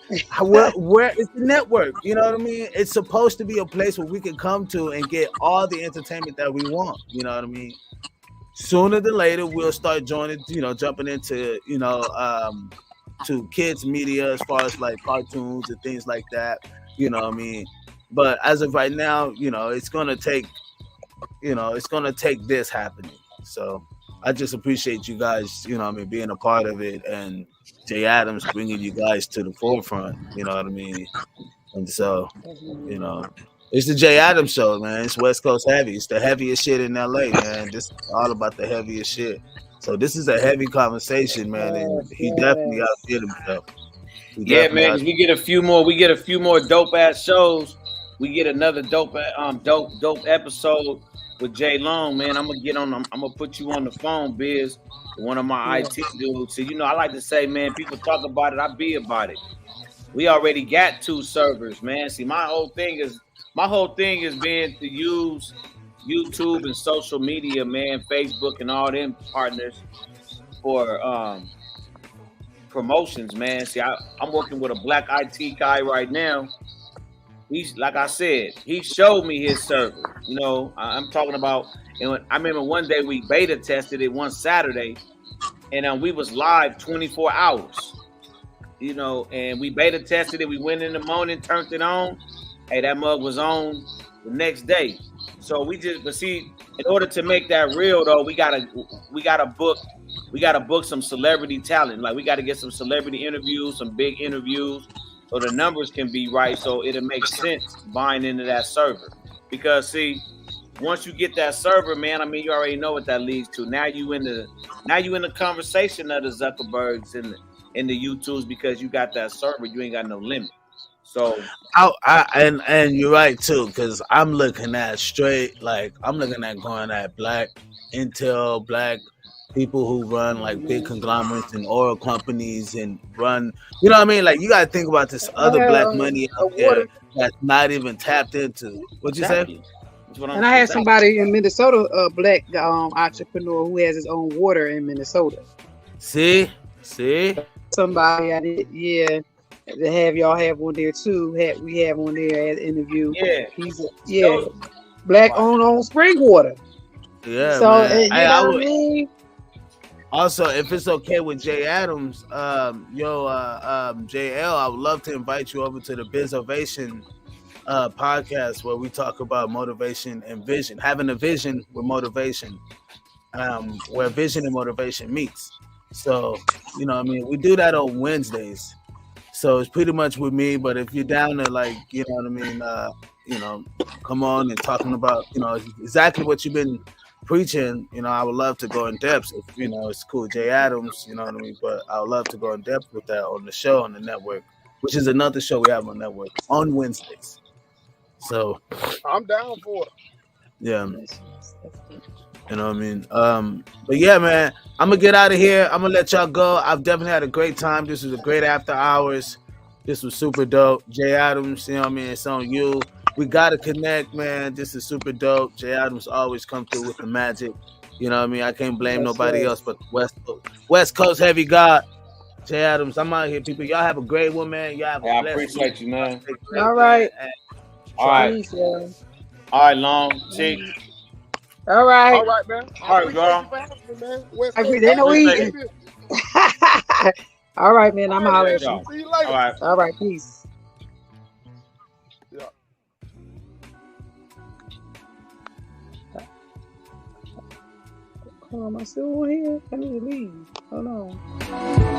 where is the network? You know what I mean? It's supposed to be a place where we can come to and get all the entertainment that we want. You know what I mean? Sooner than later, we'll start jumping into, to kids media as far as like cartoons and things like that. You know what I mean? But as of right now, it's going to take, this happening. So I just appreciate you guys, being a part of it, and Jay Adams bringing you guys to the forefront. You know what I mean? And so, it's the Jay Adams show, man. It's Westcoast Heavy. It's the heaviest shit in LA, man. This is all about the heaviest shit. So this is a heavy conversation, man. And he definitely outdid himself. Yeah, man. Because we get a few more dope ass shows. We get another dope episode with Jay Long, man. I'm gonna put you on the phone, Biz. One of my IT dudes. So, I like to say, man, people talk about it, I be about it. We already got 2 servers, man. See, my whole thing is being to use YouTube and social media, man, Facebook and all them partners for promotions, man. See, I'm working with a black IT guy right now. He's, like I said, he showed me his server. I'm talking about, and I remember one day we beta tested it one Saturday, and we was live 24 hours. And we beta tested it. We went in the morning, turned it on. Hey, that mug was on the next day. So but see, in order to make that real though, we gotta book some celebrity talent. Like we gotta get some celebrity interviews, some big interviews, so the numbers can be right. So it'll make sense buying into that server. Because see, once you get that server, man, I mean, you already know what that leads to. Now you in the conversation of the Zuckerbergs and the YouTubes, because you got that server. You ain't got no limit. So and you're right too, because I'm looking at going at black intel, black people who run like big conglomerates and oil companies and run, you know what I mean? Like you gotta think about this other black money out there that's not even tapped into. What'd you say? And I had somebody in Minnesota, a black entrepreneur who has his own water in Minnesota. See? Somebody I did, yeah. To have y'all have one there too. We have one there at the interview. Yeah, he's black on spring water. Yeah, so man. you know what I mean. Also, if it's okay with Jay Adams, JL, I would love to invite you over to the Biz Ovation podcast where we talk about motivation and vision, having a vision with motivation, where vision and motivation meets. So, we do that on Wednesdays. So it's pretty much with me, but if you're down to come on and talking about, exactly what you've been preaching, I would love to go in depth. If, it's cool, Jay Adams, you know what I mean? But I would love to go in depth with that on the show, on the network, which is another show we have on the network on Wednesdays. So I'm down for it. Yeah. You know what I mean? But yeah, man, I'm gonna get out of here. I'm gonna let y'all go. I've definitely had a great time. This was a great after hours. This was super dope. Jay Adams, you know what I mean? It's on you. We gotta connect, man. This is super dope. Jay Adams always come through with the magic. You know what I mean? I can't blame nobody else but West Coast Heavy God. Jay Adams, I'm out here, people. Y'all have a great one, man. Y'all have a blessed appreciate week. You, man. All right. All right. All right, Long. See. All right, man. All right, girl. They know eating. All right, man. I'm hollering at you. See you later. All right, peace. Yeah. Am I still on here? I need to leave. Hold on.